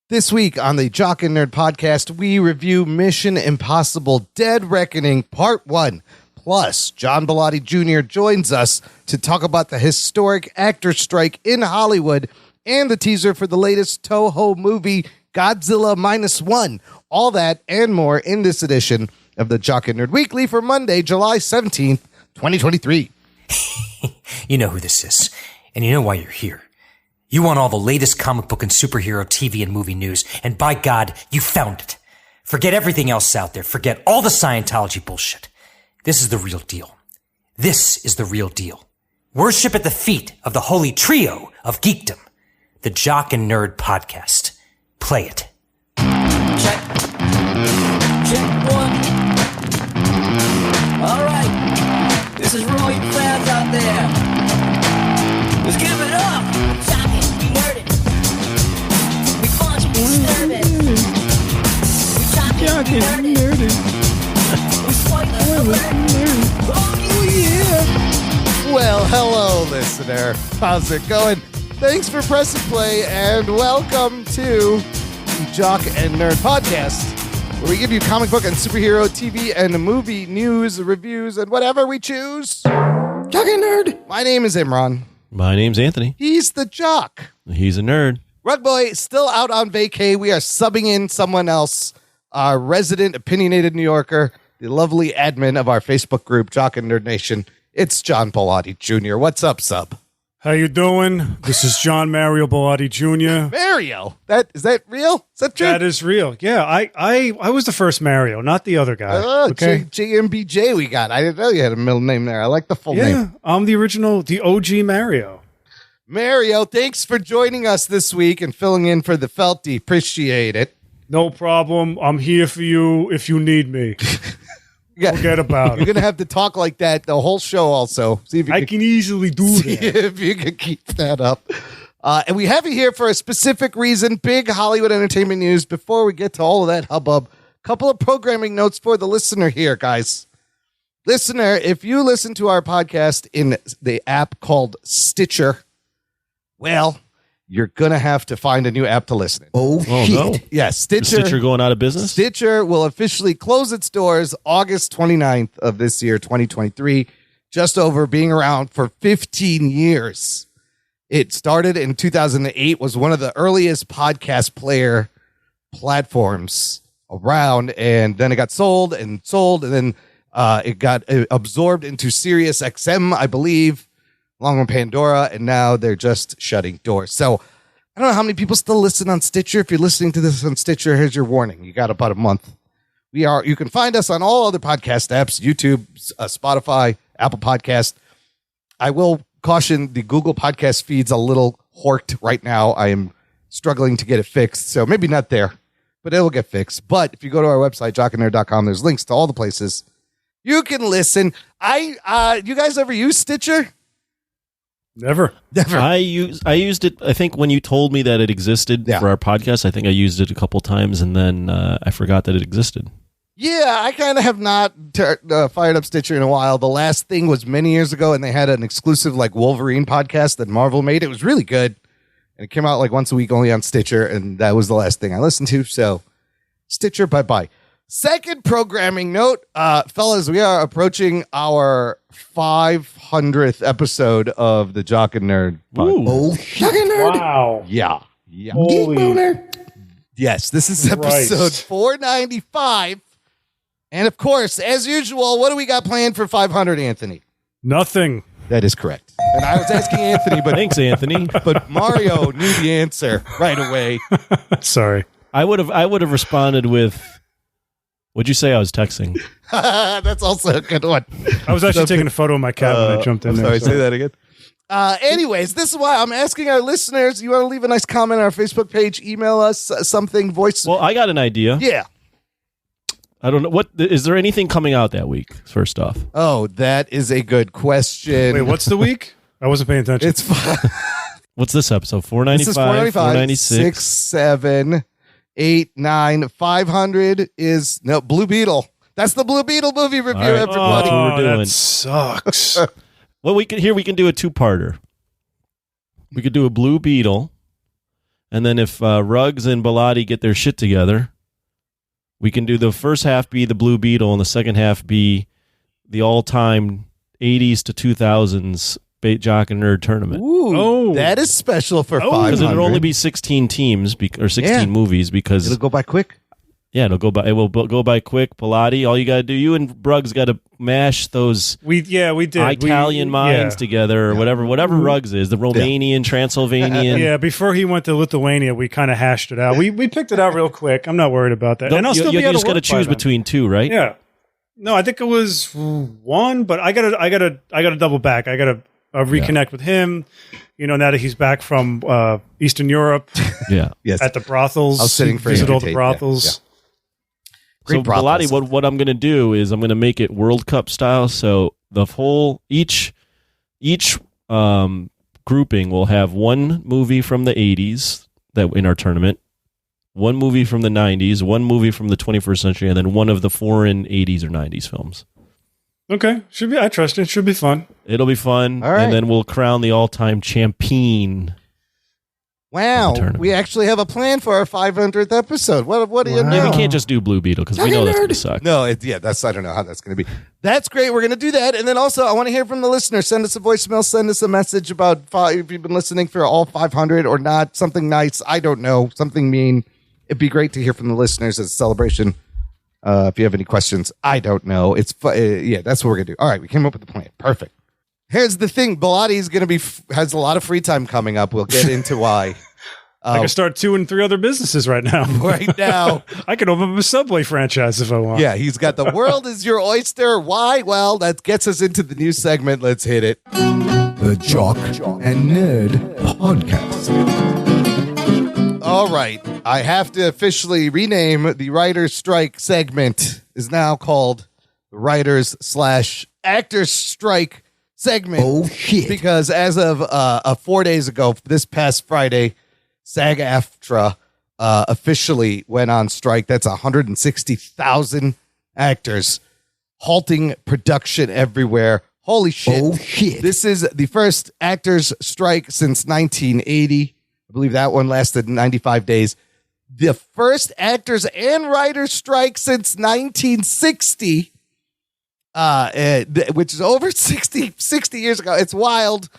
This week on the Jock and Nerd podcast, we review Mission Impossible Dead Reckoning Part 1. Plus, John Bellotti Jr. joins us to talk about the historic actor strike in Hollywood and the teaser for the latest TOHO movie, Godzilla -1. All that and more in this edition of the Jock and Nerd Weekly for Monday, July 17th, 2023. You know who this is, and you know why you're here. You want all the latest comic book and superhero TV and movie news, and by God, you found it. Forget everything else out there. Forget all the Scientology bullshit. This is the real deal. This is the real deal. Worship at the feet of the holy trio of geekdom, the Jock and Nerd podcast. Play it. Check. Check one. All right. This is for all you fans out there. Let's give it up. Jock it, we nerd it. We punch, we disturb it. We jock it, we nerd it. We spoiler alert. Oh yeah. Well, hello, listener. How's it going? Thanks for pressing play, and welcome to the Jock and Nerd podcast, where we give you comic book and superhero TV and movie news, reviews, and whatever we choose. Jock and Nerd. My name is Imran. My name's Anthony. He's the Jock. He's a nerd. Rug Boy still out on vacay. We are subbing in someone else, our resident opinionated New Yorker, the lovely admin of our Facebook group, Jock and Nerd Nation. It's John Bellotti Jr. What's up, sub? How you doing? This is John Mario Bellotti Jr. Mario? Is that real? Is that true? That is real. Yeah, I was the first Mario, not the other guy. Okay. JMBJ we got. I didn't know you had a middle name there. I like the full name. Yeah, I'm the original, the OG Mario. Mario, thanks for joining us this week and filling in for the Felty. Appreciate it. No problem. I'm here for you if you need me. Forget about it. You're going to have to talk like that the whole show also. See if you I can easily do see that. if you can keep that up. And we have you here for a specific reason, big Hollywood entertainment news. Before we get to all of that hubbub, a couple of programming notes for the listener here, guys. Listener, if you listen to our podcast in the app called Stitcher, well, you're going to have to find a new app to listen in. Oh no. Yeah, Is Stitcher going out of business? Stitcher will officially close its doors August 29th of this year, 2023, just over being around for 15 years. It started in 2008, was one of the earliest podcast player platforms around, and then it got sold, and then it got absorbed into Sirius XM, I believe, along with Pandora, and now they're just shutting doors. So I don't know how many people still listen on Stitcher. If you're listening to this on Stitcher, here's your warning. You got about a month. You can find us on all other podcast apps, YouTube, Spotify, Apple Podcast. I will caution the Google Podcast feed's a little horked right now. I am struggling to get it fixed, so maybe not there, but it'll get fixed. But if you go to our website, jockandnerd.com, there's links to all the places you can listen. You guys ever use Stitcher? Never. I used it, I think, when you told me that it existed for our podcast. I think I used it a couple times, and then I forgot that it existed. Yeah, I kind of have not fired up Stitcher in a while. The last thing was many years ago, and they had an exclusive like Wolverine podcast that Marvel made. It was really good, and it came out like once a week only on Stitcher, and that was the last thing I listened to. So Stitcher, bye-bye. Second programming note, fellas, we are approaching our 500th episode of the Jock and Nerd podcast. Jock and Nerd. Wow. Yeah. Holy. Yes, this is episode 495. And of course, as usual, what do we got planned for 500, Anthony? Nothing. That is correct. And I was asking Anthony, but Thanks, Anthony. But Mario knew the answer right away. Sorry. I would have responded with, what'd you say? I was texting. That's also a good one. I was actually taking a photo of my cat when I jumped in there. Sorry, say that again. Anyways, this is why I'm asking our listeners, you want to leave a nice comment on our Facebook page, email us something, voice. Well, I got an idea. Yeah. I don't know. Is there anything coming out that week, first off? Oh, that is a good question. Wait, what's the week? I wasn't paying attention. It's fine. What's this episode? 495, This is 496, 6, 7, 8, 9, 500 is Blue Beetle. That's the Blue Beetle movie review, right. everybody. That's what we're doing. That sucks. Well, we can do a two-parter. We could do a Blue Beetle, And then if Ruggs and Bellotti get their shit together, we can do the first half be the Blue Beetle and the second half be the all-time 80s to 2000s Jock and Nerd tournament. Ooh, that is special for 500. Because it'll only be 16 teams or 16 movies because it'll go by quick. Yeah, it'll go by. It will go by quick. Bellotti, all you got to do, you and Ruggs got to mash those. We did Italian minds together, or whatever Ruggs is, the Romanian, Transylvanian. Yeah, before he went to Lithuania, we kind of hashed it out. We picked it out real quick. I'm not worried about that. And I'll still be able to just got to choose between two, right? Yeah. No, I think it was one, but I gotta double back. I gotta reconnect with him. Now that he's back from Eastern Europe. Yeah. Yes. At the brothels. I was sitting for visit all the brothels. Yeah. So Bellotti, what I'm going to do is I'm going to make it World Cup style. So the whole each grouping will have one movie from the 80s that in our tournament, one movie from the 90s, one movie from the 21st century, and then one of the foreign 80s or 90s films. Okay, I trust it. Should be fun. It'll be fun, all right. And then we'll crown the all-time champion. Wow, we actually have a plan for our 500th episode. What do you know? Yeah, we can't just do Blue Beetle because we know that's going to suck. No, I don't know how that's going to be. That's great. We're going to do that. And then also, I want to hear from the listener. Send us a voicemail. Send us a message about if you've been listening for all 500 or not. Something nice. I don't know. Something mean. It'd be great to hear from the listeners as a celebration. If you have any questions, I don't know. It's that's what we're going to do. All right, we came up with the plan. Perfect. Here's the thing. Belotti's going to has a lot of free time coming up. We'll get into why. I can start 2 and 3 other businesses right now. Right now. I can open up a Subway franchise if I want. Yeah, he's got the world is your oyster. Why? Well, that gets us into the new segment. Let's hit it. The Jock and Nerd Podcast. All right. I have to officially rename the Writer's Strike segment. Is now called the Writers/Actors Strike segment. Oh, shit. Because as of 4 days ago, this past Friday, SAG-AFTRA officially went on strike. That's 160,000 actors halting production everywhere. Holy shit. Oh, shit. This is the first actors strike since 1980. I believe that one lasted 95 days. The first actors and writers strike since 1960, which is over 60 years ago. It's wild.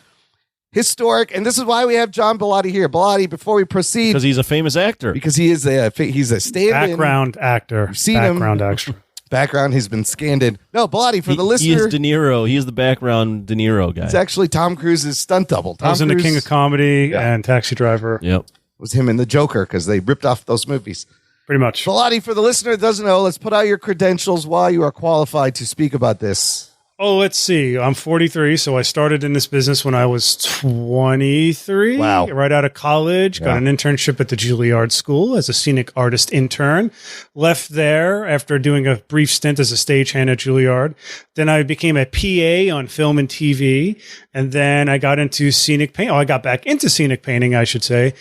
Historic, and this is why we have John Bellotti here. Bellotti, before we proceed, because he's a famous actor. Because he's a stand-in background actor. You've seen background him. extra. Background. He's been scanned in. No, Bellotti, for the listener, he is De Niro. He is the background De Niro guy. It's actually Tom Cruise's stunt double. Tom I was in Cruise, The King of Comedy and Taxi Driver. Yep, was him in The Joker because they ripped off those movies. Pretty much. Bellotti, for the listener that doesn't know, let's put out your credentials. Why you are qualified to speak about this. Oh, let's see. I'm 43, so I started in this business when I was 23. Wow. Right out of college. Got an internship at the Juilliard School as a scenic artist intern. Left there after doing a brief stint as a stagehand at Juilliard. Then I became a PA on film and TV. And then I got into scenic painting. I got back into scenic painting, I should say.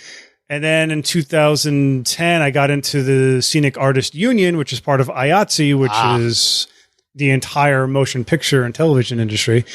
And then in 2010, I got into the Scenic Artist Union, which is part of IATSE, which is the entire motion picture and television industry.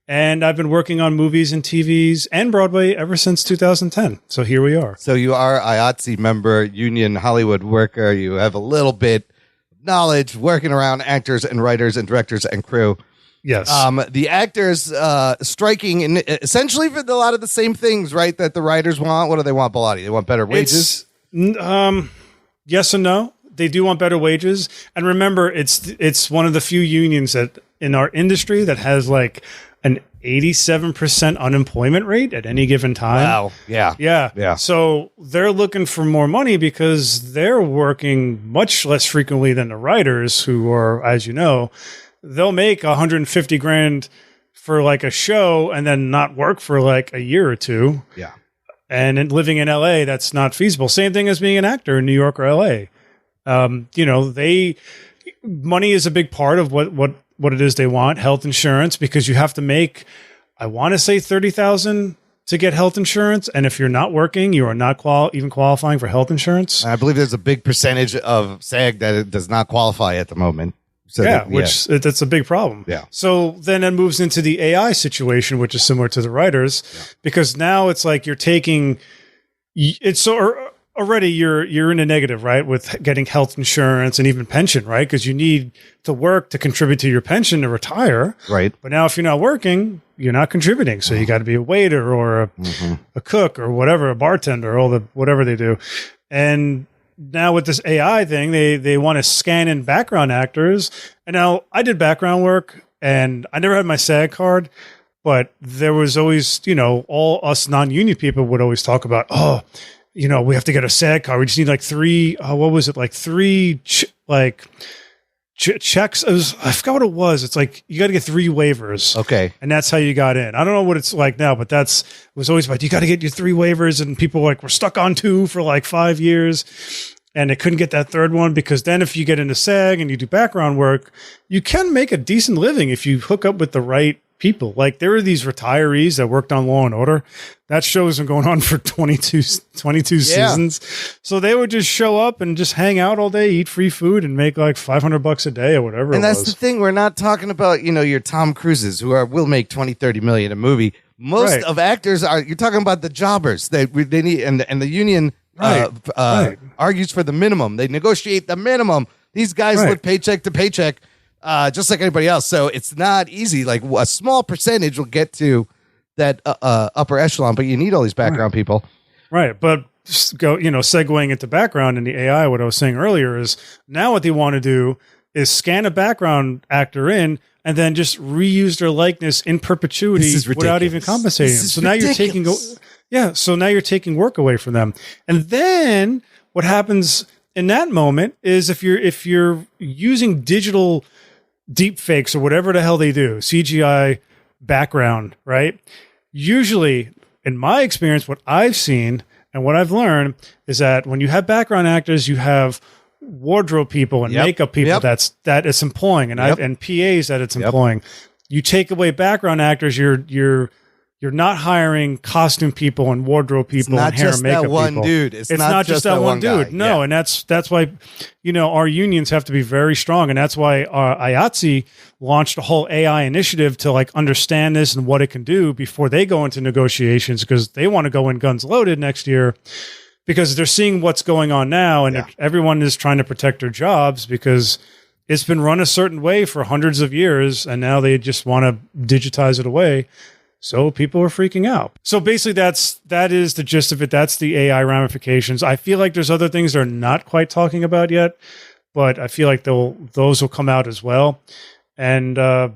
And I've been working on movies and TVs and Broadway ever since 2010. So here we are. So you are IATSE member, union Hollywood worker. You have a little bit of knowledge working around actors and writers and directors and crew. Yes. The actors striking in essentially for a lot of the same things, right, that the writers want. What do they want, Bellotti? They want better wages? Yes and no. They do want better wages. And remember, it's one of the few unions that in our industry that has like an 87% unemployment rate at any given time. Wow. Yeah. Yeah. So they're looking for more money because they're working much less frequently than the writers who are, as you know, they'll make $150,000 for like a show and then not work for like a year or two. Yeah. And in living in LA, that's not feasible. Same thing as being an actor in New York or LA. Money is a big part of what it is they want. Health insurance, because you have to make, I want to say $30,000 to get health insurance. And if you're not working, you are not even qualifying for health insurance. I believe there's a big percentage of SAG that it does not qualify at the moment. So that's a big problem. Yeah. So then it moves into the AI situation, which is similar to the writers, because now it's like you're taking it's so already you're in a negative, right? With getting health insurance and even pension, right? Because you need to work to contribute to your pension to retire. Right. But now if you're not working, you're not contributing. So you got to be a waiter or a cook or whatever, a bartender, whatever they do. And now with this AI thing, they want to scan in background actors. And now I did background work and I never had my SAG card, but there was always, all us non-union people would always talk about, we have to get a SAG card. We just need like three checks. I forgot what it was. It's like you got to get 3 waivers. Okay. And that's how you got in. I don't know what it's like now, but it was always about, you got to get your 3 waivers. And people were stuck on 2 for like 5 years. And they couldn't get that 3rd one because then if you get into SAG and you do background work, you can make a decent living if you hook up with the right people. Like there were these retirees that worked on Law and Order. That show's been going on for 22 seasons. So they would just show up and just hang out all day, eat free food, and make like $500 a day or whatever. And that's the thing. We're not talking about, your Tom Cruises who will make 20, 30 million a movie. Most of actors you're talking about the jobbers they need, and the union argues for the minimum. They negotiate the minimum. These guys live paycheck to paycheck, just like anybody else. So it's not easy. Like a small percentage will get to that upper echelon, but you need all these background people. Right. But segueing into background in the AI, what I was saying earlier is now what they want to do is scan a background actor in and then just reuse their likeness in perpetuity without even compensating them. So now you're taking work away from them. And then what happens in that moment is if you're using digital deep fakes or whatever the hell they do, CGI background, right? Usually, in my experience, what I've seen and what I've learned is that when you have background actors, you have wardrobe people and makeup people that it's employing and PAs that it's employing. You take away background actors, you're not hiring costume people and wardrobe people and hair and makeup people. Dude. It's not just that one dude. Guy. No, and that's why our unions have to be very strong, and that's why IATSE launched a whole AI initiative to understand this and what it can do before they go into negotiations, because they want to go in guns loaded next year because they're seeing what's going on now, and everyone is trying to protect their jobs because it's been run a certain way for hundreds of years, and now they just want to digitize it away. So people are freaking out. So basically that is the gist of it. That's the AI ramifications. I feel like there's other things they're not quite talking about yet, but I feel like those will come out as well. And I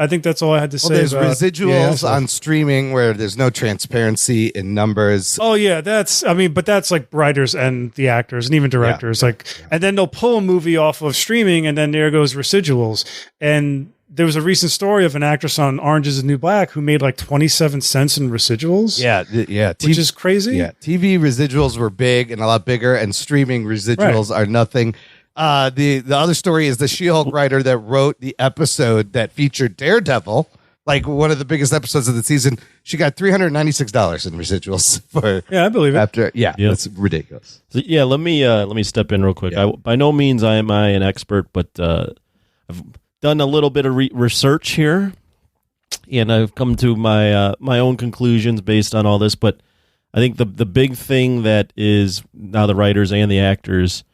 think that's all I had to say. There's about residuals on streaming where there's no transparency in numbers. Oh yeah, that's like writers and the actors and even directors. And then they'll pull a movie off of streaming and then there goes residuals. And there was a recent story of an actress on Orange is the New Black who made like 27 cents in residuals. Which is crazy. Yeah, TV residuals were big and a lot bigger, and streaming residuals are nothing. The other story is the She-Hulk writer that wrote the episode that featured Daredevil, like one of the biggest episodes of the season. She got $396 in residuals for. Yeah, I believe it. That's ridiculous. So, let me step in real quick. Yeah. By no means am I an expert, but I've done a little bit of research here, and I've come to my own conclusions based on all this. But I think the big thing that is now the writers and the actors,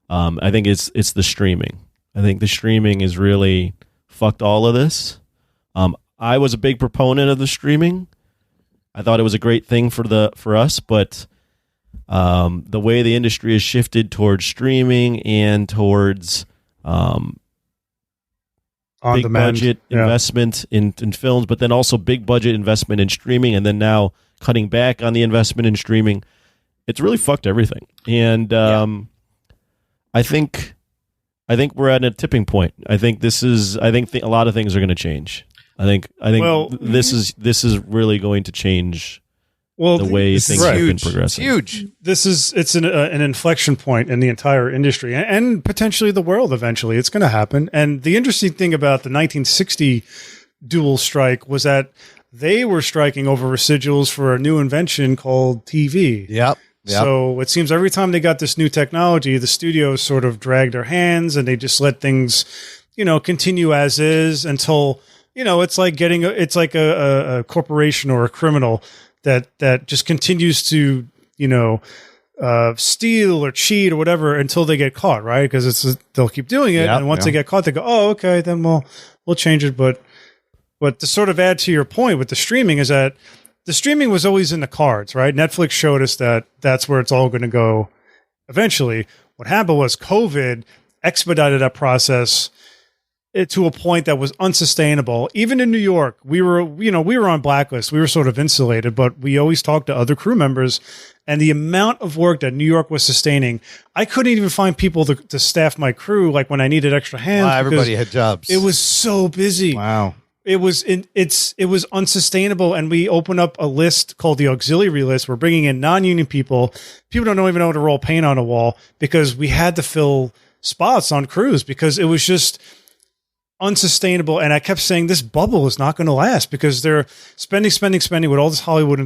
I think it's the streaming. I think the streaming has really fucked all of this. I was a big proponent of the streaming. I thought it was a great thing for us, but the way the industry has shifted towards streaming and towards big budget investment in films, but then also big budget investment in streaming, and then now cutting back on the investment in streaming, it's really fucked everything. And I think we're at a tipping point. I think a lot of things are going to change. I think this is really going to change the way things have been progressing. It's huge. It's an inflection point in the entire industry and potentially the world eventually. It's going to happen. And the interesting thing about the 1960 dual strike was that they were striking over residuals for a new invention called TV. Yep. So it seems every time they got this new technology, the studios sort of dragged their hands and they just let things, continue as is until, it's like a corporation or a criminal that just continues to, steal or cheat or whatever until they get caught, right? Because they'll keep doing it, and once they get caught, they go, "Oh, okay, then we'll change it." But to sort of add to your point with the streaming is that the streaming was always in the cards, right? Netflix showed us that that's where it's all going to go eventually. What happened was COVID expedited that process to a point that was unsustainable. Even in New York, we were on blacklist. We were sort of insulated, but we always talked to other crew members, and the amount of work that New York was sustaining, I couldn't even find people to staff my crew. Like when I needed extra hands, Wow, everybody had jobs. It was so busy. Wow. It was unsustainable, and we opened up a list called the auxiliary list. We're bringing in non-union people. People don't even know how to roll paint on a wall because we had to fill spots on crews because it was just unsustainable. And I kept saying this bubble is not going to last because they're spending with all this Hollywood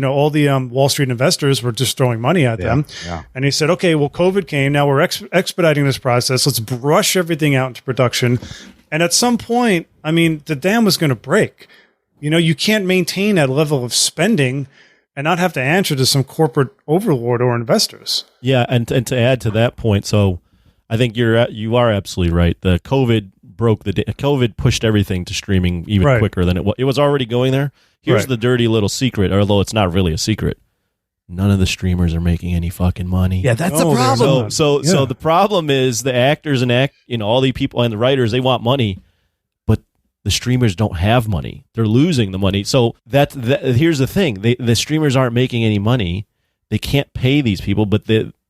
all the Wall Street investors were just throwing money at them. Yeah. And he said, okay, well, COVID came. Now we're expediting this process. Let's brush everything out into production. And at some point, I mean, the dam was going to break. You can't maintain that level of spending and not have to answer to some corporate overlord or investors. Yeah, and to add to that point, so I think you are absolutely right. The COVID pushed everything to streaming even quicker than it was already going there. Here's the dirty little secret, although it's not really a secret. None of the streamers are making any fucking money. Yeah, that's the problem. So the problem is the actors and all the people and the writers, they want money, but the streamers don't have money. They're losing the money. So here's the thing: the streamers aren't making any money. They can't pay these people, but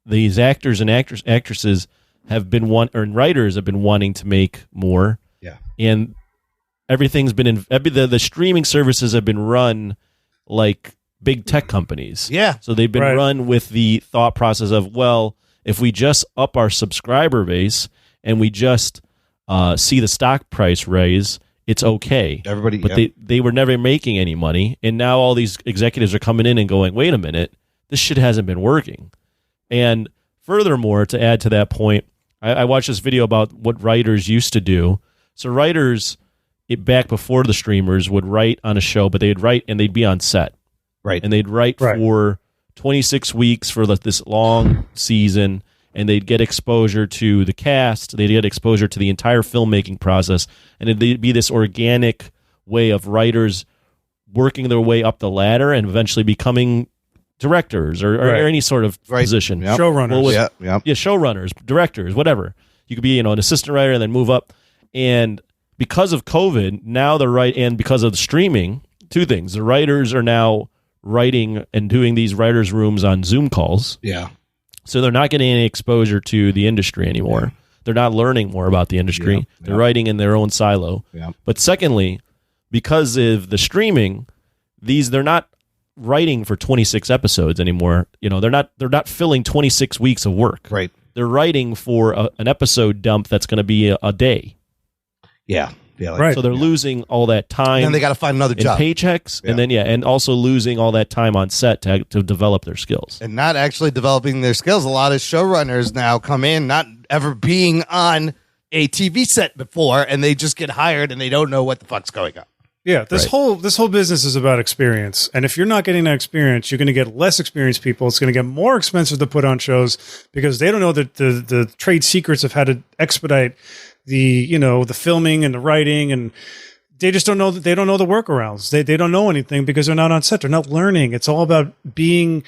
these actors and actresses have been writers have been wanting to make more. Yeah, and everything's been the streaming services have been run like big tech companies. Yeah. So they've been run with the thought process of, well, if we just up our subscriber base and we just see the stock price raise, it's okay. But they were never making any money. And now all these executives are coming in and going, wait a minute, this shit hasn't been working. And furthermore, to add to that point, I watched this video about what writers used to do. So writers, back before the streamers, would write on a show, but they'd write and they'd be on set. Right. And they'd write for 26 weeks for this long season, and they'd get exposure to the cast. They'd get exposure to the entire filmmaking process, and it'd be this organic way of writers working their way up the ladder and eventually becoming directors or any sort of position. Yep. Showrunners. Showrunners, directors, whatever. You could be, an assistant writer and then move up. And because of COVID, now and because of the streaming, two things. The writers are now writing and doing these writers' rooms on Zoom calls. Yeah. So they're not getting any exposure to the industry anymore. Yeah. They're not learning more about the industry. Yeah. They're writing in their own silo. Yeah. But secondly, because of the streaming, they're not writing for 26 episodes anymore. They're not filling 26 weeks of work. Right. They're writing for an episode dump that's going to be a day. Yeah. Yeah, So they're losing all that time. And they got to find another job. Paychecks, and also losing all that time on set to develop their skills. And not actually developing their skills. A lot of showrunners now come in not ever being on a TV set before, and they just get hired and they don't know what the fuck's going on. Yeah, this whole business is about experience. And if you're not getting that experience, you're going to get less experienced people. It's going to get more expensive to put on shows because they don't know the trade secrets of how to expedite the filming and the writing, and they just don't know that. They don't know the workarounds. They don't know anything because they're not on set. They're not learning. It's all about being,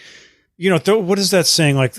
what is that saying? Like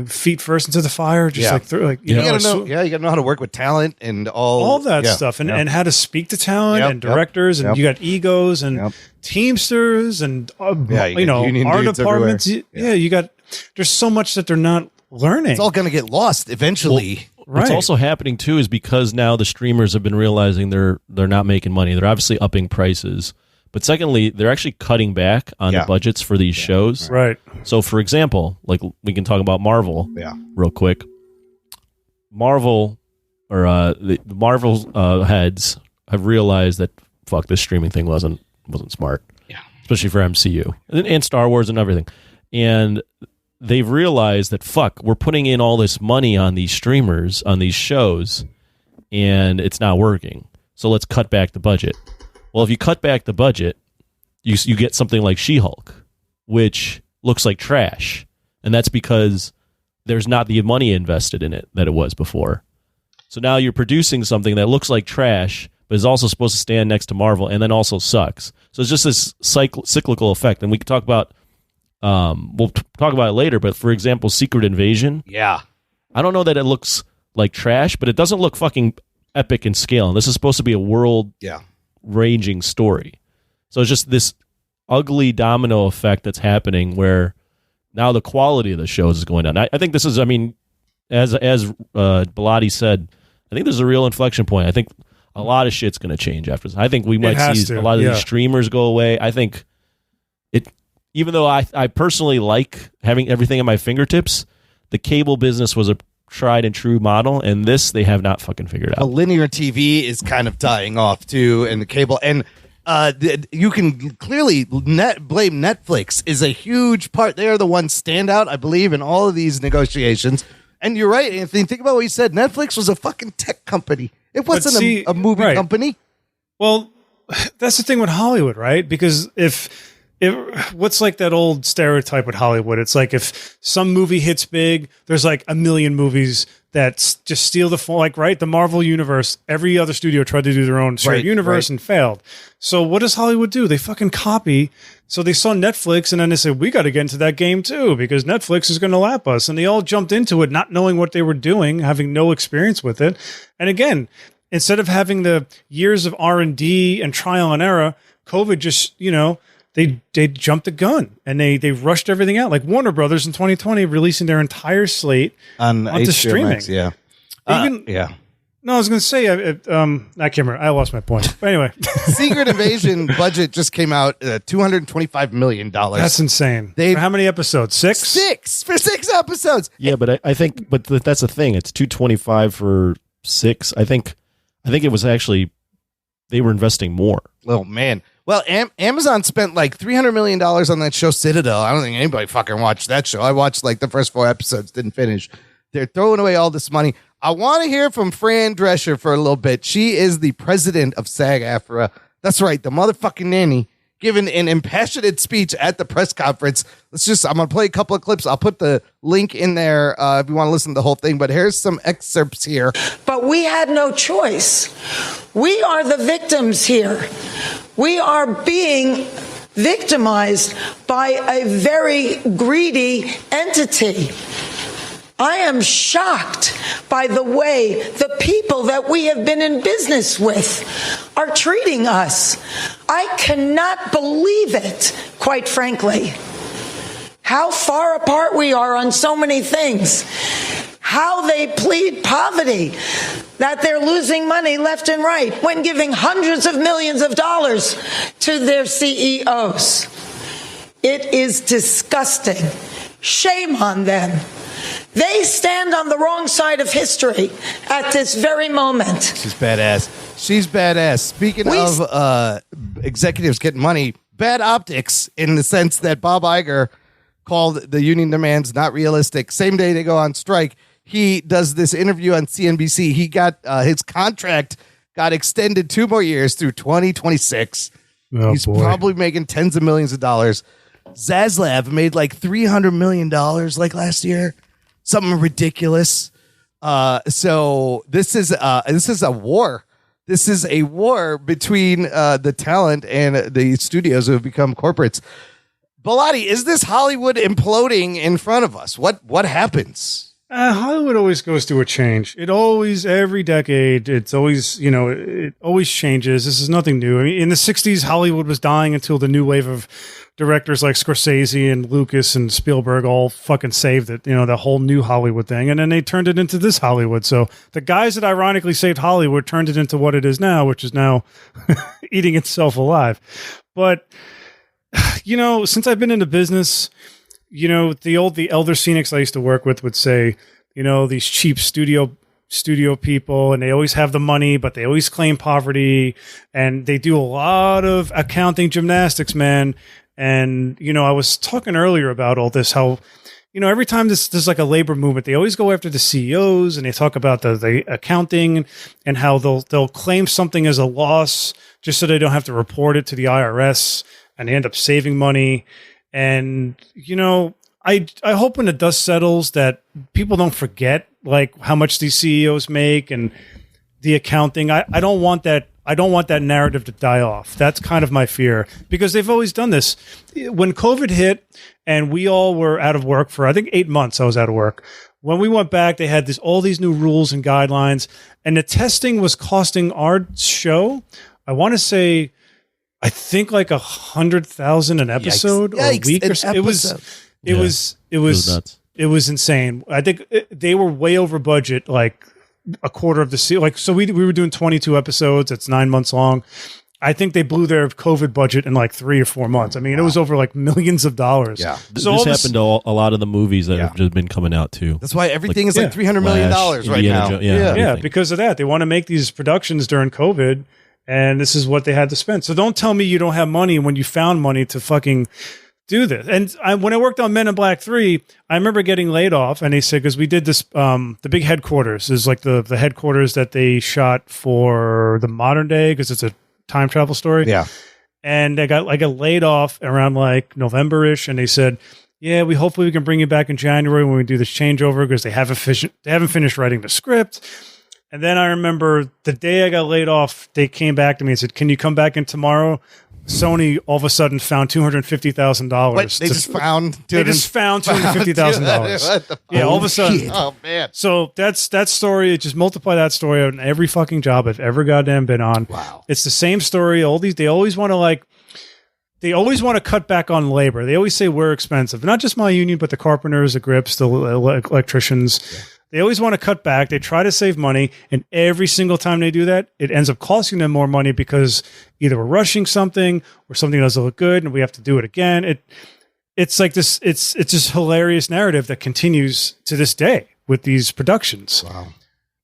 feet first into the fire. Just you gotta know. Yeah, you gotta know how to work with talent and all that stuff, and how to speak to talent and directors, and you got egos and teamsters and art departments. You got. There's so much that they're not learning. It's all gonna get lost eventually. What's also happening too is because now the streamers have been realizing they're not making money. They're obviously upping prices, but secondly, they're actually cutting back on the budgets for these shows. Right. So, for example, like we can talk about Marvel. Real quick. Marvel the Marvel heads have realized that this streaming thing wasn't smart. Yeah. Especially for MCU and Star Wars and everything, and they've realized that we're putting in all this money on these streamers, on these shows, and it's not working. So let's cut back the budget. Well, if you cut back the budget, you get something like She-Hulk, which looks like trash. And that's because there's not the money invested in it that it was before. So now you're producing something that looks like trash, but is also supposed to stand next to Marvel and then also sucks. So it's just this cyclical effect. And we can talk about, we'll talk about it later, but for example, Secret Invasion. Yeah. I don't know that it looks like trash, but it doesn't look fucking epic in scale. And this is supposed to be a world-ranging story. So it's just this ugly domino effect that's happening where now the quality of the shows is going down. I think this is, I mean, as Bellotti said, I think there's a real inflection point. I think a lot of shit's going to change after this. I think we might see a lot of these streamers go away. I think it, even though I personally like having everything at my fingertips, the cable business was a tried and true model, and this they have not fucking figured out. Linear TV is kind of dying off too, and the cable, and you can clearly blame Netflix is a huge part. They are the one standout, I believe, in all of these negotiations. And you're right, Anthony. Think about what you said. Netflix was a fucking tech company. It wasn't a movie company. Well, that's the thing with Hollywood, right? Because what's like that old stereotype with Hollywood? It's like if some movie hits big, there's like a million movies that just steal the Marvel universe. Every other studio tried to do their own shared universe and failed. So what does Hollywood do? They fucking copy. So they saw Netflix and then they said, we got to get into that game too because Netflix is going to lap us. And they all jumped into it, not knowing what they were doing, having no experience with it. And again, instead of having the years of R&D and trial and error, COVID just, they jumped the gun and they rushed everything out. Like Warner Brothers in 2020 releasing their entire slate onto HBO streaming. Max, yeah. No, I was going to say, I can't remember. I lost my point. But anyway. Secret Invasion budget just came out, $225 million. That's insane. For how many episodes? 6? 6 for 6 episodes. Yeah, but I think, but that's the thing. It's $225 for 6. I think it was actually, they were investing more. Oh, man. Well, Amazon spent like $300 million on that show Citadel. I don't think anybody fucking watched that show. I watched like the first 4 episodes, didn't finish. They're throwing away all this money. I want to hear from Fran Drescher for a little bit. She is the president of SAG-AFTRA. That's right, the motherfucking nanny, giving an impassioned speech at the press conference. I'm going to play a couple of clips. I'll put the link in there if you want to listen to the whole thing, but here's some excerpts here. But we had no choice. We are the victims here. We are being victimized by a very greedy entity. I am shocked by the way the people that we have been in business with are treating us. I cannot believe it, quite frankly. How far apart we are on so many things. How they plead poverty, that they're losing money left and right when giving hundreds of millions of dollars to their CEOs. It is disgusting. Shame on them. They stand on the wrong side of history at this very moment. She's badass. Speaking of executives getting money, bad optics in the sense that Bob Iger called the union demands not realistic. Same day they go on strike, he does this interview on CNBC. He got his contract got extended 2 more years through 2026. He's probably making tens of millions of dollars. Zaslav made like $300 million like last year. Something ridiculous. So this is a war. This is a war between the talent and the studios who have become corporates. Bellotti, is this Hollywood imploding in front of us? What happens? Hollywood always goes through a change. It always, every decade, it's always, it always changes. This is nothing new. I mean, in the 60s, Hollywood was dying until the new wave of directors like Scorsese and Lucas and Spielberg all fucking saved it, the whole new Hollywood thing. And then they turned it into this Hollywood. So the guys that ironically saved Hollywood turned it into what it is now, which is now eating itself alive. But, since I've been in the business, the elder scenics I used to work with would say, these cheap studio people, and they always have the money, but they always claim poverty, and they do a lot of accounting gymnastics, man. And, I was talking earlier about all this, how, every time there's like a labor movement, they always go after the CEOs and they talk about the accounting and how they'll claim something as a loss just so they don't have to report it to the IRS, and they end up saving money. And, I hope when the dust settles that people don't forget like how much these CEOs make and the accounting. I don't want that. I don't want that narrative to die off. That's kind of my fear because they've always done this. When COVID hit and we all were out of work for, I think 8 months, I was out of work. When we went back, they had all these new rules and guidelines, and the testing was costing our show, I want to say, I think like $100,000 an episode or a week or so. It was nuts. It was insane. I think they were way over budget, like a quarter of the season. Like, so we were doing 22 episodes. It's 9 months long. I think they blew their COVID budget in like 3 or 4 months. I mean, it was over like millions of dollars. Yeah. So this happened to a lot of the movies that have just been coming out too. That's why everything is like $300 million right Indiana now. Yeah, because of that. They want to make these productions during COVID, and this is what they had to spend. So don't tell me you don't have money when you found money to fucking do this. And when I worked on Men in Black 3, I remember getting laid off, and they said, because we did this, the big headquarters is like the headquarters that they shot for the modern day, because it's a time travel story. Yeah. And I got laid off around like November-ish, and they said, yeah, hopefully we can bring you back in January when we do this changeover, because they haven't finished writing the script. And then I remember the day I got laid off, they came back to me and said, can you come back in tomorrow? Sony all of a sudden found $250,000. What? They just found $250,000. Yeah, all of a sudden. Oh man! So that's that story. Just multiply that story out in every fucking job I've ever goddamn been on. Wow, it's the same story. They always want to cut back on labor. They always say we're expensive. Not just my union, but the carpenters, the grips, the electricians. Yeah. They always want to cut back. They try to save money, and every single time they do that, it ends up costing them more money because either we're rushing something or something doesn't look good, and we have to do it again. It's like this. It's this hilarious narrative that continues to this day with these productions. Wow.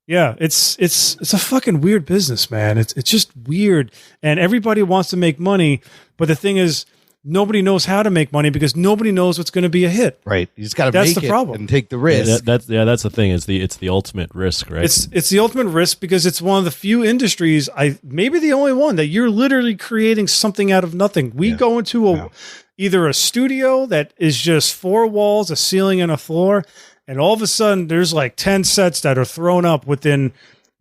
Yeah, it's a fucking weird business, man. It's just weird, and everybody wants to make money, but the thing is, nobody knows how to make money because nobody knows what's going to be a hit. Right. You just got to make the problem. and take the risk. That's the thing. It's the ultimate risk, right? It's the ultimate risk because it's one of the few industries, maybe the only one, that you're literally creating something out of nothing. We go into either a studio that is just 4 walls, a ceiling, and a floor, and all of a sudden there's like 10 sets that are thrown up within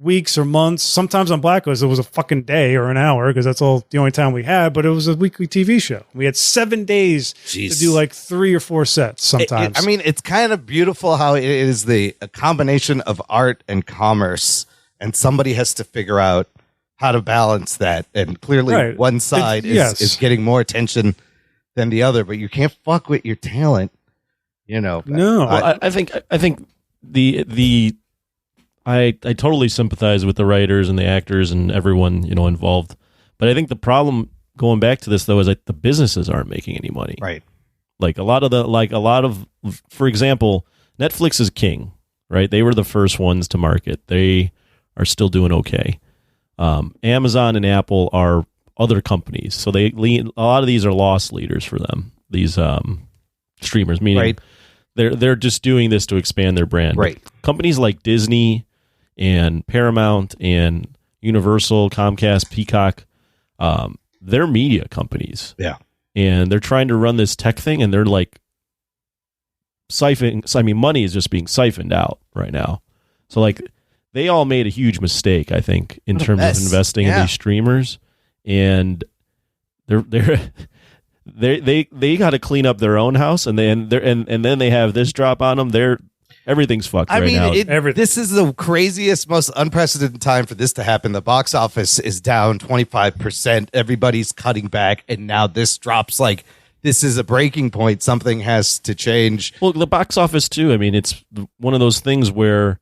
weeks or months. Sometimes on Black Ops, it was a fucking day or an hour because that's all the only time we had, but it was a weekly TV show. We had 7 days to do like 3 or 4 sets sometimes. It's kind of beautiful how it is a combination of art and commerce, and somebody has to figure out how to balance that. And clearly one side is getting more attention than the other, but you can't fuck with your talent, No. Well, I think I totally sympathize with the writers and the actors and everyone, involved. But I think the problem going back to this though is that the businesses aren't making any money. Right. For example, Netflix is king, right? They were the first ones to market. They are still doing okay. Amazon and Apple are other companies. So a lot of these are loss leaders for them. These streamers, meaning they're just doing this to expand their brand. Right. But companies like Disney and Paramount and Universal, Comcast, Peacock, they're media companies. Yeah. And they're trying to run this tech thing, and they're like money is just being siphoned out right now. So like they all made a huge mistake, I think, in terms of investing in these streamers, and they got to clean up their own house, and then they have this drop on them. Everything's fucked now. This is the craziest, most unprecedented time for this to happen. The box office is down 25%. Everybody's cutting back, and now this drops. Like, this is a breaking point. Something has to change. Well, the box office too. I mean, it's one of those things where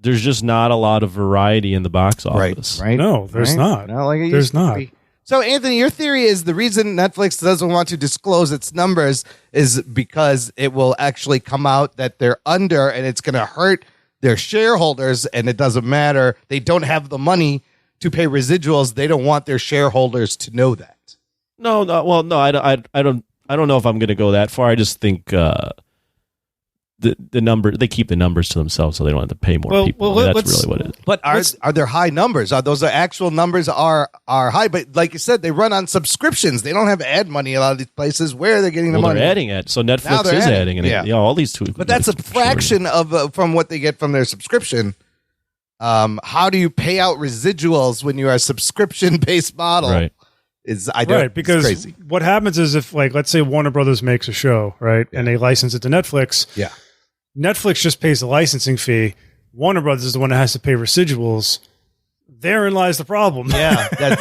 there's just not a lot of variety in the box office. Right? No, there's not. There's not. So, Anthony, your theory is the reason Netflix doesn't want to disclose its numbers is because it will actually come out that they're under, and it's going to hurt their shareholders, and it doesn't matter. They don't have the money to pay residuals. They don't want their shareholders to know that. No. Well, no, I don't know if I'm going to go that far. I just think the number, they keep the numbers to themselves so they don't have to pay more people. I mean, that's really what it is. But are there high numbers? Are those actual numbers are high? But like you said, they run on subscriptions. They don't have ad money. A lot of these places. Where are they getting the money? They're adding it. So Netflix is adding it. Yeah, all these two. But that's a fraction of from what they get from their subscription. How do you pay out residuals when you are a subscription-based model? Right. Because crazy. What happens is if, like, let's say Warner Brothers makes a show, right, and they license it to Netflix. Yeah. Netflix just pays the licensing fee. Warner Brothers is the one that has to pay residuals. Therein lies the problem. Yeah, that's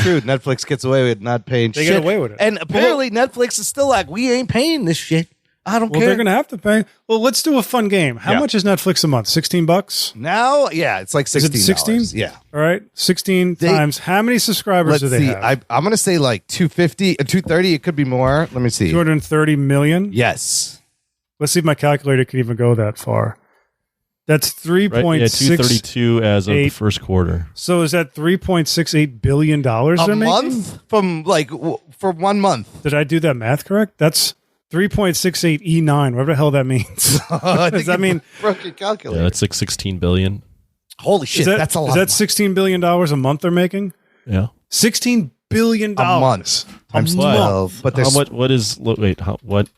true. Netflix gets away with not paying They shit. get away with it. And apparently Netflix is still like, we ain't paying this shit. I don't care. They're going to have to pay. Well, let's do a fun game. How much is Netflix a month? $16? Now, yeah, it's like $16. Is it 16? Yeah. All right. 16 times. How many subscribers do they have? I'm going to say like 250, 230. It could be more. Let me see. 230 million? Yes. Let's see if my calculator can even go that far. That's 3.6. Right, yeah, 232 as of the first quarter. So is that $3.68 billion a month from for 1 month? Did I do that math correct? That's 3.68 E9, whatever the hell that means. Does that mean broke your calculator? Yeah, that's like 16 billion. Holy shit, that's a lot. Is that $16 billion a month they're making? Yeah. $16 billion a month. Times 12. But what?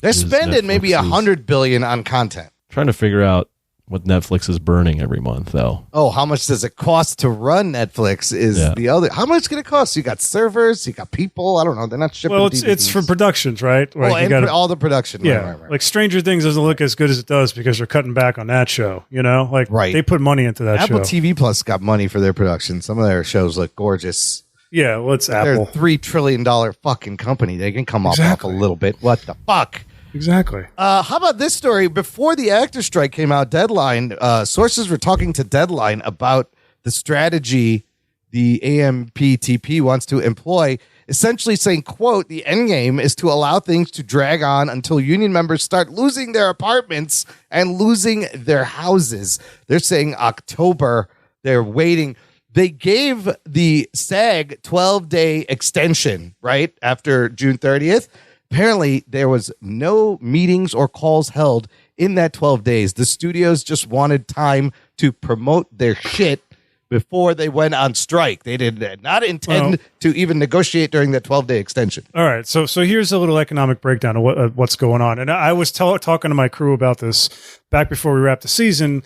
They're spending maybe $100 billion on content. Trying to figure out what Netflix is burning every month, though. Oh, how much does it cost to run Netflix is the other. How much is it going to cost? You got servers, you got people. I don't know. They're not shipping Well, DVDs. it's for productions, right? All the production. Yeah. Right. Like Stranger Things doesn't look as good as it does because they're cutting back on that show, you know? Like, they put money into that Apple show. TV Plus got money for their production. Some of their shows look gorgeous. Yeah, well, it's They're Apple. a $3 trillion fucking company. They can come off a little bit. What the fuck? Exactly. How about this story? Before the actor strike came out, Deadline, sources were talking to Deadline about the strategy the AMPTP wants to employ, essentially saying, quote, the end game is to allow things to drag on until union members start losing their apartments and losing their houses. They're saying October. They're waiting. They gave the SAG 12-day extension, right, after June 30th. Apparently, there was no meetings or calls held in that 12 days. The studios just wanted time to promote their shit before they went on strike. They did not intend to even negotiate during that 12-day extension. All right. So here's a little economic breakdown of what's going on. And I was talking to my crew about this back before we wrapped the season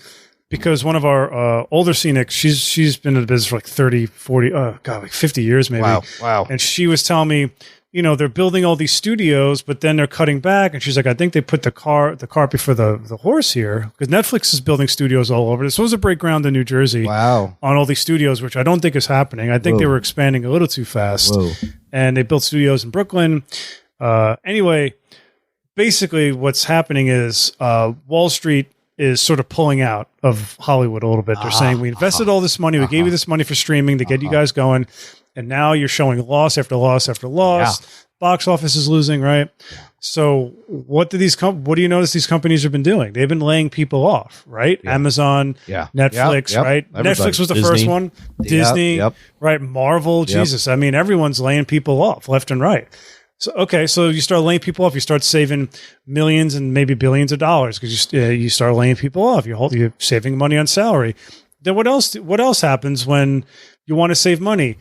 because one of our older scenics, she's been in the business for like 30, 40, like 50 years maybe. Wow. And she was telling me, you know, they're building all these studios, but then they're cutting back. And she's like, I think they put the cart before the horse here because Netflix is building studios all over. This was a break ground in New Jersey on all these studios, which I don't think is happening. I think they were expanding a little too fast. And they built studios in Brooklyn. Anyway, basically what's happening is Wall Street is sort of pulling out of Hollywood a little bit. They're saying, we invested all this money. We gave you this money for streaming to get you guys going. And now you're showing loss after loss after loss. Yeah. Box office is losing, right? Yeah. So what do you notice these companies have been doing? They've been laying people off, right? Yeah. Amazon, Netflix, right? Everybody. Netflix was the first one. Disney, right? Marvel, Jesus. I mean, everyone's laying people off left and right. So you start laying people off. You start saving millions and maybe billions of dollars because you start laying people off. You're saving money on salary. Then what else happens when you want to save money?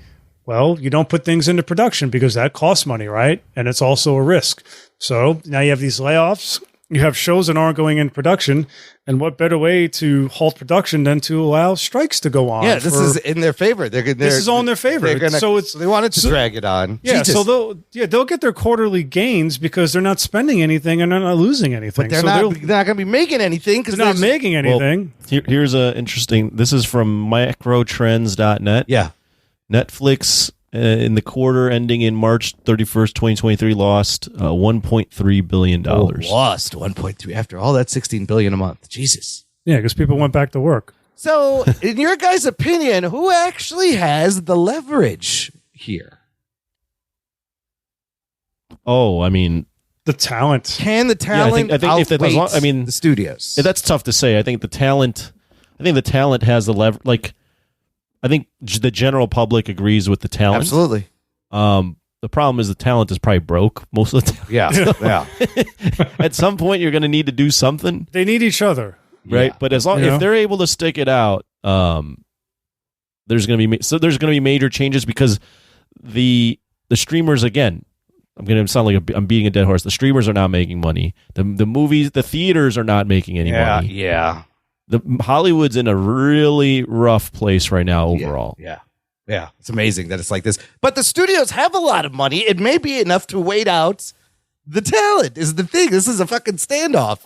Well, you don't put things into production because that costs money, right? And it's also a risk. So now you have these layoffs. You have shows that aren't going in production. And what better way to halt production than to allow strikes to go on? Yeah, this is in their favor. This is all in their favor. So they wanted to drag it on. Yeah, Jesus. So they'll get their quarterly gains because they're not spending anything and they're not losing anything. But they're not going to be making anything because they're not making anything. Well, here's a interesting. This is from macrotrends.net. Yeah. Netflix in the quarter ending in March 31st, 2023 lost $1.3 billion. Lost 1.3 after all that $16 billion a month. Jesus. Yeah, because people went back to work. So, in your guys' opinion, who actually has the leverage here? Oh, I mean, the talent. Can the talent outweigh the studios? That's tough to say. I think the talent has the leverage. I think the general public agrees with the talent. Absolutely. the problem is the talent is probably broke most of the time. Yeah. At some point, you're going to need to do something, They need each other. right? Yeah. But as long You know? if they're able to stick it out, there's going to be major changes because the streamers, again, I'm going to sound like I'm beating a dead horse. The streamers are not making money. The movies, the theaters are not making any money. Yeah. The Hollywood's in a really rough place right now overall. Yeah. It's amazing that it's like this. But the studios have a lot of money. It may be enough to wait out the talent is the thing. This is a fucking standoff.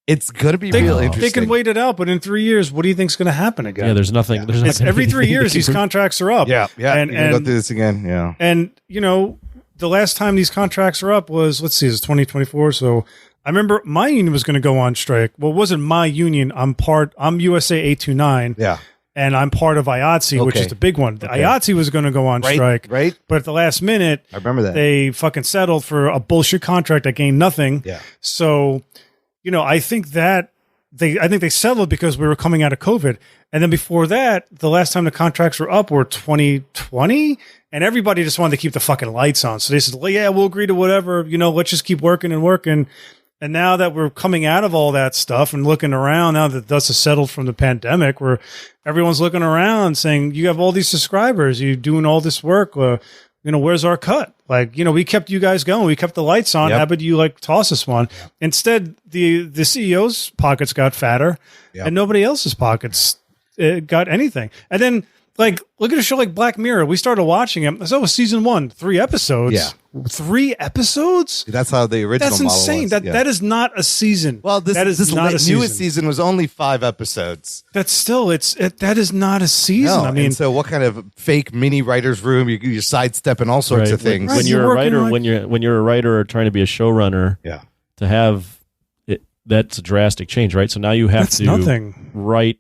It's going to be real interesting. They can wait it out, but in 3 years, what do you think's going to happen again? Yeah, there's nothing. There's It's not every 3 anything years, they these can- contracts are up. Yeah. And, You're gonna go and, through this again. Yeah. and, you know, the last time these contracts are up was, let's see, it's 2024. So I remember my union was going to go on strike. Well, it wasn't my union. I'm USA 829. Yeah. And I'm part of IATSE, which Okay. is the big one. The IATSE was going to go on strike. Right. But at the last minute, I remember that. they fucking settled for a bullshit contract that gained nothing. Yeah. So, you know, I think they settled because we were coming out of COVID. And then before that, the last time the contracts were up were 2020, and everybody just wanted to keep the fucking lights on. So they said, well, yeah, we'll agree to whatever, you know, let's just keep working and working. And now that we're coming out of all that stuff and looking around, now that dust has settled from the pandemic, where everyone's looking around saying, you have all these subscribers, you're doing all this work, you know, where's our cut? Like, you know, we kept you guys going. We kept the lights on. Yep. How about you like toss us one? Instead, the CEO's pockets got fatter and nobody else's pockets got anything. And then, like, look at a show like Black Mirror. We started watching it. So it was season 1, 3 episodes. Yeah. 3 episodes? That's how the original That's model insane. was. That is not a season. Well, this not a newest season was only 5 episodes. That's still that is not a season. No, I mean, and so what kind of fake mini writer's room? You're sidestepping all sorts Right. of things. When You're you're a working writer, like- when you're a writer or trying to be a showrunner, Yeah. to have it, that's a drastic change, right? So now you have that's to nothing. write,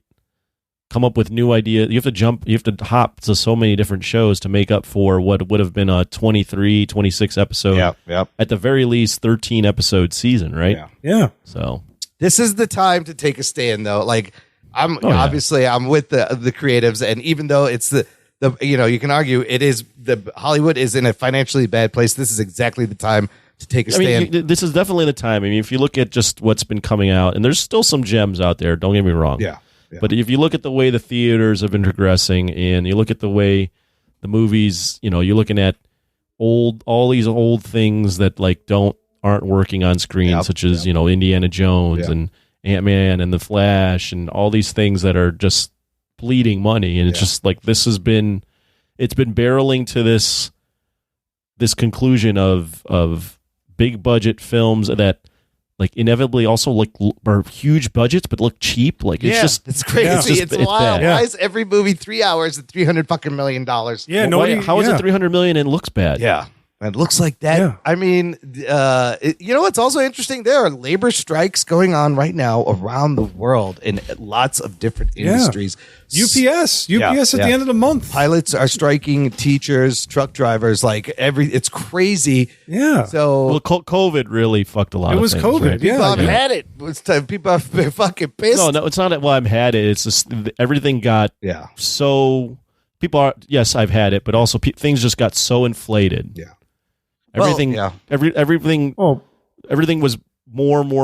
come up with new ideas. You have to hop to so many different shows to make up for what would have been a 23, 26 episode, Yep. at the very least 13 episode season, right? Yeah. Yeah. So This is the time to take a stand, though. Like, obviously I'm with the creatives, and even though it's the you know, you can argue it is Hollywood is in a financially bad place. This is exactly the time to take a stand. this is definitely the time. I mean, if you look at just what's been coming out, and there's still some gems out there, don't get me wrong. Yeah. But if you look at the way the theaters have been progressing, and you look at the way the movies, you know, you're looking at all these old things that like aren't working on screen, such as you know, Indiana Jones and Ant-Man and the Flash and all these things that are just bleeding money, and it's just like it's been barreling to this conclusion of big budget films that like inevitably also like are huge budgets but look cheap. Like it's crazy. It's wild. bad. Why is every movie 3 hours at $300 million? Yeah. How is it 300 million and it looks bad? Yeah. It looks like that. Yeah. I mean, you know what's also interesting? There are labor strikes going on right now around the world in lots of different industries. UPS at the end of the month. Pilots are striking, teachers, truck drivers, like it's crazy. Yeah. So Well, COVID really fucked a lot. It was of things, COVID, right? yeah. people have had it. It's time. People have been fucking pissed. No, it's not. Well, I've had it. It's just everything got so. People are I've had it, but also things just got so inflated. Yeah. Everything. Well, everything. Oh, Everything was more, This is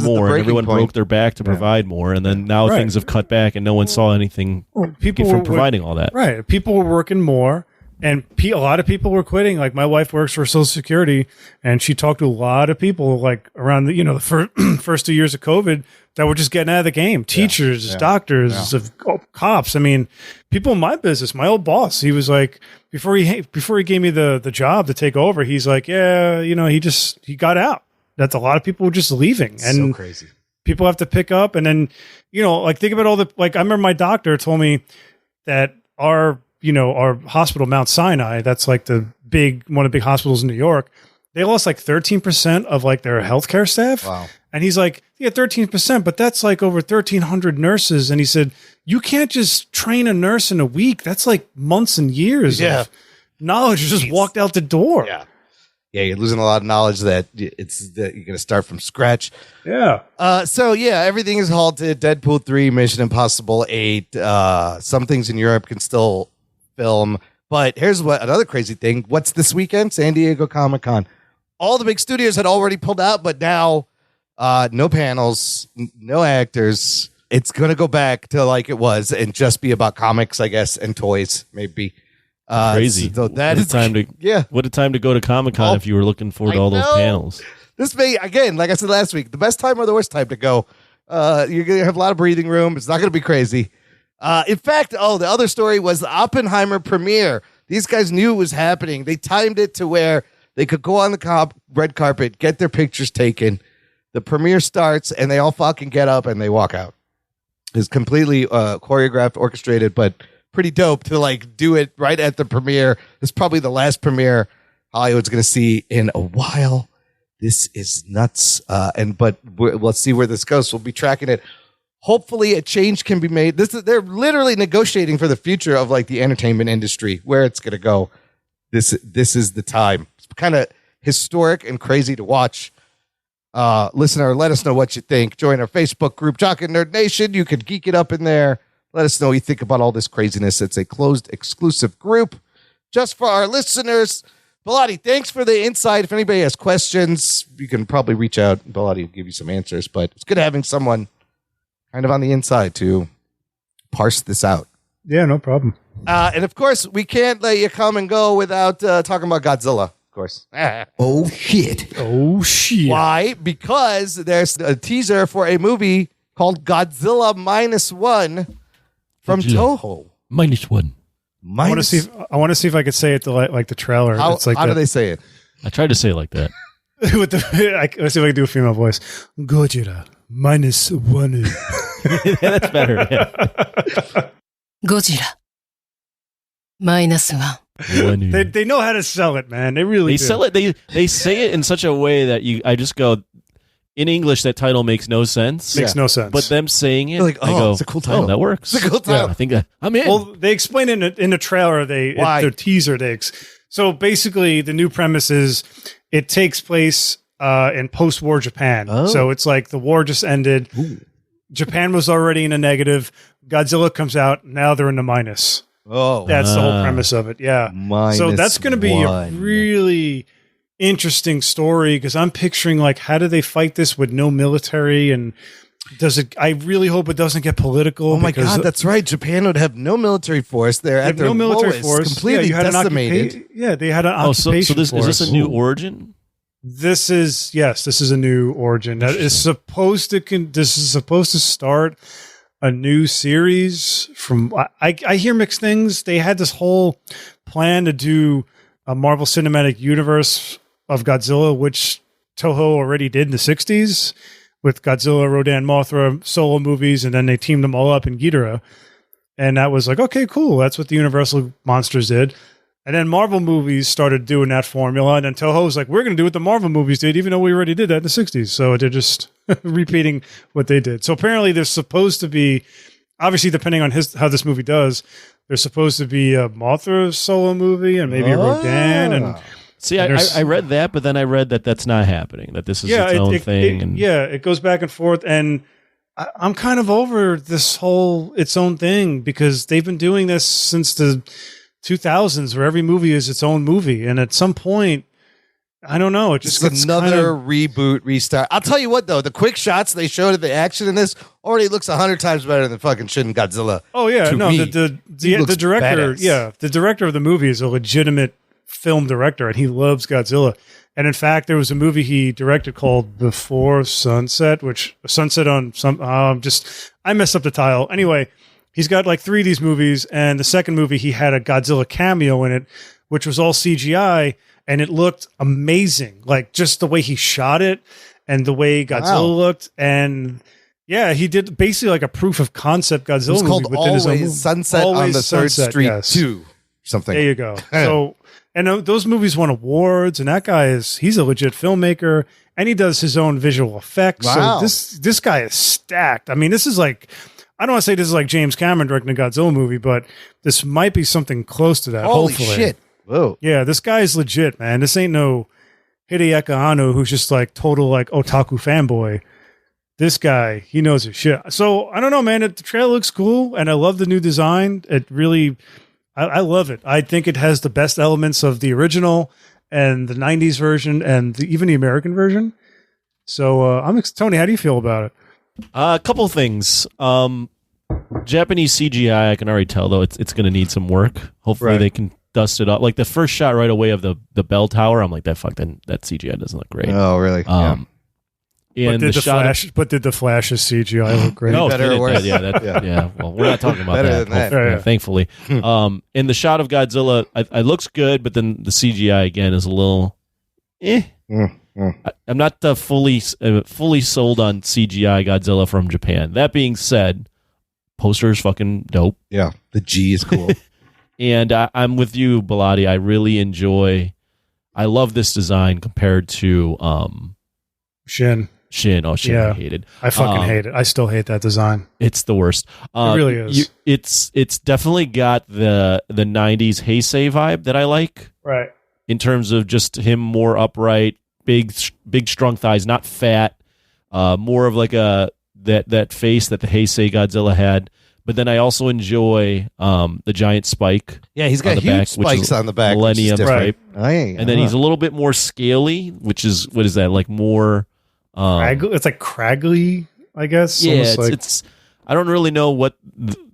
the and breaking everyone point. broke their back to provide more, and then now Right. things have cut back, and no one saw anything people from were providing all that. Right. People were working more, and a lot of people were quitting. Like my wife works for Social Security, and she talked to a lot of people like around the first 2 years of COVID that were just getting out of the game. Teachers, doctors, cops. I mean, people in my business. My old boss, he was like before he gave me the job to take over. He's like, yeah, you know, he got out. That's a lot of people were just leaving, and so crazy. people have to pick up. And then, you know, like think about all the, like, I remember my doctor told me that our hospital, Mount Sinai, that's like one of the big hospitals in New York, they lost like 13% of like their healthcare staff. Wow. And he's like, yeah, 13%, but that's like over 1,300 nurses. And he said, you can't just train a nurse in a week. That's like months and years of knowledge just walked out the door. Yeah. Yeah, you're losing a lot of knowledge that you're going to start from scratch. Yeah. So everything is halted. Deadpool 3, Mission Impossible 8. Some things in Europe can still film, But here's what another crazy thing. What's this weekend? San Diego Comic-Con. All the big studios had already pulled out, but now no panels, no actors. It's going to go back to like it was and just be about comics, I guess, and toys, maybe. Crazy. So that is time to What a time to go to Comic-Con if you were looking forward to all those panels. This may, again, like I said last week, the best time or the worst time to go. You're going to have a lot of breathing room. It's not going to be crazy. In fact, the other story was the Oppenheimer premiere. These guys knew it was happening. They timed it to where they could go on the red carpet, get their pictures taken. The premiere starts, and they all fucking get up and they walk out. It's completely choreographed, orchestrated, but pretty dope to like do it right at the premiere. It's probably the last premiere Hollywood's going to see in a while. This is nuts. But let's see where this goes. We'll be tracking it. Hopefully a change can be made. They're literally negotiating for the future of like the entertainment industry, where it's going to go. This is the time. It's kind of historic and crazy to watch. Listener, let us know what you think. Join our Facebook group, Jock and Nerd Nation. You can geek it up in there. Let us know what you think about all this craziness. It's a closed, exclusive group just for our listeners. Bellotti, thanks for the insight. If anybody has questions, you can probably reach out. Bellotti will give you some answers, but it's good having someone kind of on the inside to parse this out. Yeah, no problem. And of course, we can't let you come and go without talking about Godzilla, of course. Oh, shit. Oh, shit. Why? Because there's a teaser for a movie called Godzilla -1 from Toho. -1. I want to see if I could say it like the trailer. How It's like do they say it? I tried to say it like that. Let's see if I can do a female voice. Godzilla -1. That's better. Yeah. Godzilla -1. They know how to sell it, man. They really do. Sell it. They say it in such a way that I just go, in English, that title makes no sense. Makes no sense. But them saying it, They're like, I go, it's a cool title. Oh, that works. It's a cool title. Yeah, I think I'm in. Well, they explain it in the trailer. Why? The teaser. So basically, the new premise is it takes place in post-war Japan. Oh. So it's like the war just ended. Ooh. Japan was already in a negative. Godzilla comes out. Now they're in the minus. Oh, That's the whole premise of it. Yeah. So that's going to be a really interesting story because I'm picturing like how do they fight this with no military and I really hope it doesn't get political. Oh my God, that's right. Japan would have no military force. They're at their no military lowest, force. completely you had decimated. They had an occupation. So this force. is this a new origin? This is a new origin that is supposed to start a new series. From I hear mixed things. They had this whole plan to do a Marvel Cinematic Universe of Godzilla, which Toho already did in the 60s with Godzilla, Rodan, Mothra solo movies, and then they teamed them all up in Ghidorah. And that was like, okay, cool. That's what the Universal monsters did. And then Marvel movies started doing that formula. And then Toho was like, we're going to do what the Marvel movies did, even though we already did that in the 60s. So they're just repeating what they did. So apparently there's supposed to be, obviously depending on how this movie does, there's supposed to be a Mothra solo movie and maybe a Rodan. And see, I read that, but then I read that that's not happening, that this is its own thing. It goes back and forth. And I'm kind of over this whole its own thing because they've been doing this since the 2000s where every movie is its own movie. And at some point, I don't know. It just it's another reboot, restart. I'll tell you what, though. The quick shots they showed of the action in this already looks 100 times better than fucking Shin Godzilla. Oh, yeah. To No, me. the director, badass. the director of the movie is a legitimate film director and he loves Godzilla. And in fact, there was a movie he directed called Before Sunset, which Sunset on some, I messed up the title. Anyway, he's got like 3 of these movies. And the second movie, he had a Godzilla cameo in it, which was all CGI. And it looked amazing, like just the way he shot it and the way Godzilla looked. And yeah, he did basically like a proof of concept Godzilla It was movie called within his own Always movie. Sunset on Always the 3rd Sunset, Street yes. 2. Something. There you go. So, and those movies won awards, and that guy he's a legit filmmaker, and he does his own visual effects. Wow. So this guy is stacked. I mean, this is like, I don't want to say this is like James Cameron directing a Godzilla movie, but this might be something close to that. Holy hopefully. shit. Whoa. Yeah, this guy is legit, man. This ain't no Hideaki Anno who's just like total like otaku fanboy. This guy, he knows his shit. So I don't know, man. The trailer looks cool, and I love the new design. It really I love it. I think it has the best elements of the original and the 90s version and even the American version. So Tony, how do you feel about it? A couple of things. Japanese CGI, I can already tell though it's going to need some work. Hopefully they can dust it off. Like the first shot right away of the bell tower, I'm like that CGI doesn't look great. Oh, really? And but did the Flash's CGI look great? No, better or worse? Yeah. Well, we're not talking about Better that. than that. Hopefully, thankfully. In the shot of Godzilla, it looks good, but then the CGI again is a little. I'm not fully sold on CGI Godzilla from Japan. That being said, poster is fucking dope. Yeah, the G is cool. And I'm with you, Bellotti. I really enjoy. I love this design compared to Shin. Oh, Shin, Yeah. I hated. I fucking hate it. I still hate that design. It's the worst. It really is. It's definitely got the 90s Heisei vibe that I like. Right. In terms of just him more upright, big strong thighs, not fat. More of like that face that the Heisei Godzilla had. But then I also enjoy the giant spike. Yeah, he's got huge spikes on the back. Millennium type. Right. And then he's a little bit more scaly, which is, what is that, like more... it's like craggly, I guess. Yeah, Almost it's I don't really know what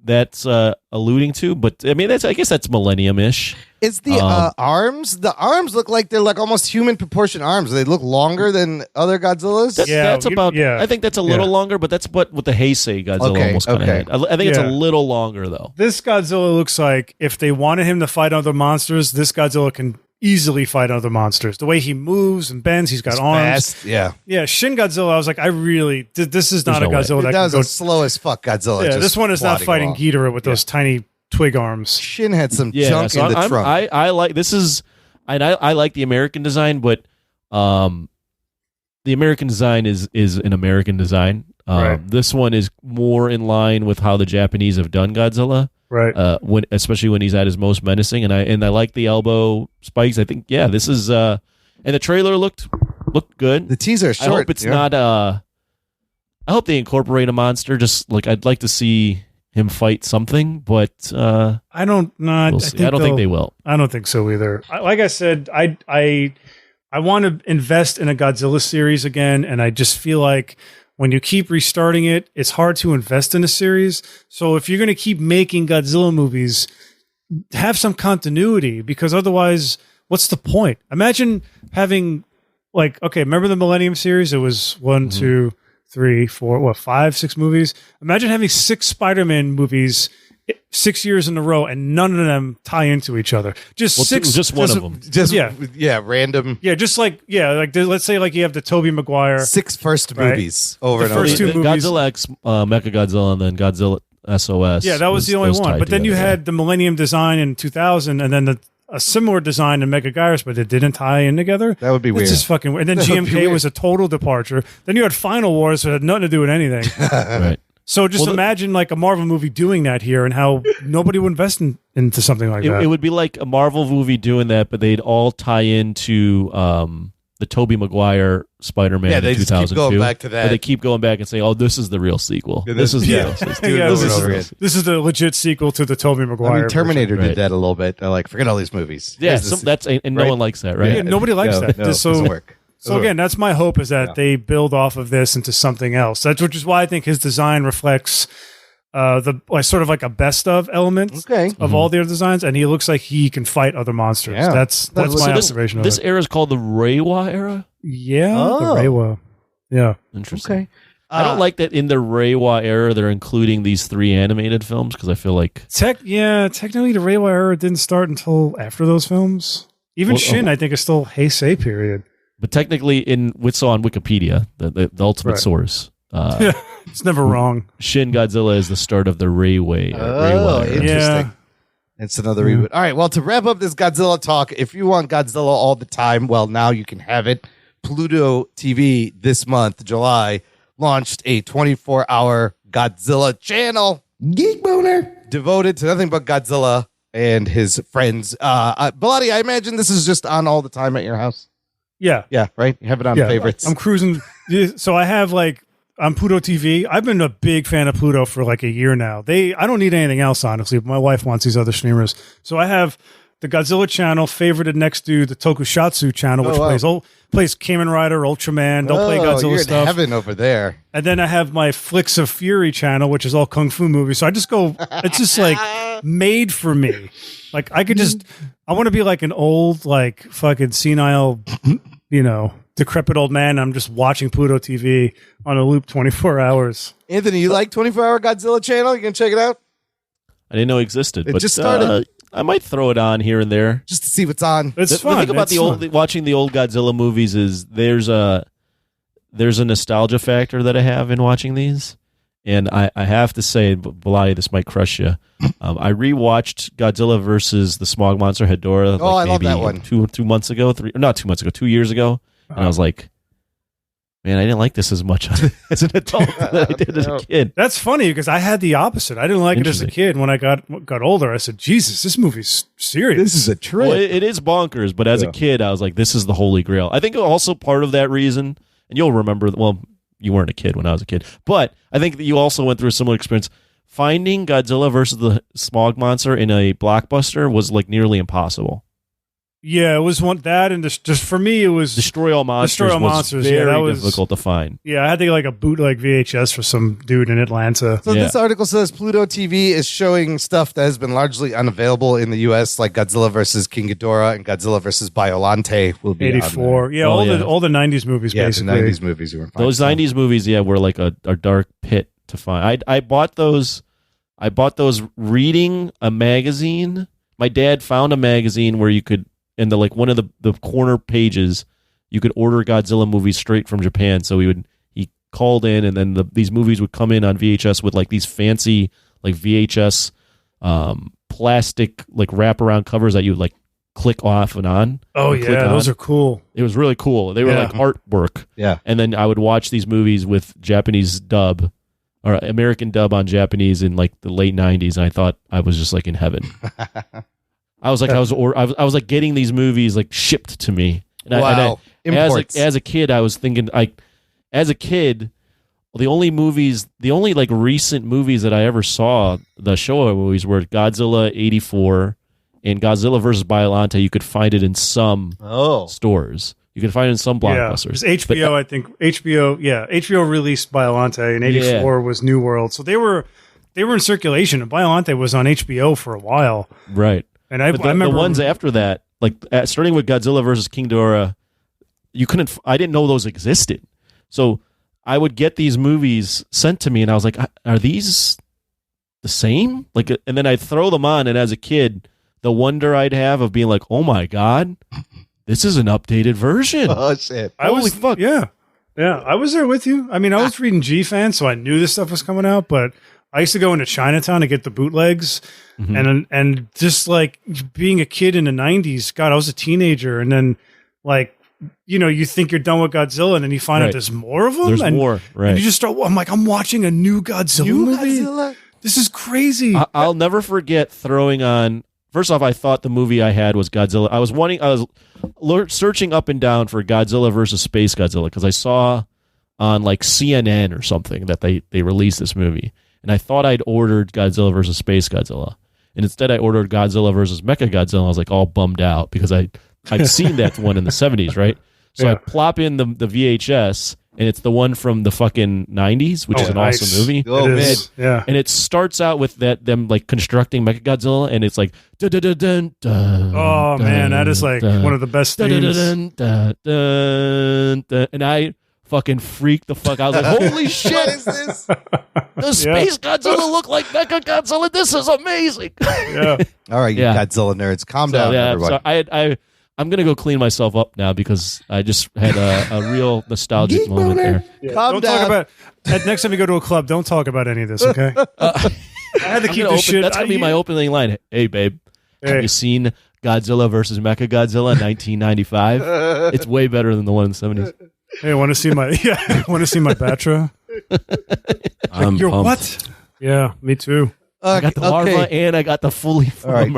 that's alluding to, but I mean, I guess that's millennium-ish. Is the arms? The arms look like they're like almost human proportion arms. They look longer than other Godzillas. That's about. I think that's a little longer, but that's what the Heisei Godzilla almost kind of had. I think it's a little longer though. This Godzilla looks like if they wanted him to fight other monsters, this Godzilla can easily fight other monsters. The way he moves and bends, he's got arms. Fast. Yeah. Shin Godzilla, I was like, this is not a Godzilla that was a slow as fuck Godzilla. Yeah, this one is not fighting Ghidorah with those tiny twig arms. Shin had some junk in the trunk. I like this is, and I like the American design, but the American design is an American design. This one is more in line with how the Japanese have done Godzilla. Right. Especially when he's at his most menacing, and I like the elbow spikes. I think this is and the trailer looked good. The teaser is short. I hope it's not I hope they incorporate a monster. Just like I'd like to see him fight something, but I don't think they will. I don't think so either. Like I said, I want to invest in a Godzilla series again, and I just feel like when you keep restarting it, it's hard to invest in a series. So if you're going to keep making Godzilla movies, have some continuity, because otherwise, what's the point? Imagine having remember the Millennium series? It was 1, 2, 3, 4, 5, 6 movies. Imagine having 6 Spider-Man movies 6 years in a row and none of them tie into each other. Just one of them. Random. Yeah, just let's say you have the Tobey Maguire 6 first movies over and over. First 2 movies. Godzilla X, Mechagodzilla, and then Godzilla SOS. Yeah, that was the only one. But then you had the Millennium design in 2000, and then a similar design in Mechagodzilla, but it didn't tie in together. That would be weird. It's just fucking weird. And then GMK was a total departure. Then you had Final Wars, that had nothing to do with anything. Right. So just imagine like a Marvel movie doing that here, and how nobody would invest into something like that. It would be like a Marvel movie doing that, but they'd all tie into the Tobey Maguire Spider-Man in 2002. Just keep going back to that. But they keep going back and saying, "Oh, this is the real sequel. This is the real sequel." This is the legit sequel to the Tobey Maguire. Terminator did that a little bit. They're like, forget all these movies. Yeah, no one likes that, right? Yeah, nobody likes that. No, doesn't work. So again, that's my hope, is that they build off of this into something else. Which is why I think his design reflects sort of like a best of element of all their designs, and he looks like he can fight other monsters. Yeah. That's my observation. This era is called the Reiwa era. Yeah, the Reiwa. Yeah, interesting. Okay. I don't like that in the Reiwa era they're including these 3 animated films, because I feel like technically the Reiwa era didn't start until after those films. Even Shin, I think, is still Heisei period. But technically, on Wikipedia, the ultimate source, it's never wrong. Shin Godzilla is the start of the Reiwa. Interesting. Yeah. It's another reboot. All right. Well, to wrap up this Godzilla talk, if you want Godzilla all the time, well, now you can have it. Pluto TV this month, July, launched a 24-hour Godzilla channel. Geek boner. Devoted to nothing but Godzilla and his friends. Bellotti, I imagine this is just on all the time at your house. Yeah. Yeah, right? You have it on favorites. I'm cruising. So I have on Pluto TV. I've been a big fan of Pluto for like a year now. I don't need anything else, honestly. But my wife wants these other streamers. So I have the Godzilla channel favorited next to the Tokusatsu channel, which plays Kamen Rider, Ultraman. They'll play Godzilla you're stuff. in heaven over there. And then I have my Flicks of Fury channel, which is all kung fu movies. So I just go, it's just like made for me. Like I want to be like an old, like fucking senile, decrepit old man. I'm just watching Pluto TV on a loop 24 hours. Anthony, you like 24-hour Godzilla channel? You can check it out? I didn't know it existed. It but, just started. I might throw it on here and there. Just to see what's on. It's fun. The thing about watching the old Godzilla movies is there's a nostalgia factor that I have in watching these. And I have to say, Bellotti, this might crush you. I rewatched Godzilla versus the Smog Monster Hedorah. I love that one. 2 months ago, 2 years ago. And I was like, man, I didn't like this as much as an adult that I did as a kid. That's funny because I had the opposite. I didn't like it as a kid. When I got older, I said, Jesus, this movie's serious. This is a trip. Well, it is bonkers, but as a kid, I was like, this is the holy grail. I think also part of that reason, and you'll remember, well, you weren't a kid when I was a kid, but I think that you also went through a similar experience. Finding Godzilla versus the Smog Monster in a blockbuster was like nearly impossible. Yeah, it was just for me, it was Destroy All Monsters. Very difficult to find. Yeah, I had to get like a bootleg VHS for some dude in Atlanta. So this article says Pluto TV is showing stuff that has been largely unavailable in the U.S., like Godzilla versus King Ghidorah and Godzilla versus Biollante will be 84. on Yeah, all the 90s movies, basically. The 90s movies you were finding. Those 90s movies, were like a dark pit to find. I bought those reading a magazine. My dad found a magazine where you could, in the one of the corner pages, you could order Godzilla movies straight from Japan. So he called in, and then these movies would come in on VHS with like these fancy like VHS plastic like wraparound covers that you would like click off and on. Oh yeah, those are cool. It was really cool. They were like artwork. Yeah. And then I would watch these movies with Japanese dub or American dub on Japanese in like the late 90s, and I thought I was just like in heaven. I was like getting these movies like shipped to me. And wow. As a kid, I was thinking the only like recent movies that I ever saw, the Showa movies, were Godzilla 84 and Godzilla versus Biollante. You could find it in some stores. You can find it in some blockbusters. Yeah, HBO, I think HBO released Biollante, and 84 was New World. So they were in circulation, and Biollante was on HBO for a while. Right. And I remember the ones after that, like starting with Godzilla versus King Ghidorah, I didn't know those existed. So I would get these movies sent to me, and I was like, are these the same? Like, and then I'd throw them on, and as a kid, the wonder I'd have of being like, oh my God, this is an updated version. Oh shit! Holy fuck! Yeah, I was there with you. I mean, I was reading G-Fan, so I knew this stuff was coming out, but I used to go into Chinatown to get the bootlegs, and just like being a kid in the 90s, God, I was a teenager, and then like, you think you're done with Godzilla, and then you find out there's more of them. There's more, right? And you just start, I'm like, I'm watching a new Godzilla movie. This is crazy. I'll never forget throwing on. First off, I thought the movie I had was Godzilla. I was searching up and down for Godzilla versus Space Godzilla because I saw on like CNN or something that they released this movie. And I thought I'd ordered Godzilla versus Space Godzilla. And instead I ordered Godzilla versus Mecha Godzilla. I was like all bummed out because I'd seen that one in the 70s, right? So I plop in the VHS, and it's the one from the fucking 90s, which is an awesome movie. Oh, man. Yeah. And it starts out with them like constructing Mecha Godzilla, and it's like dun, dun, dun, dun, dun, oh man, that is like one of the best dun, themes. dun, dun, dun, dun, and I fucking freaked the fuck out. I was like, holy shit, What is this? does Space Godzilla look like Mecha Godzilla? This is amazing. Yeah. All right, you Godzilla nerds, calm down, everybody. So I'm going to go clean myself up now because I just had a real nostalgic moment there. Yeah. Calm Don't down. talk about next time you go to a club, don't talk about any of this, okay? I had to keep this shit. That's going to be my opening line. Hey, babe, have you seen Godzilla versus Mecha Godzilla 1995? It's way better than the one in the 70s. Hey, want to see my Batra? You're pumped. what? Yeah, me too. I got the larva and I got the fully formed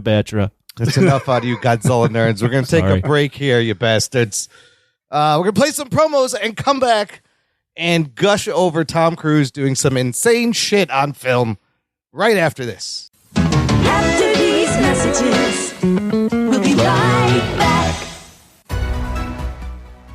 Batra. That's enough out of you Godzilla nerds. We're going to take a break here, you bastards. We're going to play some promos and come back and gush over Tom Cruise doing some insane shit on film right after this. After these messages, we'll be right back.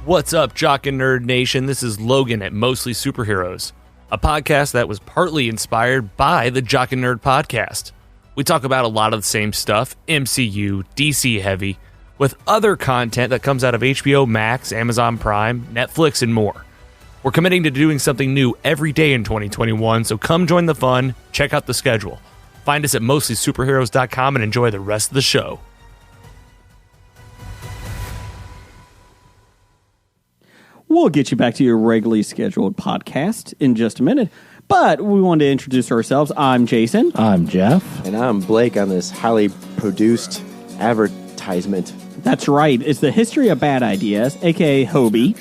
What's up, Jock and Nerd Nation? This is Logan at Mostly Superheroes, a podcast that was partly inspired by the Jock and Nerd podcast. We talk about a lot of the same stuff, MCU, DC heavy, with other content that comes out of HBO Max, Amazon Prime, Netflix, and more. We're committing to doing something new every day in 2021, so come join the fun, check out the schedule. Find us at mostlysuperheroes.com and enjoy the rest of the show. We'll get you back to your regularly scheduled podcast in just a minute, but we wanted to introduce ourselves. I'm Jason. I'm Jeff. And I'm Blake on this highly produced advertisement. That's right. It's the History of Bad Ideas, a.k.a. Hobie.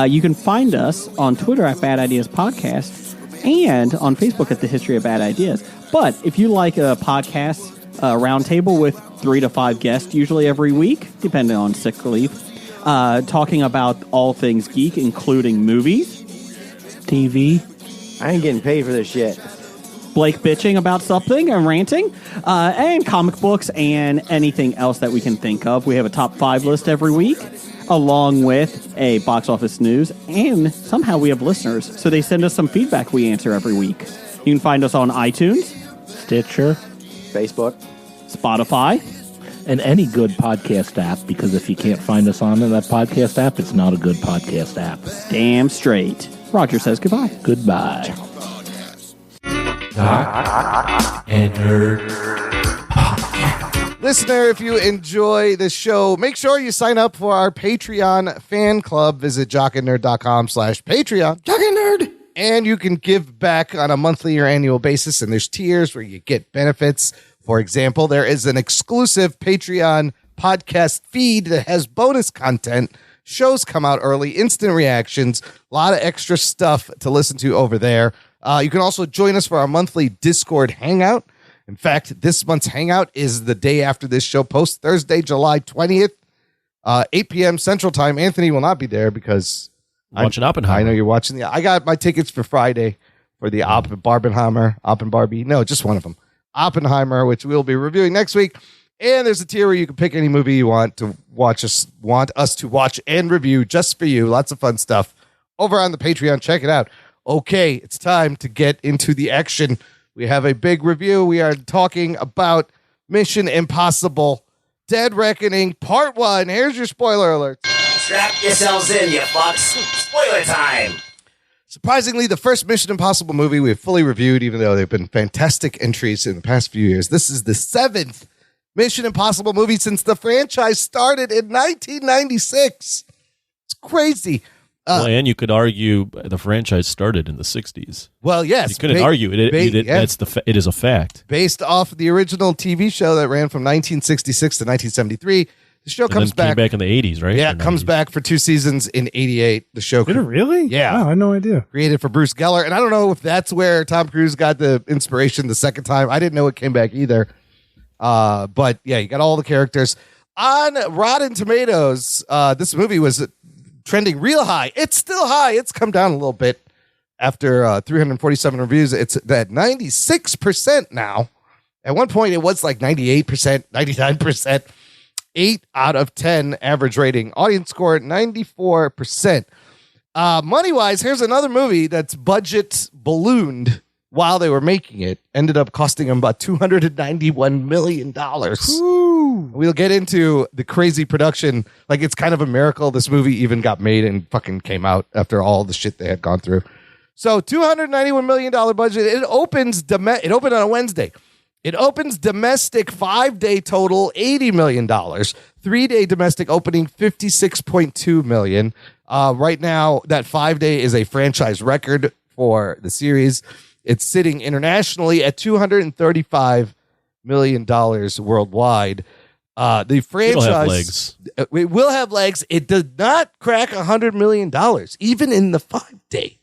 You can find us on Twitter at Bad Ideas Podcast and on Facebook at the History of Bad Ideas. But if you like a podcast roundtable with 3 to 5 guests, usually every week, depending on sick leave, talking about all things geek, including movies, TV. I ain't getting paid for this shit. Blake bitching about something and ranting, and comic books and anything else that we can think of. We have a top 5 list every week, along with a box office news, and somehow we have listeners, so they send us some feedback we answer every week. You can find us on iTunes, Stitcher, Facebook, Spotify, and any good podcast app, because if you can't find us on that podcast app, it's not a good podcast app. Damn straight. Roger says goodbye. Goodbye. Jock and Nerd. Listener, if you enjoy the show, make sure you sign up for our Patreon fan club. Visit jockandnerd.com/Patreon. Jock and Nerd. And you can give back on a monthly or annual basis, and there's tiers where you get benefits. For example, there is an exclusive Patreon podcast feed that has bonus content. Shows come out early, instant reactions, a lot of extra stuff to listen to over there. You can also join us for our monthly Discord hangout. In fact, this month's hangout is the day after this show posts, Thursday, July 20th, 8 p.m. Central Time. Anthony will not be there because Watching Oppenheimer. I know you're watching I got my tickets for Friday for the Oppenbarbie. No, just one of them. Oppenheimer, which we'll be reviewing next week. And there's a tier where you can pick any movie you want us to watch and review just for you. Lots of fun stuff over on the Patreon. Check it out. Okay, it's time to get into the action. We have a big review. We are talking about Mission Impossible Dead Reckoning Part 1. Here's your spoiler alert. Strap yourselves in, you fucks. Spoiler time. Surprisingly, the first Mission Impossible movie we've fully reviewed, even though they've been fantastic entries in the past few years. This is the 7th Mission Impossible movie since the franchise started in 1996. It's crazy. And you could argue the franchise started in the 60s. Well, yes. You couldn't argue it. It is a fact. Based off the original TV show that ran from 1966 to 1973, the show comes back. Came back in the 80s, right? Yeah, it comes back for 2 seasons in 88. The show. Did it really? Yeah. Wow, I had no idea. Created for Bruce Geller. And I don't know if that's where Tom Cruise got the inspiration the second time. I didn't know it came back either. But yeah, you got all the characters. On Rotten Tomatoes, this movie was trending real high. It's still high. It's come down a little bit after 347 reviews. It's at 96% now. At one point, it was like 98%, 99%. 8 out of 10 average rating. Audience score 94%. Money-wise, here's another movie that's budget ballooned while they were making it. Ended up costing them about $291 million. Ooh. We'll get into the crazy production. Like, it's kind of a miracle this movie even got made and fucking came out after all the shit they had gone through. So, $291 million budget. It opened on a Wednesday. It opens domestic 5-day total, $80 million. 3-day domestic opening, $56.2 million. Right now, that 5-day is a franchise record for the series. It's sitting internationally at $235 million worldwide. The franchise It'll have legs. It will have legs. It did not crack $100 million, even in the 5-day.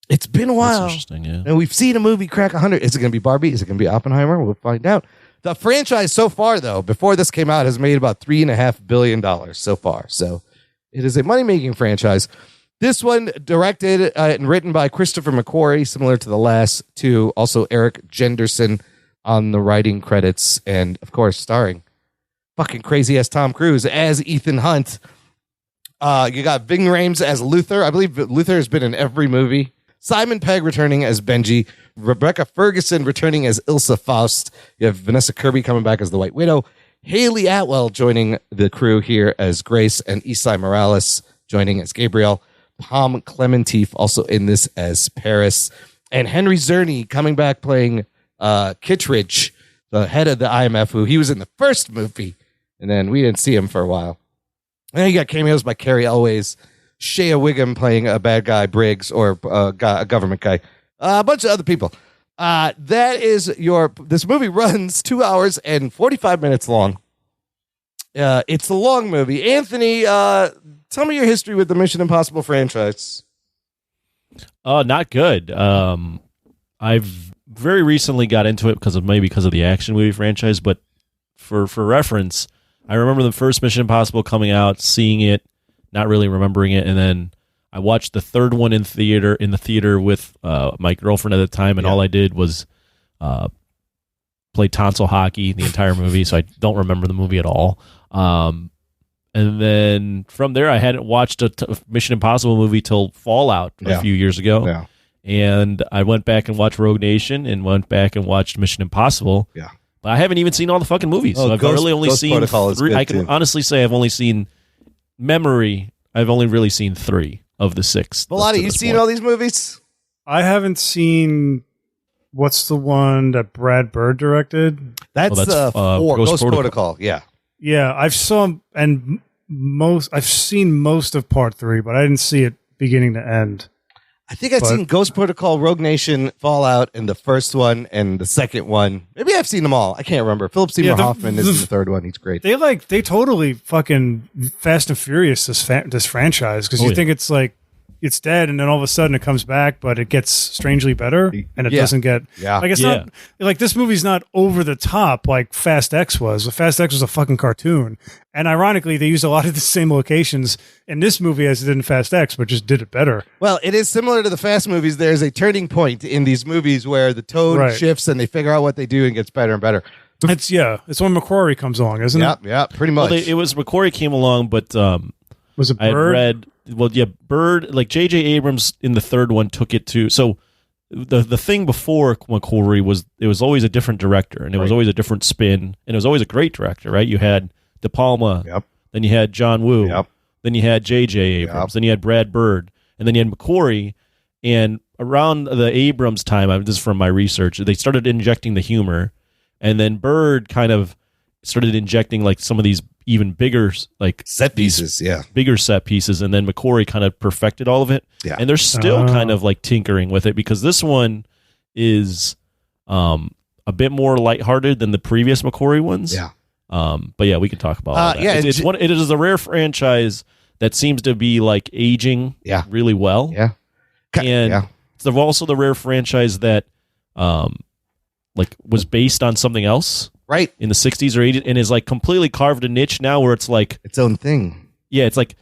It's been a while. That's interesting, yeah. And we've seen a movie crack 100. Is it going to be Barbie? Is it going to be Oppenheimer? We'll find out. The franchise so far, though, before this came out, has made about $3.5 billion so far. So it is a money-making franchise. This one directed and written by Christopher McQuarrie, similar to the last two. Also Eric Jenderson on the writing credits, and of course starring fucking crazy ass Tom Cruise as Ethan Hunt. You got Ving Rhames as Luther. I believe Luther has been in every movie. Simon Pegg returning as Benji. Rebecca Ferguson returning as Ilsa Faust. You have Vanessa Kirby coming back as the White Widow. Haley Atwell joining the crew here as Grace, and Isai Morales joining as Gabriel. Tom Clementif also in this as Paris. And Henry Czerny coming back playing Kittredge, the head of the IMF, who he was in the first movie, and then we didn't see him for a while. And then you got cameos by Carrie Elways, Shea Wiggum playing a bad guy, Briggs, or a government guy, a bunch of other people. This movie runs 2 hours and 45 minutes long. It's a long movie. Anthony, tell me your history with the Mission Impossible franchise. Not good. I've very recently got into it because of the action movie franchise, but for reference, I remember the first Mission Impossible coming out, seeing it, not really remembering it, and then I watched the third one in the theater with my girlfriend at the time, and all I did was play tonsil hockey the entire movie, so I don't remember the movie at all. And then from there, I hadn't watched a Mission Impossible movie till Fallout a few years ago. Yeah. And I went back and watched Rogue Nation and went back and watched Mission Impossible. Yeah. But I haven't even seen all the fucking movies. So I've really only seen three. I can honestly say I've only seen I've only really seen 3 of the 6. Bellotti, you seen all these movies? I haven't seen. What's the one that Brad Bird directed? That's 4, Ghost Protocol. Yeah. Yeah, I've seen most of part 3, but I didn't see it beginning to end. I think I've seen Ghost Protocol, Rogue Nation, Fallout, and the first one and the second one. Maybe I've seen them all. I can't remember. Philip Seymour Hoffman is in the third one. He's great. They totally fucking Fast and Furious this franchise, because you think it's like it's dead, and then all of a sudden it comes back, but it gets strangely better, and it doesn't get like it's not like this movie's not over the top like Fast X was. Fast X was a fucking cartoon, and ironically, they used a lot of the same locations in this movie as it did in Fast X, but just did it better. Well, it is similar to the Fast movies. There's a turning point in these movies where the tone shifts, and they figure out what they do and gets better and better. It's when McQuarrie comes along, isn't it? Yeah, pretty much. Well, it was McQuarrie came along, but was it Bird? I read. Well, yeah, Bird, like J.J. Abrams in the third one took it to. So the thing before McQuarrie was it was always a different director, and it was always a different spin, and it was always a great director, right? You had De Palma, then you had John Woo, then you had J.J. Abrams, then you had Brad Bird, and then you had McQuarrie. And around the Abrams time, this is from my research, they started injecting the humor, and then Bird kind of started injecting like some of these even bigger like set pieces, bigger set pieces, and then McQuarrie kind of perfected all of it. And they're still kind of like tinkering with it, because this one is a bit more lighthearted than the previous McQuarrie ones. But yeah, we can talk about all that. It is a rare franchise that seems to be like aging really well. And it's also the rare franchise that like was based on something else. Right. In the 60s or 80s, and is like completely carved a niche now where it's like its own thing. Yeah, it's like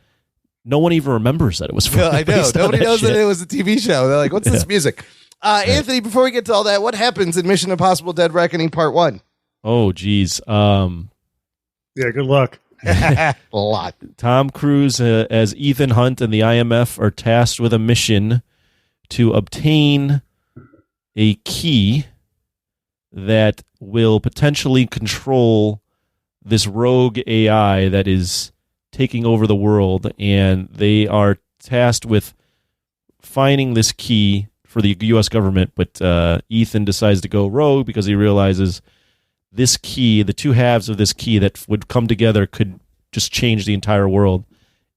no one even remembers that it was from. I know. Nobody knows that it was a TV show. They're like, what's this music? Anthony, before we get to all that, what happens in Mission Impossible Dead Reckoning Part 1? Oh, geez. Yeah, good luck. A lot. Tom Cruise as Ethan Hunt and the IMF are tasked with a mission to obtain a key that will potentially control this rogue AI that is taking over the world, and they are tasked with finding this key for the U.S. government, but Ethan decides to go rogue because he realizes this key, the two halves of this key that would come together could just change the entire world,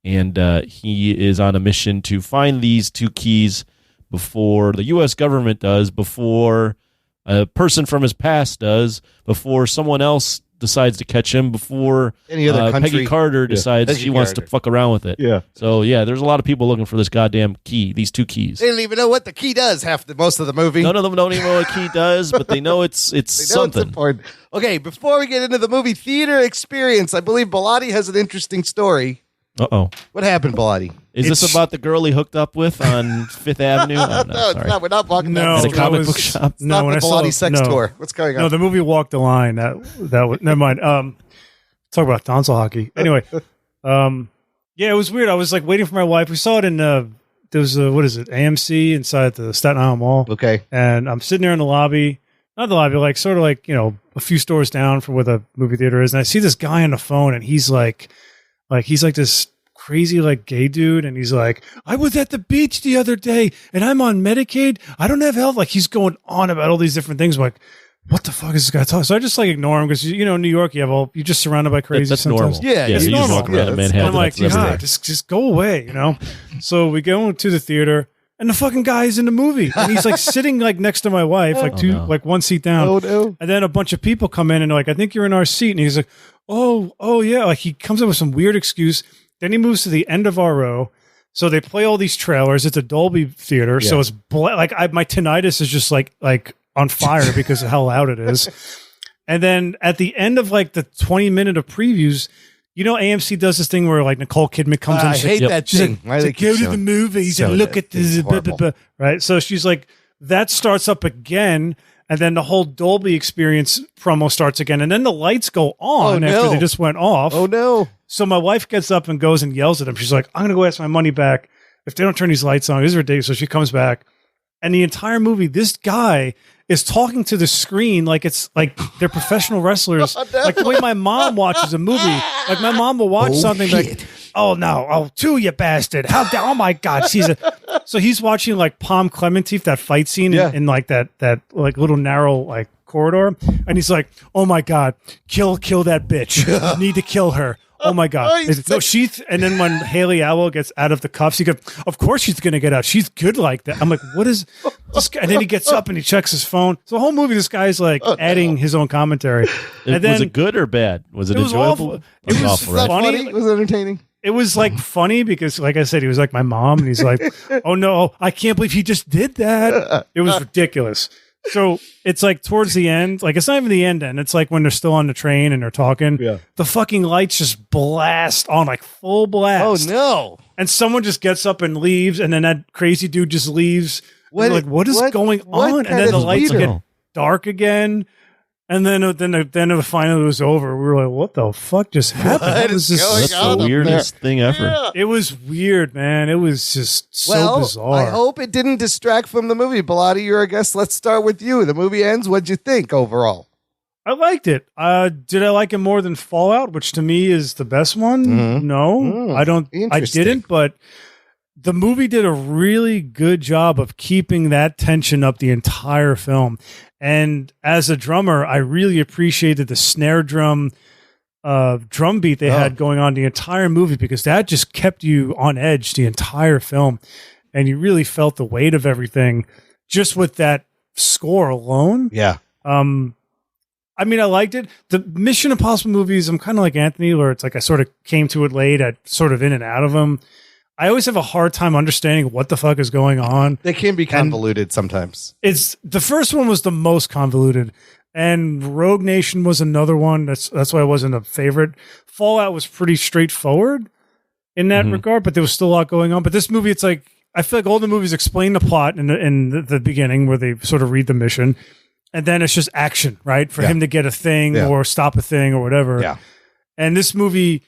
and he is on a mission to find these two keys before the U.S. government does, before a person from his past does, before someone else decides to catch him, before any other country. Peggy Carter decides she wants to fuck around with it. Yeah. So yeah, there's a lot of people looking for this goddamn key, these two keys. They don't even know what the key does most of the movie. None of them don't even know what key does, but they know it's something. It's important. Okay, before we get into the movie theater experience, I believe Bellotti has an interesting story. Uh-oh. What happened, Bellotti? Is this about the girl he hooked up with on Fifth Avenue? Oh, no, it's sorry. not. We're not walking No, At a that. comic book shop? It's not when the I saw Bellotti sex no. tour. What's going on? No, the movie Walk the Line. That was never mind. Talk about tonsil hockey. Anyway, yeah, it was weird. I was like waiting for my wife. We saw it in there was what is it, AMC inside the Staten Island Mall. Okay. And I'm sitting there in the lobby, not the lobby, like sort of like, you know, a few stores down from where the movie theater is. And I see this guy on the phone, and he's like this crazy like gay dude, and he's like, I was at the beach the other day and I'm on Medicaid. I don't have health. Like he's going on about all these different things. I'm like, what the fuck is this guy talking? So I just like ignore him because you know in New York you're just surrounded by crazy. That's sometimes. normal. Yeah, you it's just normal. walk around in Manhattan. I'm like, that's everywhere. God, just go away, you know? So we go into the theater, and the fucking guy is in the movie. And he's like sitting like next to my wife, like like one seat down. Oh, no. And then a bunch of people come in and they're like, I think you're in our seat. And he's like, oh yeah. Like he comes up with some weird excuse. Then he moves to the end of our row. So they play all these trailers. It's a Dolby theater. So it's like my tinnitus is just like on fire because of how loud it is. And then at the end of like the 20-minute of previews, you know, AMC does this thing where like Nicole Kidman comes in. I hate that thing. She's like, go to the movies and look at this. Blah, blah, blah. Right. So she's like, that starts up again. And then the whole Dolby experience promo starts again. And then the lights go on after they just went off. Oh, no. So my wife gets up and goes and yells at him. She's like, I'm going to go ask my money back if they don't turn these lights on. This is ridiculous. So she comes back. And the entire movie, this guy is talking to the screen like it's like they're professional wrestlers. Like the way my mom watches a movie. Like my mom will watch something like, oh no, oh two, you bastard. Oh my God. So he's watching like Palm Clementif, that fight scene in like that like little narrow like corridor. And he's like, oh my God, kill that bitch. You need to kill her. Oh my God. And then when Haley Atwell gets out of the cuffs, he goes, of course she's going to get out. She's good like that. I'm like, what is this guy? And then he gets up and he checks his phone. So the whole movie, this guy's like adding his own commentary. And then, was it good or bad? Was it enjoyable? Awful. It was awful, right? funny. It was entertaining. It was like funny because, like I said, he was like my mom, and he's like, "Oh no, I can't believe he just did that." It was ridiculous. So it's like towards the end, like it's not even the end. It's like when they're still on the train and they're talking. Yeah. The fucking lights just blast on, like full blast. Oh no! And someone just gets up and leaves, and then that crazy dude just leaves. What is going on? And then the lights get dark again. And then finally it was over. We were like, what the fuck just happened? That's the weirdest thing ever. Yeah. It was weird, man. It was just so bizarre. I hope it didn't distract from the movie. Bellotti, you're a guest. Let's start with you. The movie ends. What'd you think overall? I liked it. Did I like it more than Fallout, which to me is the best one? Mm-hmm. No, I don't. I didn't, but the movie did a really good job of keeping that tension up the entire film. And as a drummer, I really appreciated the snare drum beat they had going on the entire movie, because that just kept you on edge the entire film. And you really felt the weight of everything just with that score alone. Yeah. I mean, I liked it. The Mission Impossible movies, I'm kind of like Anthony, where it's like I sort of came to it late. I sort of in and out of them. I always have a hard time understanding what the fuck is going on. They can be convoluted sometimes. It's the first one was the most convoluted, and Rogue Nation was another one. That's why it wasn't a favorite. Fallout was pretty straightforward in that regard, but there was still a lot going on. But this movie, it's like I feel like all the movies explain the plot in the beginning, where they sort of read the mission, and then it's just action, right? For him to get a thing or stop a thing or whatever. Yeah. And this movie.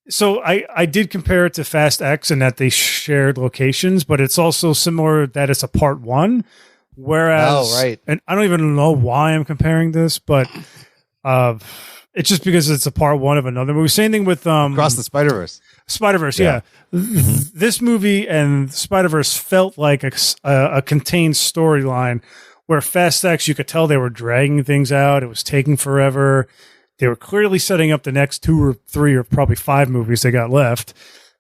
So I did compare it to Fast X in that they shared locations, but it's also similar that it's a part one. Whereas, and I don't even know why I'm comparing this, but it's just because it's a part one of another movie. Same thing with Across the Spider-Verse. Spider-Verse, yeah. This movie and Spider-Verse felt like a contained storyline, where Fast X, you could tell they were dragging things out. It was taking forever. They were clearly setting up the next 2 or 3 or probably 5 movies they got left.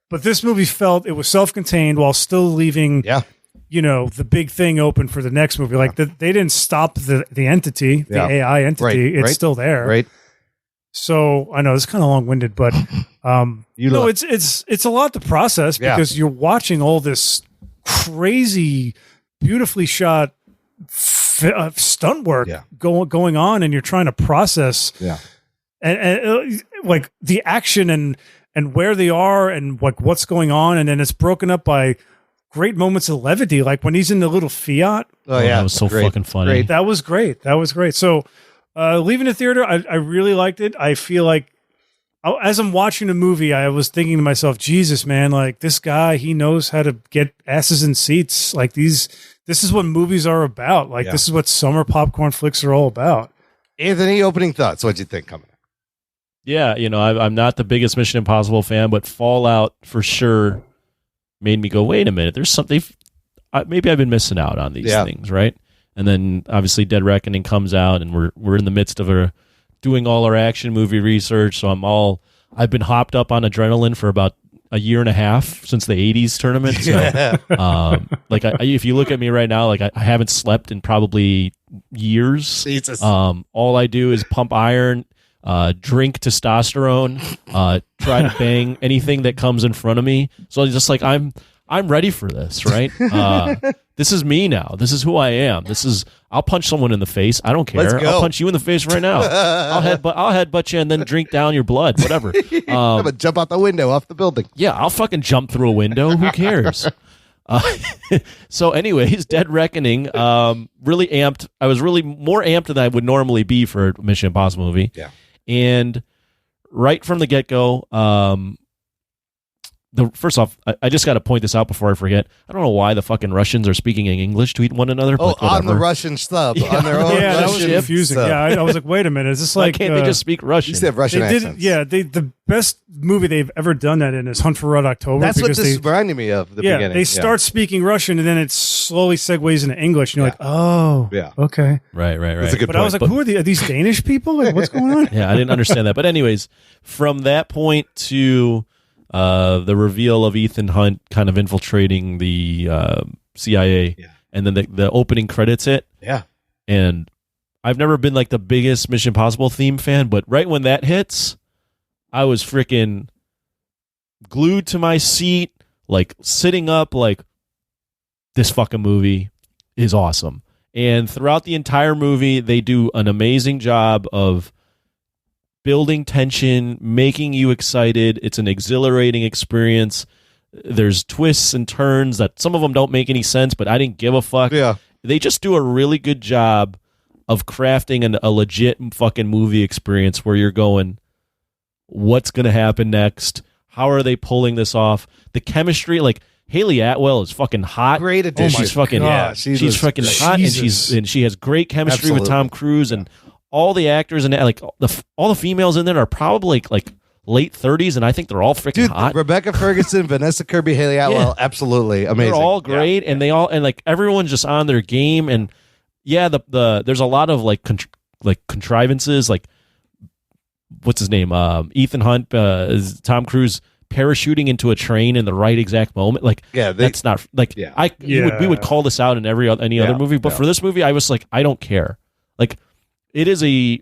But this movie felt it was self-contained while still leaving, the big thing open for the next movie. Like they didn't stop the entity, the AI entity. It's still there. Right. So I know it's kind of long-winded, but it's a lot to process because you're watching all this crazy, beautifully shot stunt work going on, and you're trying to process. Yeah. And like the action and and where they are and like what's going on, and then it's broken up by great moments of levity, like when he's in the little Fiat. Oh yeah, that was so fucking funny. Great. That was great. So leaving the theater, I really liked it. I feel like as I'm watching the movie, I was thinking to myself, Jesus, man, like this guy, he knows how to get asses in seats. Like this is what movies are about. Like this is what summer popcorn flicks are all about. Anthony, opening thoughts. What'd you think coming up? Yeah, I'm not the biggest Mission Impossible fan, but Fallout for sure made me go, wait a minute, there's something, maybe I've been missing out on these things, right? And then obviously Dead Reckoning comes out, and we're in the midst of doing all our action movie research, so I've been hopped up on adrenaline for about a year and a half since the 80s tournament. So, if you look at me right now, like I haven't slept in probably years. Jesus. All I do is pump iron, drink testosterone, try to bang anything that comes in front of me. So it's just like I'm ready for this, right? This is me now. This is who I am. I'll punch someone in the face. I don't care. Let's go. I'll punch you in the face right now. I'll headbutt you and then drink down your blood. Whatever. I'm gonna jump out the window off the building. Yeah, I'll fucking jump through a window. Who cares? So anyways, Dead Reckoning, really amped. I was really more amped than I would normally be for a Mission Impossible movie. Yeah. And right from the get-go, first off, I just got to point this out before I forget. I don't know why the fucking Russians are speaking in English to one another. Oh, but whatever. on the Russian sub, on their own. Yeah, that was Russian confusing. sub. Yeah, I was like, wait a minute, is this Why like? can't they just speak Russian? You said Russian They accents. didn't. Yeah, the best movie they've ever done that in is Hunt for Red October. That's what because this reminded me of. The beginning. They start speaking Russian and then it slowly segues into English. And you're like, oh, Yeah. okay. Right. That's a good But point. I was like, who are these Danish people? Like, what's going on? Yeah, I didn't understand that. But anyways, from that point to the reveal of Ethan Hunt kind of infiltrating the CIA, and then the opening credits hit. Yeah. And I've never been like the biggest Mission Impossible theme fan, but right when that hits, I was freaking glued to my seat, like sitting up, like this fucking movie is awesome. And throughout the entire movie, they do an amazing job of building tension, making you excited. It's an exhilarating experience. There's twists and turns that some of them don't make any sense, but I didn't give a fuck. Yeah. They just do a really good job of crafting a legit fucking movie experience where you're going, what's going to happen next? How are they pulling this off? The chemistry, like Haley Atwell is fucking hot. Great addition. She's fucking she's fucking hot, and she has great chemistry with Tom Cruise, and all the actors and like all the females in there are probably like late 30s, and I think they're all freaking hot. Rebecca Ferguson, Vanessa Kirby, Haley Atwell, absolutely amazing. They're all great, and they all like everyone's just on their game, and there's a lot of like contrivances, like what's his name, Ethan Hunt, Tom Cruise parachuting into a train in the right exact moment. Like that's not like we would call this out in any other movie, but for this movie, I was like, I don't care. Like it is a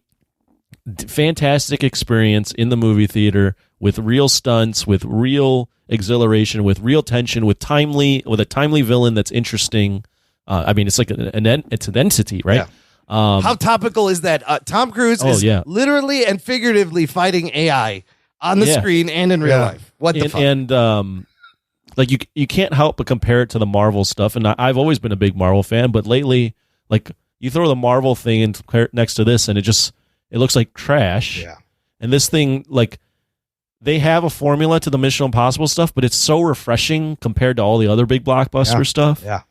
fantastic experience in the movie theater with real stunts, with real exhilaration, with real tension, with a timely villain that's interesting. I mean, it's like it's an entity, right? Yeah. How topical is that? Tom Cruise is literally and figuratively fighting AI on the screen and in real life. What the fuck? And like you can't help but compare it to the Marvel stuff. And I've always been a big Marvel fan, but lately, like you throw the Marvel thing in next to this, and it looks like trash. Yeah. And this thing, like, they have a formula to the Mission Impossible stuff, but it's so refreshing compared to all the other big blockbuster stuff. Yeah.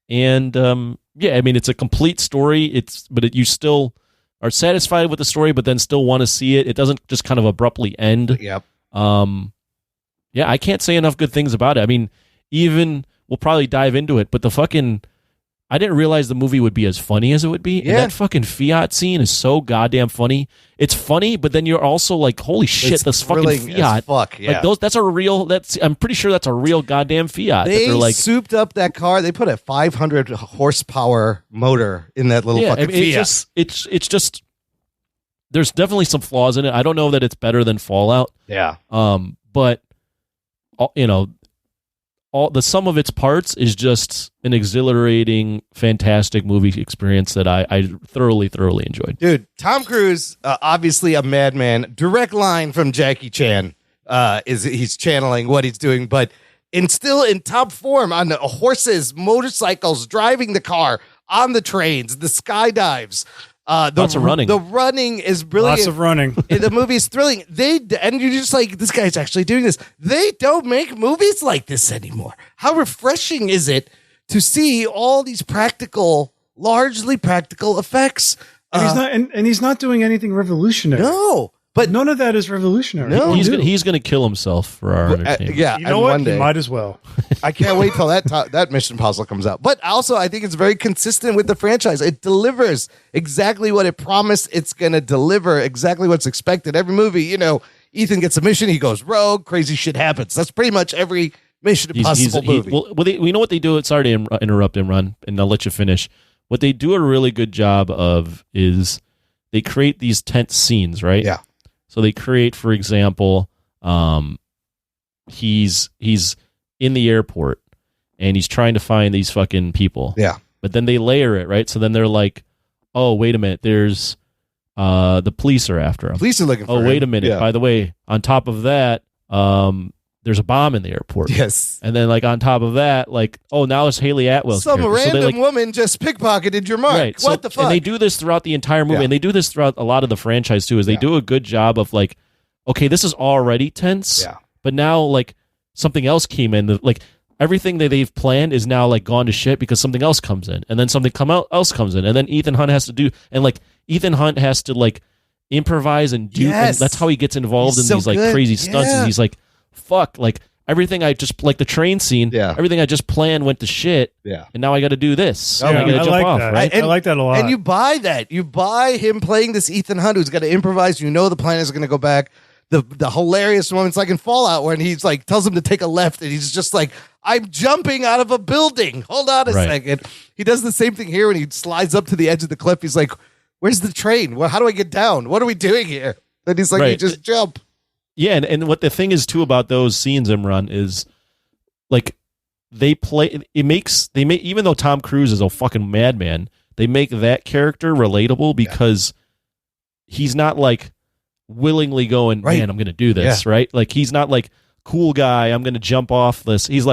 And I mean, it's a complete story. You still are satisfied with the story, but then still want to see it. It doesn't just kind of abruptly end. Yep. I can't say enough good things about it. I mean, we'll probably dive into it, but I didn't realize the movie would be as funny as it would be. Yeah. And that fucking Fiat scene is so goddamn funny. It's funny, but then you're also like, holy shit, it's this fucking Fiat. Fuck, yeah. Like I'm pretty sure that's a real goddamn Fiat. They like, souped up that car. They put a 500 horsepower motor in that little fucking Fiat. It's just, there's definitely some flaws in it. I don't know that it's better than Fallout. Yeah. But, the sum of its parts is just an exhilarating, fantastic movie experience that I thoroughly, thoroughly enjoyed. Dude, Tom Cruise, obviously a madman. Direct line from Jackie Chan. he's channeling what he's doing, but still in top form on the horses, motorcycles, driving the car, on the trains, the skydives. Lots of running. The running is brilliant. Lots of running. The movie is thrilling. And you're just like, this guy's actually doing this. They don't make movies like this anymore. How refreshing is it to see all these largely practical effects? And he's not doing anything revolutionary. No. But none of that is revolutionary. No. He's going to kill himself for our entertainment. Yeah, You know what? He might as well. I can't wait till that Mission Impossible comes out. But also, I think it's very consistent with the franchise. It delivers exactly what it promised it's going to deliver, exactly what's expected. Every movie, Ethan gets a mission, he goes rogue, crazy shit happens. That's pretty much every Mission Impossible movie. We know what they do. Sorry to interrupt and run, and I'll let you finish. What they do a really good job of is they create these tense scenes, right? Yeah. So they create, for example, he's in the airport and he's trying to find these fucking people. Yeah. But then they layer it, right? So then they're like, oh, wait a minute, there's the police are after him. Police are looking for him. Oh, wait a minute. Yeah. By the way, on top of that, there's a bomb in the airport. Yes. And then on top of that, now it's Haley Atwell's Some character. random woman just pickpocketed your mark. Right. What the fuck? And they do this throughout the entire movie, and they do this throughout a lot of the franchise too. Is they do a good job of okay, this is already tense, but now something else came in. Everything that they've planned is now gone to shit because something else comes in, and then something else comes in, and then Ethan Hunt has to do, and Ethan Hunt has to improvise and do, and that's how he gets involved in these crazy stunts. And he's like, fuck, everything I just the train scene, everything I just planned went to shit. Yeah. And now I got to do this. Yeah, I got to jump off, that. right? I like that a lot. And you buy that. You buy him playing this Ethan Hunt who's got to improvise. The plan is going to go back. The hilarious moments in Fallout when he's tells him to take a left and he's just I'm jumping out of a building. Hold on a second. He does the same thing here when he slides up to the edge of the cliff. He's like, where's the train? Well, how do I get down? What are we doing here? Then he's like, you just jump. Yeah, and what the thing is too about those scenes, Imran, is they play. Even though Tom Cruise is a fucking madman, they make that character relatable because he's not willingly going, man, I'm going to do this, right? He's not cool guy, I'm going to jump off this. He's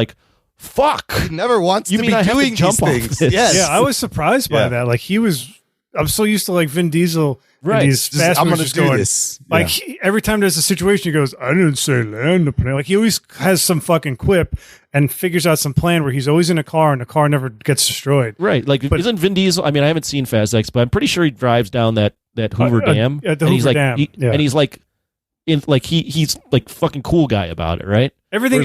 fuck. He never wants to be doing these things. Yes. Yeah, I was surprised by that. I'm so used to Vin Diesel. Right. These fast I'm going movies to do going, this. Every time there's a situation, he goes, I didn't say land the plane. He always has some fucking quip and figures out some plan where he's always in a car and the car never gets destroyed. Right. But isn't Vin Diesel, I haven't seen Fast X, but I'm pretty sure he drives down that Hoover Dam. At the Hoover Dam. And he's he's fucking cool guy about it, right? Everything.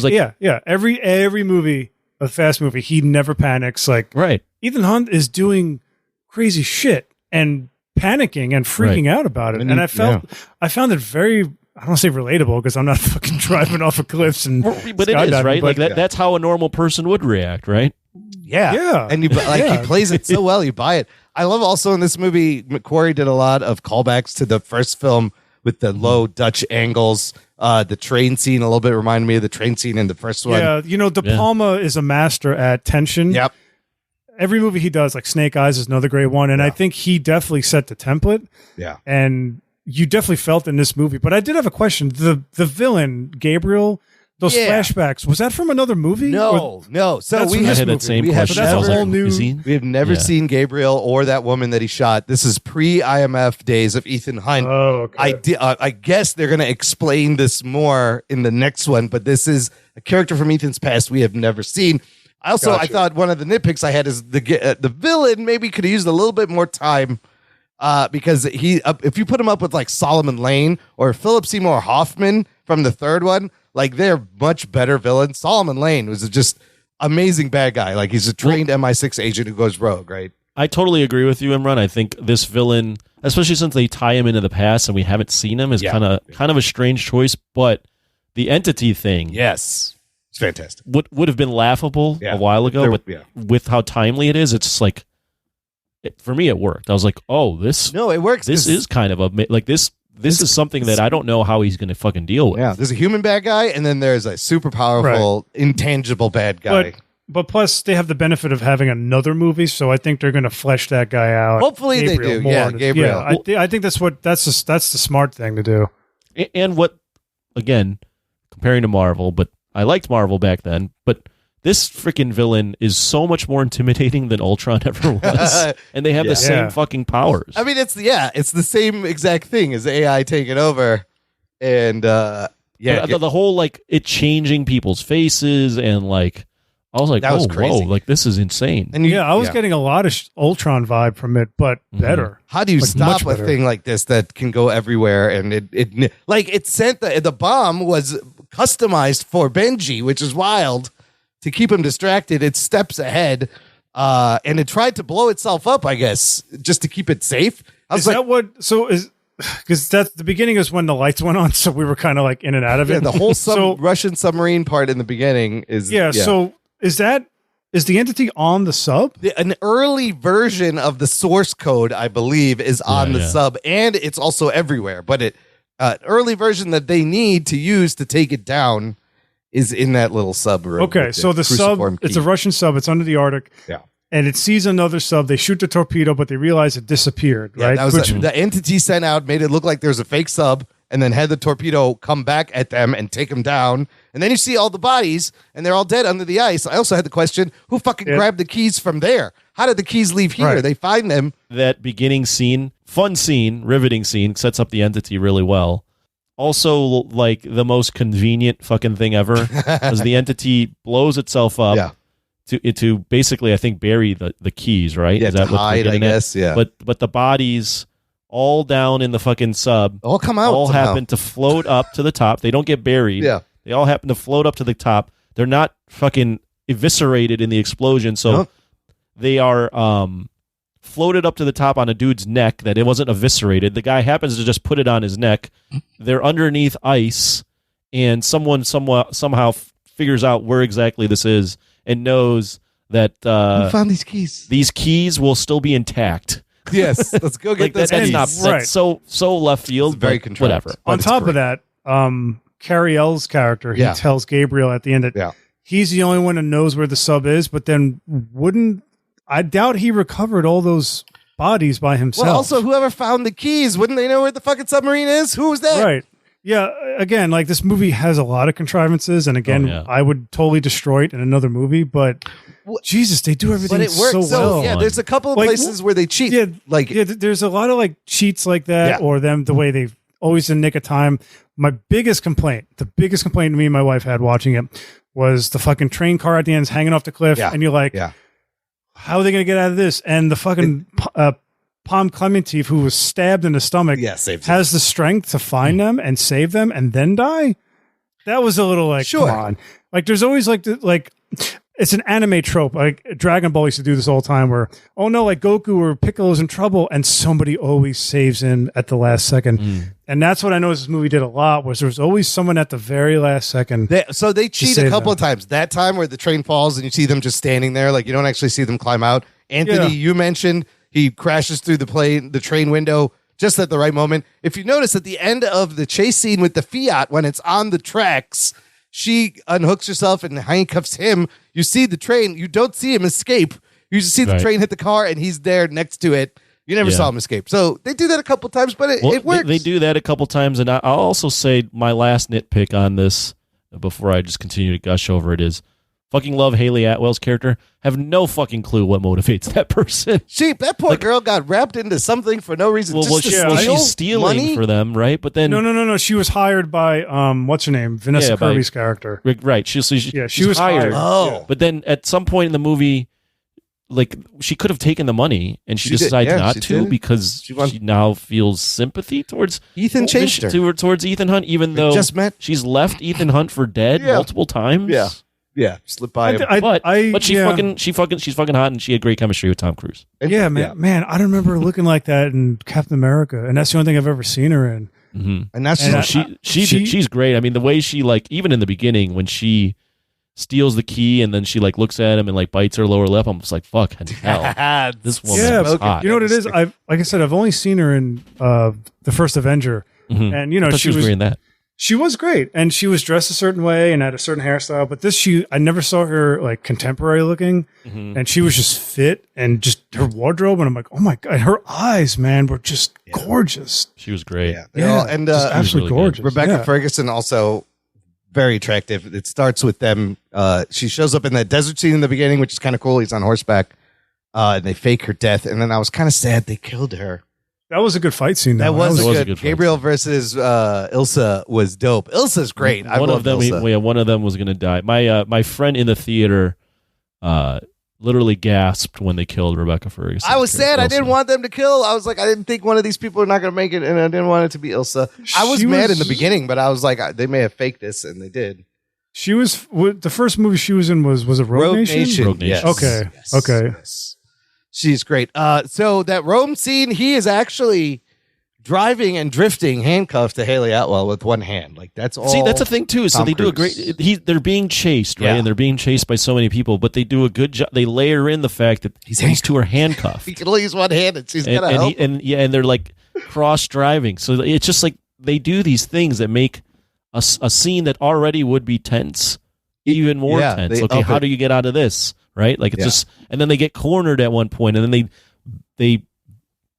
Every movie, a fast movie, he never panics. Right. Ethan Hunt is doing crazy shit and panicking and freaking out about it. And I found it very, I don't want to say relatable because I'm not fucking driving off of cliffs and but it is, right? That's how a normal person would react, right? Yeah. And he plays it so well, you buy it. I love also in this movie, McQuarrie did a lot of callbacks to the first film with the low Dutch angles. The train scene a little bit reminded me of the train scene in the first one. Yeah, De Palma is a master at tension. Yep. Every movie he does, Snake Eyes is another great one. And I think he definitely set the template. Yeah. And you definitely felt in this movie. But I did have a question. The villain, Gabriel, those flashbacks, was that from another movie? No. So we had that same question. That's a whole new. We have never seen Gabriel or that woman that he shot. This is pre-IMF days of Ethan Hunt. Oh, okay. I guess they're going to explain this more in the next one, but this is a character from Ethan's past we have never seen. I thought one of the nitpicks I had is the villain maybe could have used a little bit more time because if you put him up with Solomon Lane or Philip Seymour Hoffman from the third one, they're much better villains. Solomon Lane was just amazing bad guy. He's a trained MI6 agent who goes rogue, right? I totally agree with you, Imran. I think this villain, especially since they tie him into the past and we haven't seen him, is kind of a strange choice. But the entity thing, yes, it's fantastic. Would have been laughable a while ago, but with how timely it is, it's just for me, it worked. I was like, oh, this. No, it works. This is kind of This is something that I don't know how he's going to fucking deal with. Yeah, there's a human bad guy, and then there's a super powerful, intangible bad guy. But plus, they have the benefit of having another movie, so I think they're going to flesh that guy out. Hopefully, they do. Yeah, Gabriel. I think that's the smart thing to do. And what, again, comparing to Marvel, but I liked Marvel back then. But this freaking villain is so much more intimidating than Ultron ever was, and they have the same fucking powers. I mean, it's the same exact thing as AI taking over, and the whole like it changing people's faces and like. I was like, that was crazy. Whoa, like this is insane. And I was getting a lot of Ultron vibe from it, but better. How do you stop a thing like this that can go everywhere? And it sent the bomb was customized for Benji, which is wild, to keep him distracted. It steps ahead, and it tried to blow itself up, I guess, just to keep it safe. Because that's the beginning is when the lights went on, so we were kind of like in and out of it. The whole Russian submarine part in the beginning is So is the entity on the sub? An early version of the source code, I believe, is on the sub, and it's also everywhere. But an early version that they need to use to take it down is in that little sub room. Okay, so the sub, it's a Russian sub. It's under the Arctic. Yeah. And it sees another sub. They shoot the torpedo, but they realize it disappeared, right? That was the entity sent out, made it look like there's a fake sub, and then had the torpedo come back at them and take them down. And then you see all the bodies, and they're all dead under the ice. I also had the question, who fucking grabbed the keys from there? How did the keys leave here? Right. They find them. That beginning scene, fun scene, riveting scene, sets up the entity really well. Also, like, the most convenient fucking thing ever, because the entity blows itself up to basically, I think, bury the keys, right? Yeah, is that to hide, I guess, yeah. But the bodies all down in the fucking sub all come out. All somehow. happen to float up to the top. They don't get buried. Yeah. They all happen to float up to the top. They're not fucking eviscerated in the explosion, so they are floated up to the top on a dude's neck that it wasn't eviscerated. The guy happens to just put it on his neck. They're underneath ice, and someone somehow figures out where exactly this is and knows that who found these keys? These keys will still be intact. Yes, let's go get those keys. That's so left field. It's very contrived. Whatever. On top of that, Carrie L's character, he tells Gabriel at the end that he's the only one who knows where the sub is, but then I doubt he recovered all those bodies by himself. Well, also, whoever found the keys, wouldn't they know where the fucking submarine is? Who was that? Right. Yeah, again, like this movie has a lot of contrivances, and again, I would totally destroy it in another movie, but Jesus, they do everything so well. Yeah, there's a couple of places where they cheat. There's a lot of like cheats like that, or them the way they've always in nick of time. My biggest complaint, me and my wife had watching it, was the fucking train car at the end is hanging off the cliff, and you're like, how are they going to get out of this? And the fucking Palm Clemente, who was stabbed in the stomach, has the strength to find them and save them and then die. That was a little like, come on. Like, there's always like it's an anime trope. Like Dragon Ball used to do this all the time where, oh no, like Goku or Piccolo's in trouble and somebody always saves him at the last second. And that's what I noticed this movie did a lot, was there was always someone at the very last second. They cheat a couple of times. That time where the train falls and you see them just standing there, like you don't actually see them climb out. Anthony, you mentioned he crashes through the train window just at the right moment. If you notice at the end of the chase scene with the Fiat, when it's on the tracks, she unhooks herself and handcuffs him. You see the train. You don't see him escape. You just see the train hit the car, and he's there next to it. You never saw him escape. So they do that a couple times, but it works. They do that a couple times, and I'll also say my last nitpick on this, before I just continue to gush over it, is fucking love Haley Atwell's character. Have no fucking clue what motivates that person. That poor girl got wrapped into something for no reason. She's stealing money for them, right? But then no. She was hired by what's her name, Vanessa Kirby's character. Right. She was hired. Oh, but then at some point in the movie, like she could have taken the money, and she decided not to because she now feels sympathy towards Ethan. Changed her towards Ethan Hunt, even though she's left Ethan Hunt for dead multiple times. Yeah, slip by him. But she's fucking hot, and she had great chemistry with Tom Cruise. Man, I don't remember her looking like that in Captain America, and that's the only thing I've ever seen her in. Mm-hmm. And that's she's great. I mean, the way she, like, even in the beginning when she steals the key and then she like looks at him and like bites her lower lip, I'm just like, fuck hell, this woman is hot. You know what it is? Like I said, I've only seen her in the first Avenger, and you know she was great in that. She was great, and she was dressed a certain way and had a certain hairstyle. But I never saw her like contemporary looking, and she was just fit and just her wardrobe. And I'm like, oh my god, her eyes, man, were just gorgeous. She was great. And absolutely really gorgeous. Rebecca Ferguson also very attractive. It starts with them. She shows up in that desert scene in the beginning, which is kind of cool. He's on horseback. And they fake her death. And then I was kind of sad they killed her. That was a good fight scene. That was a good. good fight Gabriel versus Ilsa was dope. Ilsa's great. One of them was going to die. My friend in the theater literally gasped when they killed Rebecca Ferguson. I was sad. I didn't want them to kill. I was like, I didn't think one of these people were not going to make it, and I didn't want it to be Ilsa. I was mad in the beginning, but I was like, they may have faked this, and they did. She was the first movie she was in was it Rogue Nation? Rogue Nation. Yes. Okay. Yes. Okay. Yes. She's great. So that Rome scene, he is actually driving and drifting handcuffed to Haley Atwell with one hand. Like that's all. See, that's the thing too. So Tom they do a Cruise. great. They're being chased, right? Yeah. And they're being chased by so many people, but they do a good job. They layer in the fact that these two are handcuffed. He can only use one hand, and she's gonna help. And they're like cross driving. So it's just like they do these things that make a scene that already would be tense even more tense. Okay, how do you get out of this? Right? Like it's just, and then they get cornered at one point, and then they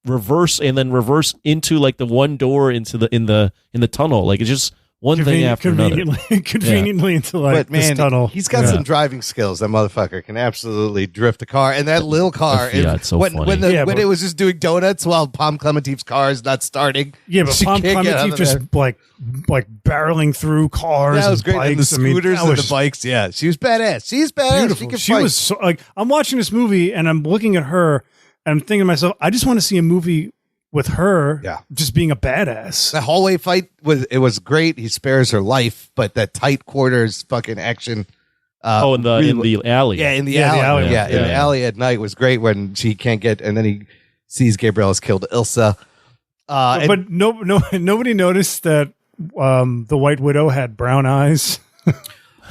reverse reverse into like the one door into the in the tunnel. Like it's just one thing after another. Conveniently into like this tunnel. He's got some driving skills. That motherfucker can absolutely drift a car, and that little car. It's so funny. When it was just doing donuts while Palm Clementive's car is not starting. Yeah, but she Palm can't get out Clementive of just there. like barreling through cars. That was and great. Bikes. And the scooters I mean, and the bikes. Yeah, she was badass. She's badass. Beautiful. She can fight. was so, like, I'm watching this movie and I'm looking at her and I'm thinking to myself, I just want to see a movie with her just being a badass. The hallway fight was great. He spares her life, but that tight quarters fucking action. In the alley. Yeah, in the alley. In the alley at night was great when she can't get, and then he sees Gabriel has killed Ilsa. But nobody noticed that the White Widow had brown eyes.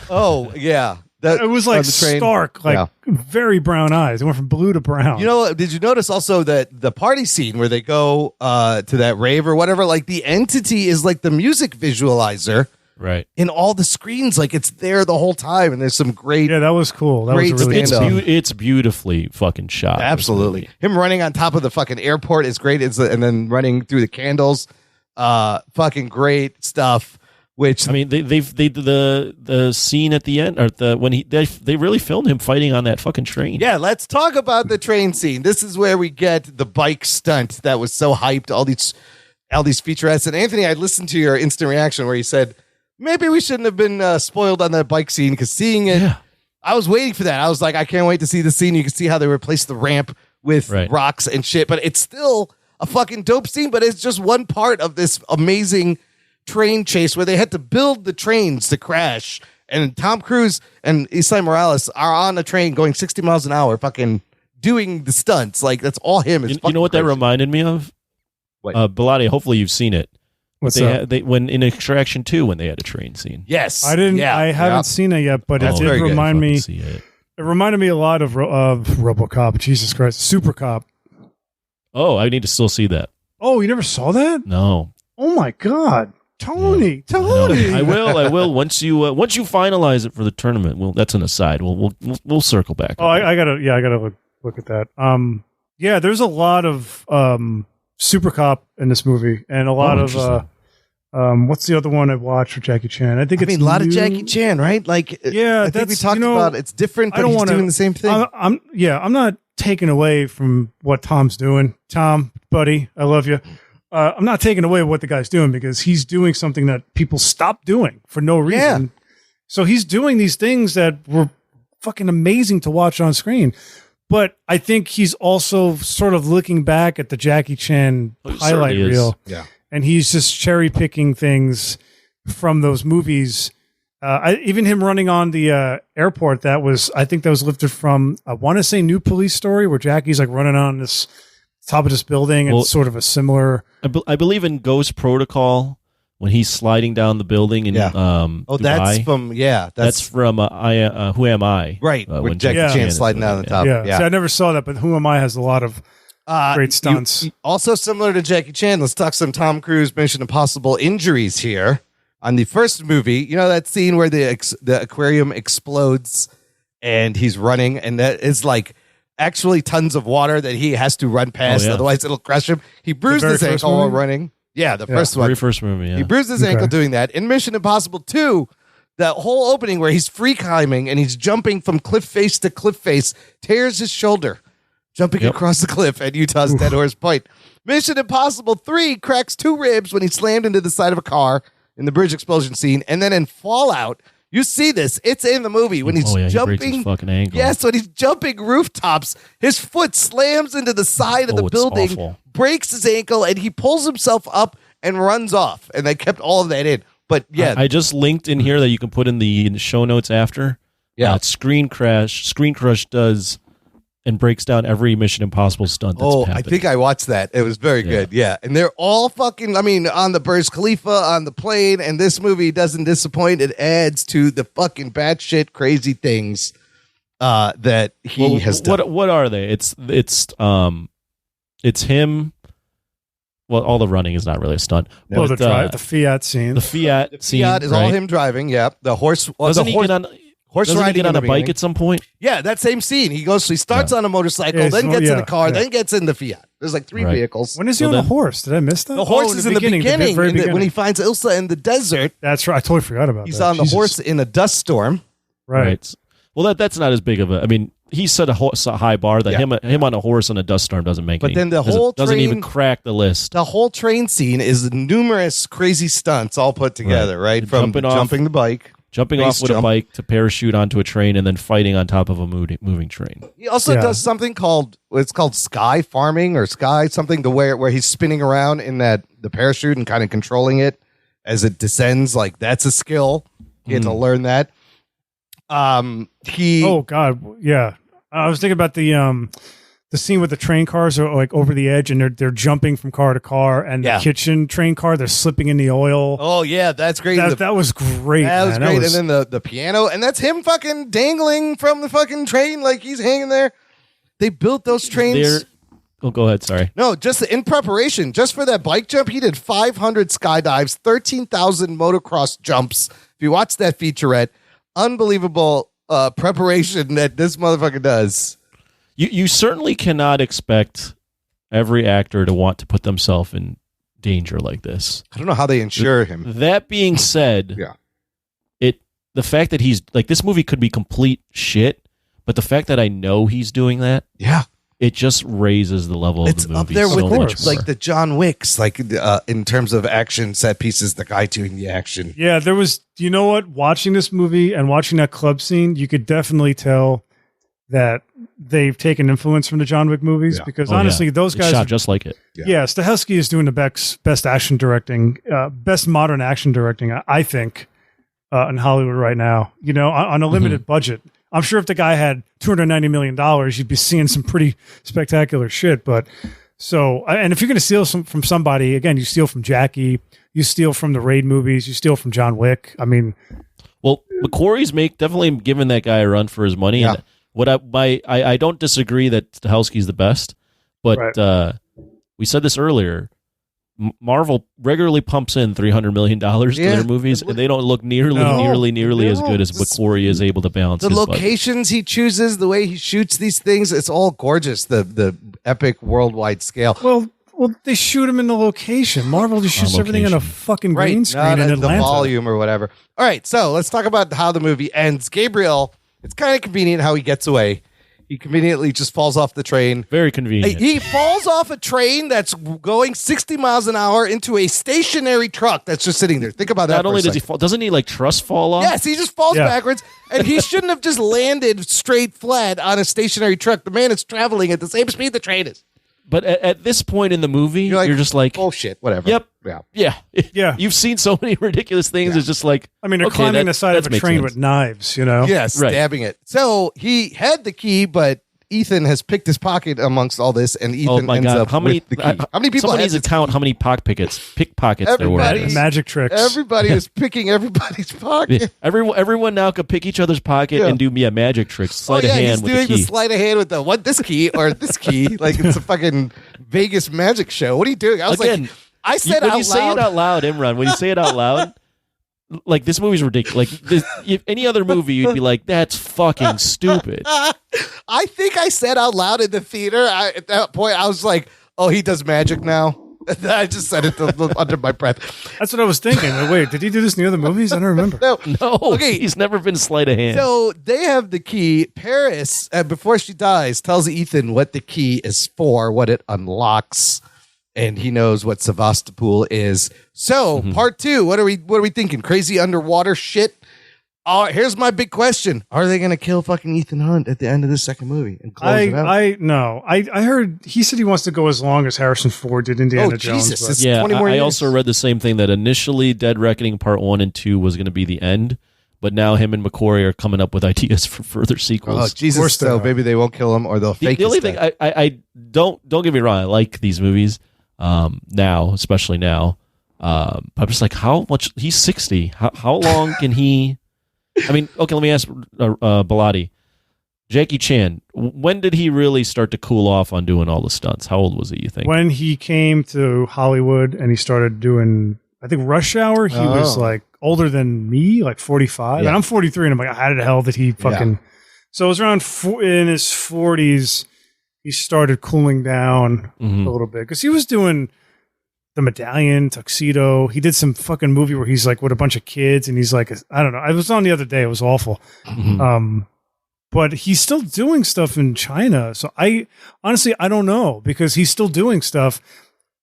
Oh yeah. It was like stark, like very brown eyes. It went from blue to brown. You know, did you notice also that the party scene where they go to that rave or whatever, like the entity is like the music visualizer, right? In all the screens, like it's there the whole time, and there's some great. Yeah, that was cool. That great was really it's beautifully fucking shot. Absolutely, him running on top of the fucking airport is great. And then running through the candles, fucking great stuff. Which I mean, they the scene at the end, or they really filmed him fighting on that fucking train. Yeah, let's talk about the train scene. This is where we get the bike stunt that was so hyped. All these featurettes. And Anthony, I listened to your instant reaction where you said maybe we shouldn't have been spoiled on that bike scene because seeing it, I was waiting for that. I was like, I can't wait to see the scene. You can see how they replaced the ramp with rocks and shit, but it's still a fucking dope scene. But it's just one part of this amazing train chase where they had to build the trains to crash, and Tom Cruise and Isai Morales are on a train going 60 miles an hour fucking doing the stunts. Like that's all him. You know what that reminded me of? What? Bellotti, hopefully you've seen it. What's that? When in Extraction 2 when they had a train scene. Yes. I didn't. Yeah. I haven't seen it yet, but it did remind me. It reminded me a lot of RoboCop. Jesus Christ, Super Cop. Oh, I need to still see that. Oh, you never saw that? No. Oh my God. Tony. I will. Once you finalize it for the tournament, well, that's an aside. We'll circle back. Oh, I gotta look at that. Yeah, there's a lot of Super Cop in this movie, and a lot of what's the other one I watched for Jackie Chan? I think it's a lot of Jackie Chan, right? Like, yeah, I think we talked about it's different, but he's doing the same thing. I'm not taking away from what Tom's doing. Tom, buddy, I love you. I'm not taking away what the guy's doing because he's doing something that people stopped doing for no reason. Yeah. So he's doing these things that were fucking amazing to watch on screen. But I think he's also sort of looking back at the Jackie Chan highlight reel. Yeah. And he's just cherry picking things from those movies. Even him running on the airport, I think that was lifted from, I want to say New Police Story, where Jackie's like running on this top of this building, and it's sort of a similar. I believe in Ghost Protocol when he's sliding down the building in Dubai. That's from Who Am I? Right, when Jackie Chan sliding down the top. Yeah. See, I never saw that, but Who Am I has a lot of great stunts. Also similar to Jackie Chan, let's talk some Tom Cruise Mission Impossible injuries here. On the first movie, you know that scene where the aquarium explodes and he's running, and that is like actually tons of water that he has to run past, otherwise it'll crush him. He bruised his ankle while running. Yeah, the first one. Very first movie, yeah. He bruised his ankle doing that. In Mission Impossible 2, That whole opening where he's free climbing and he's jumping from cliff face to cliff face, tears his shoulder, jumping across the cliff at Utah's Dead Horse Point. Mission Impossible 3 cracks 2 ribs when he slammed into the side of a car in the bridge explosion scene. And then in Fallout, you see this. It's in the movie when he's jumping. He breaks his fucking ankle. Yes, when he's jumping rooftops, his foot slams into the side of the building, breaks his ankle, and he pulls himself up and runs off. And they kept all of that in. But yeah, I just linked in here that you can put in the show notes after. Yeah, Screen Crush does and breaks down every Mission Impossible stunt that's happened. I think I watched that. It was very good. Yeah. And they're all fucking, on the Burj Khalifa, on the plane, and this movie doesn't disappoint. It adds to the fucking batshit crazy things that he has done. What are they? It's him. Well, all the running is not really a stunt. No, but, the Fiat scene. The Fiat is all him driving, yeah. The horse. Doesn't he get on a bike at some point? Yeah, that same scene. He starts on a motorcycle, then gets in a car, then gets in the Fiat. There's like 3 vehicles. When is he on the horse? Did I miss that? The horse is in the beginning, when he finds Ilsa in the desert. That's right. I totally forgot about that. He's on the horse in a dust storm. Right. Well, that's not as big of a. He set a high bar that him on a horse in a dust storm doesn't make. But then the whole doesn't train, even crack the list. The whole train scene is numerous crazy stunts all put together, right? From jumping the bike. Jumping off with a bike to parachute onto a train and then fighting on top of a moving train. He also does something called sky farming or sky something to where he's spinning around in the parachute and kind of controlling it as it descends. Like that's a skill. He had to learn that. Oh God, yeah. I was thinking about the scene with the train cars are like over the edge and they're jumping from car to car, and the kitchen train car, they're slipping in the oil. Oh yeah, that's great. That was great. That was great. And then the piano, and that's him fucking dangling from the fucking train like he's hanging there. They built those trains. Go ahead. Sorry. No, just in preparation, just for that bike jump, he did 500 skydives, 13,000 motocross jumps. If you watch that featurette, unbelievable preparation that this motherfucker does. You certainly cannot expect every actor to want to put themselves in danger like this. I don't know how they insure him. That being said, the fact that he's like, this movie could be complete shit, but the fact that I know he's doing that, it just raises the level of the movie. It's up there so with much like the John Wicks, like in terms of action set pieces, the guy doing the action. Yeah, there was. You know what? Watching this movie and watching that club scene, you could definitely tell that they've taken influence from the John Wick movies because honestly, those guys shot just like it. Yeah, Stahelski is doing the best action directing, best modern action directing, I think, in Hollywood right now. You know, on a limited budget. I'm sure if the guy had $290 million, you'd be seeing some pretty spectacular shit. But and if you're going to steal from somebody, again, you steal from Jackie, you steal from the Raid movies, you steal from John Wick. I mean, well, McQuarrie's definitely giving that guy a run for his money. Yeah. And I don't disagree that Stahelski's the best, but we said this earlier. Marvel regularly pumps in $300 million to their movies, and they don't look nearly as good as McQuarrie is able to balance. The his locations he chooses, the way he shoots these things, it's all gorgeous. The epic worldwide scale. Well, they shoot him in the location. Marvel just shoots everything on a fucking green screen in Atlanta. The volume or whatever. All right, so let's talk about how the movie ends. Gabriel, it's kind of convenient how he gets away. He conveniently just falls off the train. Very convenient. He falls off a train that's going 60 miles an hour into a stationary truck that's just sitting there. Think about that. Not only does he fall, doesn't he like truss fall off? Yes, he just falls backwards, and he shouldn't have just landed straight flat on a stationary truck. The man is traveling at the same speed the train is. But at this point in the movie, you're just like, bullshit, whatever. Yep. Yeah. You've seen so many ridiculous things. It's just like, I mean, they're climbing the side of a train with knives, you know? Yes, stabbing it. So he had the key, but Ethan has picked his pocket amongst all this, and Ethan ends up with the key. How many people? Somebody needs to count how many pickpockets there were. Magic tricks. Everybody is picking everybody's pocket. Yeah. Everyone now can pick each other's pocket and do magic tricks. Sleight of hand with the key. He's doing the sleight of hand with this key or this key, like it's a fucking Vegas magic show. What are you doing? I was like, I said when out you say it out loud, Imran. When you say it out loud. Like, this movie's ridiculous. Like, if any other movie, you'd be like, that's fucking stupid. I think I said out loud in the theater, at that point, I was like, oh, he does magic now. I just said it under my breath. That's what I was thinking. Wait, did he do this in the other movies? I don't remember. No, Okay. he's never been sleight of hand. So they have the key. Paris, before she dies, tells Ethan what the key is for, what it unlocks, and he knows what Sevastopol is. So part 2, what are we thinking? Crazy underwater shit? Here's my big question: are they going to kill fucking Ethan Hunt at the end of the second movie and close it out? No. I heard he said he wants to go as long as Harrison Ford did Indiana Jones. Jesus, it's Yeah, 20 more I years. also read the same thing, that initially Dead Reckoning Part 1 and 2 was going to be the end, but now him and McQuarrie are coming up with ideas for further sequels. Oh Jesus! So maybe they won't kill him, or they'll fake The only his thing death. I don't get me wrong, I like these movies now, especially now. But I'm just like, how much? He's 60. How long can he? I mean, okay, let me ask Bellotti. Jackie Chan, when did he really start to cool off on doing all the stunts? How old was he, you think? When he came to Hollywood and he started doing, I think, Rush Hour, he was like older than me, like 45. Yeah. And I'm 43, and I'm like, how the hell did he fucking... Yeah. So it was around in his 40s, he started cooling down a little bit. Because he was doing The Medallion, Tuxedo. He did some fucking movie where he's like with a bunch of kids, and he's like, I don't know. I was on the other day. It was awful. But he's still doing stuff in China. So I don't know, because he's still doing stuff.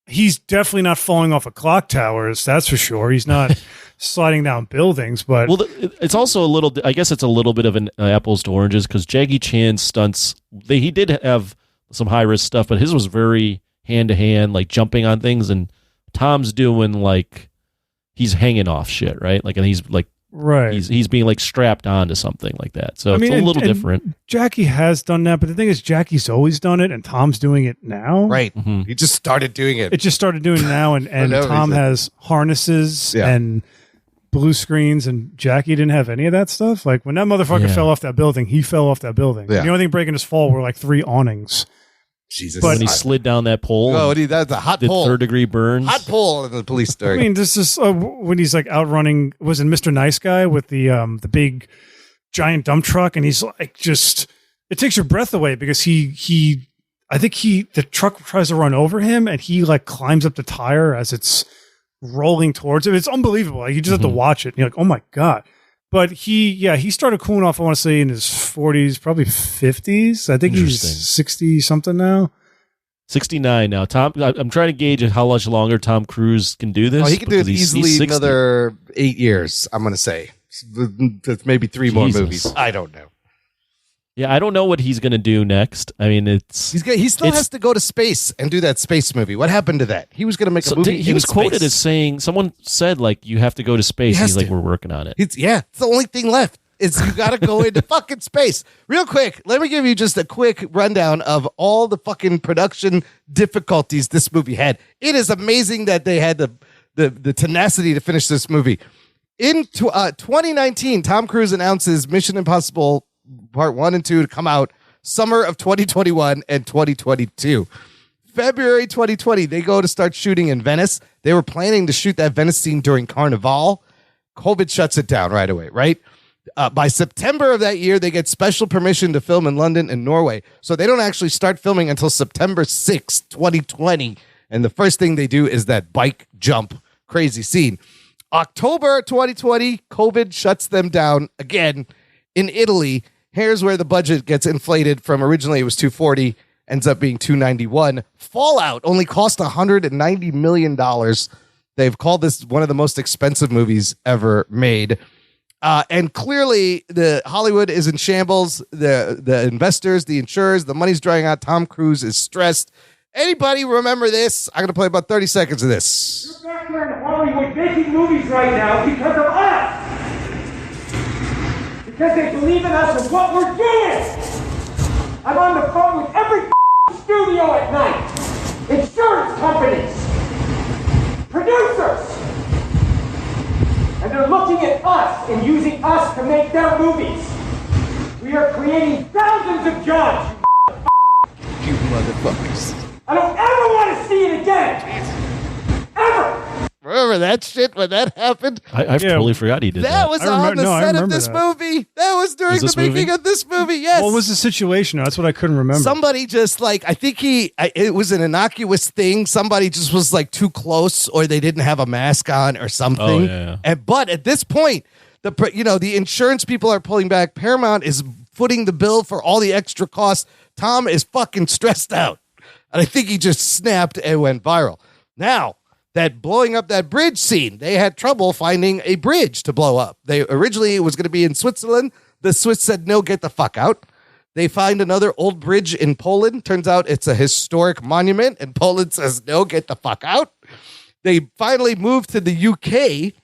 He's definitely not falling off of clock towers. That's for sure. He's not sliding down buildings, but well, it's also a little, I guess it's a little bit of an apples to oranges, because Jackie Chan's stunts, he did have some high risk stuff, but his was very hand to hand, like jumping on things, and Tom's doing like he's hanging off shit, right? Like, and he's like, right, he's being like strapped onto something like that. So I mean, it's a little and different. Jackie has done that, but the thing is, Jackie's always done it, and Tom's doing it now. Right. He just started doing it. It just started doing it now, and no Tom reason. has harnesses Yeah. and blue screens, and Jackie didn't have any of that stuff. Like when that motherfucker fell off that building, he fell off that building. Yeah. The only thing breaking his fall were like 3 awnings. Jesus. But When he slid down that pole, Oh, and that's a hot did pole. 3rd-degree burns. Hot pole in the police I story. mean, this is when he's like outrunning, was it Mr. Nice Guy with the big giant dump truck, and he's like, just, it takes your breath away, because I think the truck tries to run over him, and he like climbs up the tire as it's rolling towards him. It's unbelievable. Like, you just have to watch it, and you're like, oh my God. But he started cooling off, I want to say, in his 40s, probably 50s. I think he's 60 something now. 69 now. Tom, I'm trying to gauge how much longer Tom Cruise can do this. Oh, he can do it because he's easily 60. another 8 years, I'm going to say. Maybe 3 more Jesus. movies. I don't know. Yeah, I don't know what he's going to do next. I mean, he still has to go to space and do that space movie. What happened to that? He was going to make a movie. He in was quoted space. as saying, someone said, like, you have to go to space. He has He's like, to. we're working on it. It's the only thing left. Is you got to go into fucking space. Real quick, let me give you just a quick rundown of all the fucking production difficulties this movie had. It is amazing that they had the tenacity to finish this movie. In 2019, Tom Cruise announces Mission Impossible Part 1 and 2 to come out summer of 2021 and 2022. February 2020, they go to start shooting in Venice. They were planning to shoot that Venice scene during Carnival. COVID shuts it down right away, right? By September of that year, they get special permission to film in London and Norway. So they don't actually start filming until September 6th, 2020. And the first thing they do is that bike jump crazy scene. October 2020, COVID shuts them down again in Italy. Here's where the budget gets inflated from originally it was $240, ends up being $291. Fallout only cost $190 million. They've called this one of the most expensive movies ever made. And clearly, the Hollywood is in shambles. The investors, the insurers, the money's drying out. Tom Cruise is stressed. Anybody remember this? I'm going to play about 30 seconds of this. You're back here in Hollywood making movies right now because of us. Because they believe in us and what we're doing. I'm on the phone with every studio at night. Insurance companies. Producers. And they're looking at us and using us to make their movies. We are creating thousands of jobs. You motherfuckers. I don't ever want to see it again. Ever. Remember remember that shit when that happened? I totally forgot he did that. That was on the set of this that. movie. That was during the making of this movie. Yes. What was the situation? That's what I couldn't remember. Somebody just like, I think it was an innocuous thing. Somebody just was like too close, or they didn't have a mask on or something. Oh, yeah. But at this point, the insurance people are pulling back. Paramount is footing the bill for all the extra costs. Tom is fucking stressed out. And I think he just snapped and went viral. Now, that blowing up that bridge scene, they had trouble finding a bridge to blow up. Originally, it was going to be in Switzerland. The Swiss said, no, get the fuck out. They find another old bridge in Poland. Turns out it's a historic monument, and Poland says, no, get the fuck out. They finally moved to the UK,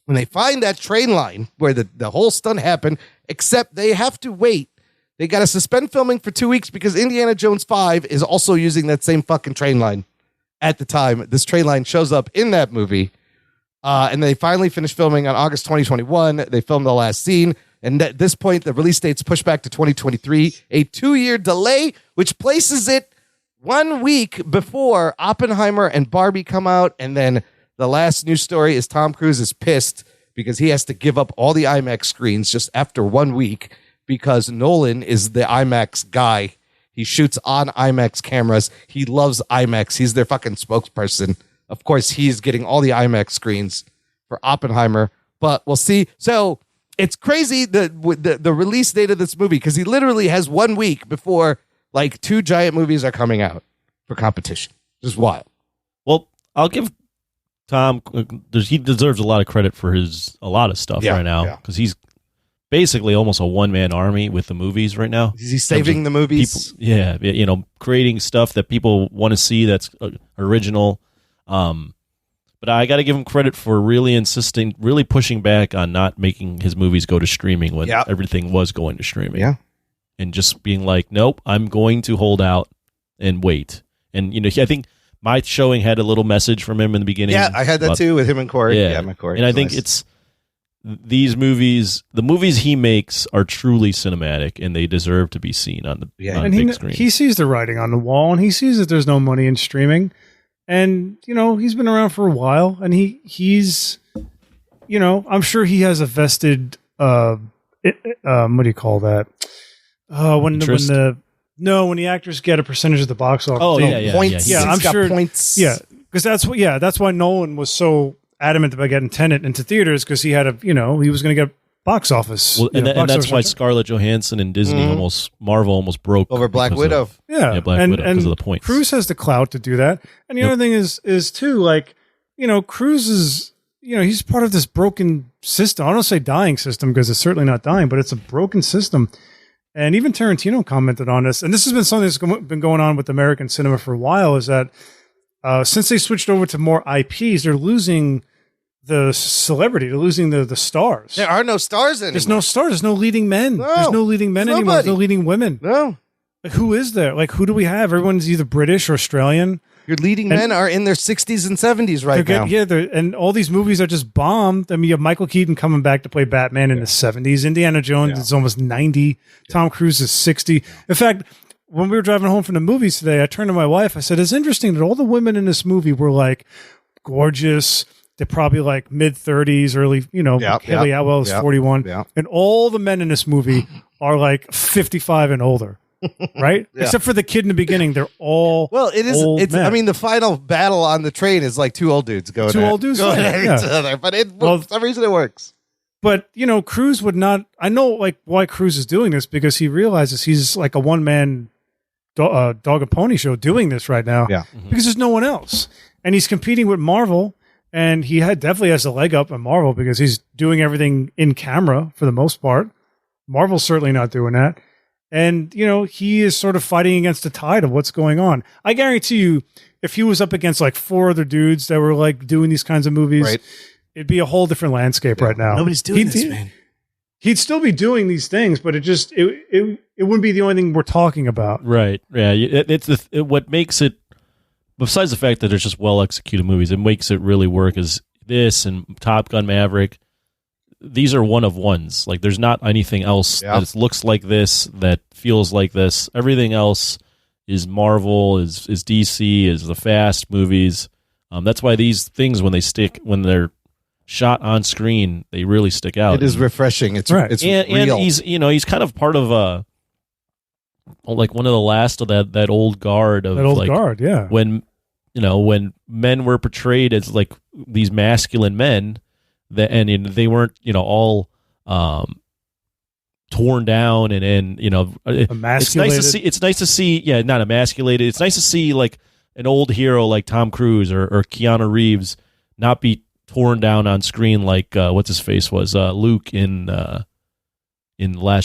and they find that train line where the whole stunt happened, except they have to wait. They got to suspend filming for 2 weeks because Indiana Jones 5 is also using that same fucking train line at the time. This train line shows up in that movie. And they finally finished filming on August 2021. They filmed the last scene. And at this point, the release date's pushed back to 2023, a 2-year delay, which places it 1 week before Oppenheimer and Barbie come out. And then the last news story is Tom Cruise is pissed because he has to give up all the IMAX screens just after 1 week because Nolan is the IMAX guy. He shoots on IMAX cameras. He loves IMAX. He's their fucking spokesperson. Of course, he's getting all the IMAX screens for Oppenheimer, but we'll see. So it's crazy the release date of this movie because he literally has 1 week before like 2 giant movies are coming out for competition. Just wild. Well, I'll give Tom, he deserves a lot of credit for a lot of stuff right now because he's basically almost a one-man army with the movies right now. Is he saving the movies? People, creating stuff that people want to see that's original. But I got to give him credit for really insisting, really pushing back on not making his movies go to streaming when everything was going to streaming. Yeah. And just being like, nope, I'm going to hold out and wait. And, I think my showing had a little message from him in the beginning. Yeah, I had that too with him and Corey. Yeah, Corey. And I think it's these movies, the movies he makes are truly cinematic and they deserve to be seen on the big screen. He sees the writing on the wall and he sees that there's no money in streaming. And, he's been around for a while and he's, I'm sure he has a vested, what do you call that? When the actors get a percentage of the box office. Oh, yeah. Points. Yeah, I'm sure. Points. Yeah. Because that's why Nolan was so adamant about getting Tenet into theaters because he had he was going to get box office. Well, and that's why Scarlett Johansson and Disney Marvel almost broke over Black Widow. Black Widow because of the points. Cruise has the clout to do that. And the other thing is too, like, Cruise is, he's part of this broken system. I don't say dying system because it's certainly not dying, but it's a broken system. And even Tarantino commented on this. And this has been something that's been going on with American cinema for a while, is that since they switched over to more IPs, they're losing the celebrity. They're losing the stars. There are no stars anymore. There's no stars. There's no leading men. No, there's no leading men anymore. There's no leading women. No. Like, who is there? Like, who do we have? Everyone's either British or Australian. Your leading men are in their 60s and 70s right now. Yeah, and all these movies are just bombed. I mean, you have Michael Keaton coming back to play Batman in the 70s. Indiana Jones is almost 90. Tom Cruise is 60. In fact, when we were driving home from the movies today, I turned to my wife. I said, it's interesting that all the women in this movie were like gorgeous. They're probably like mid-30s, early, Haley Atwell is 41. Yeah. And all the men in this movie are like 55 and older. Right? Yeah. Except for the kid in the beginning, they're all it is. It's men. I mean, the final battle on the train is like two old dudes going at each other, but for some reason it works. But Cruise would not. I know like why Cruise is doing this, because he realizes he's like a one-man dog and pony show doing this right now. Yeah, because there's no one else, and he's competing with Marvel, and he definitely has a leg up on Marvel because he's doing everything in camera for the most part. Marvel's certainly not doing that. And, he is sort of fighting against the tide of what's going on. I guarantee you, if he was up against like 4 other dudes that were like doing these kinds of movies, it'd be a whole different landscape right now. Nobody's doing this, man. He'd still be doing these things, but it wouldn't be the only thing we're talking about. Right. Yeah. It's what makes it, besides the fact that it's just well executed movies, it makes it really work is this and Top Gun Maverick. These are one of ones. Like, there's not anything else that looks like this, that feels like this. Everything else is Marvel, is DC, is the Fast movies. That's why these things, when they're shot on screen, they really stick out. It is refreshing. It's Right. it's and real. he's kind of part of like one of the last of that old guard of That old like, guard, yeah. when men were portrayed as like these masculine men and they weren't all torn down and it's nice to see not emasculated. It's nice to see like an old hero like Tom Cruise or Keanu Reeves not be torn down on screen like what's his face was Luke in Last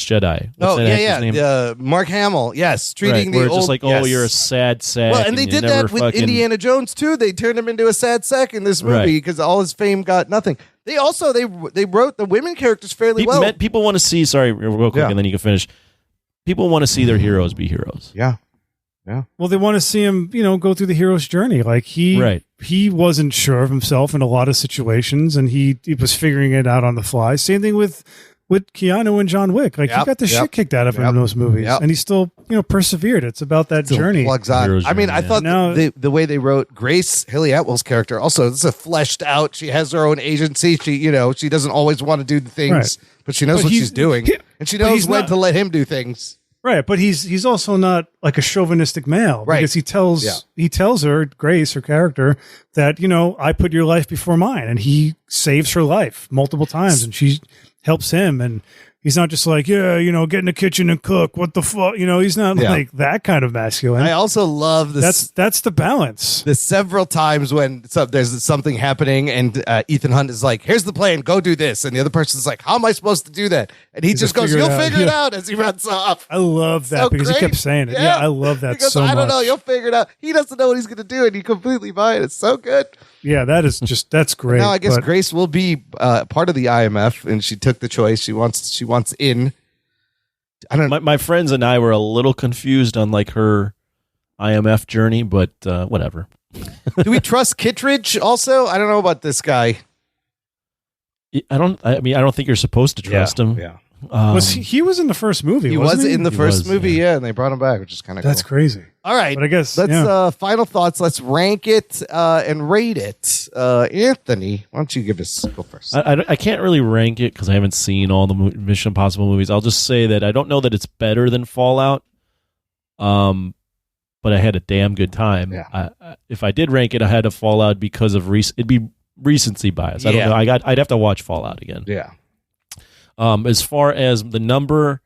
Jedi. What's that actor's name? Mark Hamill. Yes, treating the where it's old. just like, yes. you're a sad sack. Well, and they you did never that with fucking- Indiana Jones too. They turned him into a sad sack in this movie Right. because all his fame got nothing. They also they wrote the women characters fairly well. People want to see. Sorry, real quick, and then you can finish. People want to see their heroes be heroes. Yeah. Well, they want to see him, go through the hero's journey. Like he wasn't sure of himself in a lot of situations, and he was figuring it out on the fly. Same thing with Keanu and John Wick. Like he got the shit kicked out of him in those movies, and he still, persevered. It's about that journey. Plugs on. Hero's I mean, journey, I thought the way they wrote Grace Hilly Atwell's character also, this is a fleshed out. She has her own agency. She she doesn't always want to do the things, Right. but she knows But what he's- she's doing, and she but knows he's when not- to let him do things. Right, but he's also not like a chauvinistic male, Right. because he tells her, Grace, her character, that I put your life before mine, and he saves her life multiple times, and she helps him, and he's not just like, get in the kitchen and cook. What the fuck, he's not like that kind of masculine. I also love this. That's the balance. The several times when there's something happening and Ethan Hunt is like, here's the plan, go do this. And the other person's like, how am I supposed to do that? And he just goes, figure it you'll out. figure it Yeah. out as he runs off. I love that So because he great. kept saying it. Yeah, I love that He goes, so much. I don't know, you'll figure it out. He doesn't know what he's going to do and you completely buy it. It's so good. Yeah, that's great. Now I guess but- Grace will be part of the IMF and she took the choice. She wants in. I don't know. My friends and I were a little confused on like her IMF journey, but whatever. Do we trust Kittredge also? I don't know about this guy. I don't think you're supposed to trust him. Yeah. was he was in the first movie. He wasn't was he? in the He first was, movie, yeah. and they brought him back, which is kind of cool. That's crazy. All right. But I guess Let's final thoughts. Let's rank it and rate it. Anthony, why don't you go first? I can't really rank it because I haven't seen all the Mission Impossible movies. I'll just say that I don't know that it's better than Fallout, but I had a damn good time. Yeah. If I did rank it, I had a Fallout because of it'd be recency bias. I don't know. I'd have to watch Fallout again. Yeah. As far as the number,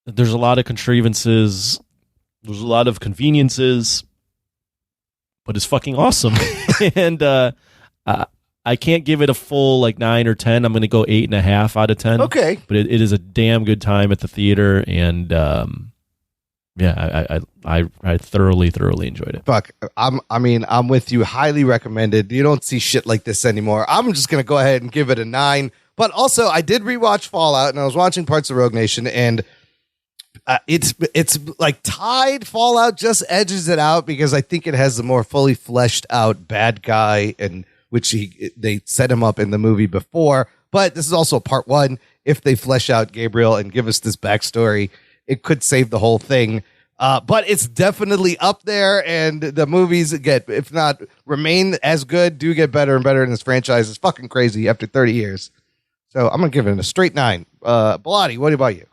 there's a lot of contrivances. There's a lot of conveniences, but it's fucking awesome. And I can't give it a full like 9 or 10. I'm going to go 8.5 out of 10. Okay. But it is a damn good time at the theater, and I thoroughly enjoyed it. Fuck. I'm with you. Highly recommended. You don't see shit like this anymore. I'm just gonna go ahead and give it a 9. But also, I did rewatch Fallout, and I was watching parts of Rogue Nation, and it's like tied. Fallout just edges it out because I think it has a more fully fleshed out bad guy, and which they set him up in the movie before. But this is also part 1. If they flesh out Gabriel and give us this backstory, it could save the whole thing. But it's definitely up there, and the movies get, if not remain as good, do get better and better in this franchise. It's fucking crazy after 30 years. So I'm going to give it a straight 9. Bellotti, what about you?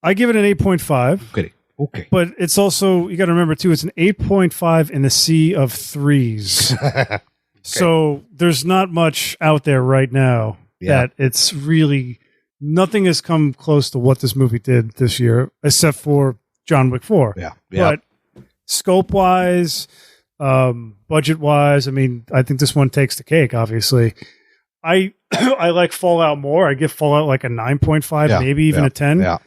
I give it an 8.5. Okay. But it's also, you got to remember too, it's an 8.5 in the sea of 3s. So there's not much out there right now that it's really, nothing has come close to what this movie did this year, except for John Wick 4. Yeah. But scope wise, budget wise, I mean, I think this one takes the cake, obviously. I like Fallout more. I give Fallout like a 9.5, maybe even a 10. Yeah.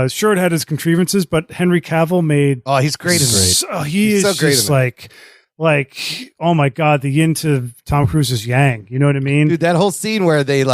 Sure, it had his contrivances, but Henry Cavill made. Oh, he's great. He's is so great just like, oh my god, the yin to Tom Cruise's yang. You know what I mean? Dude, that whole scene where they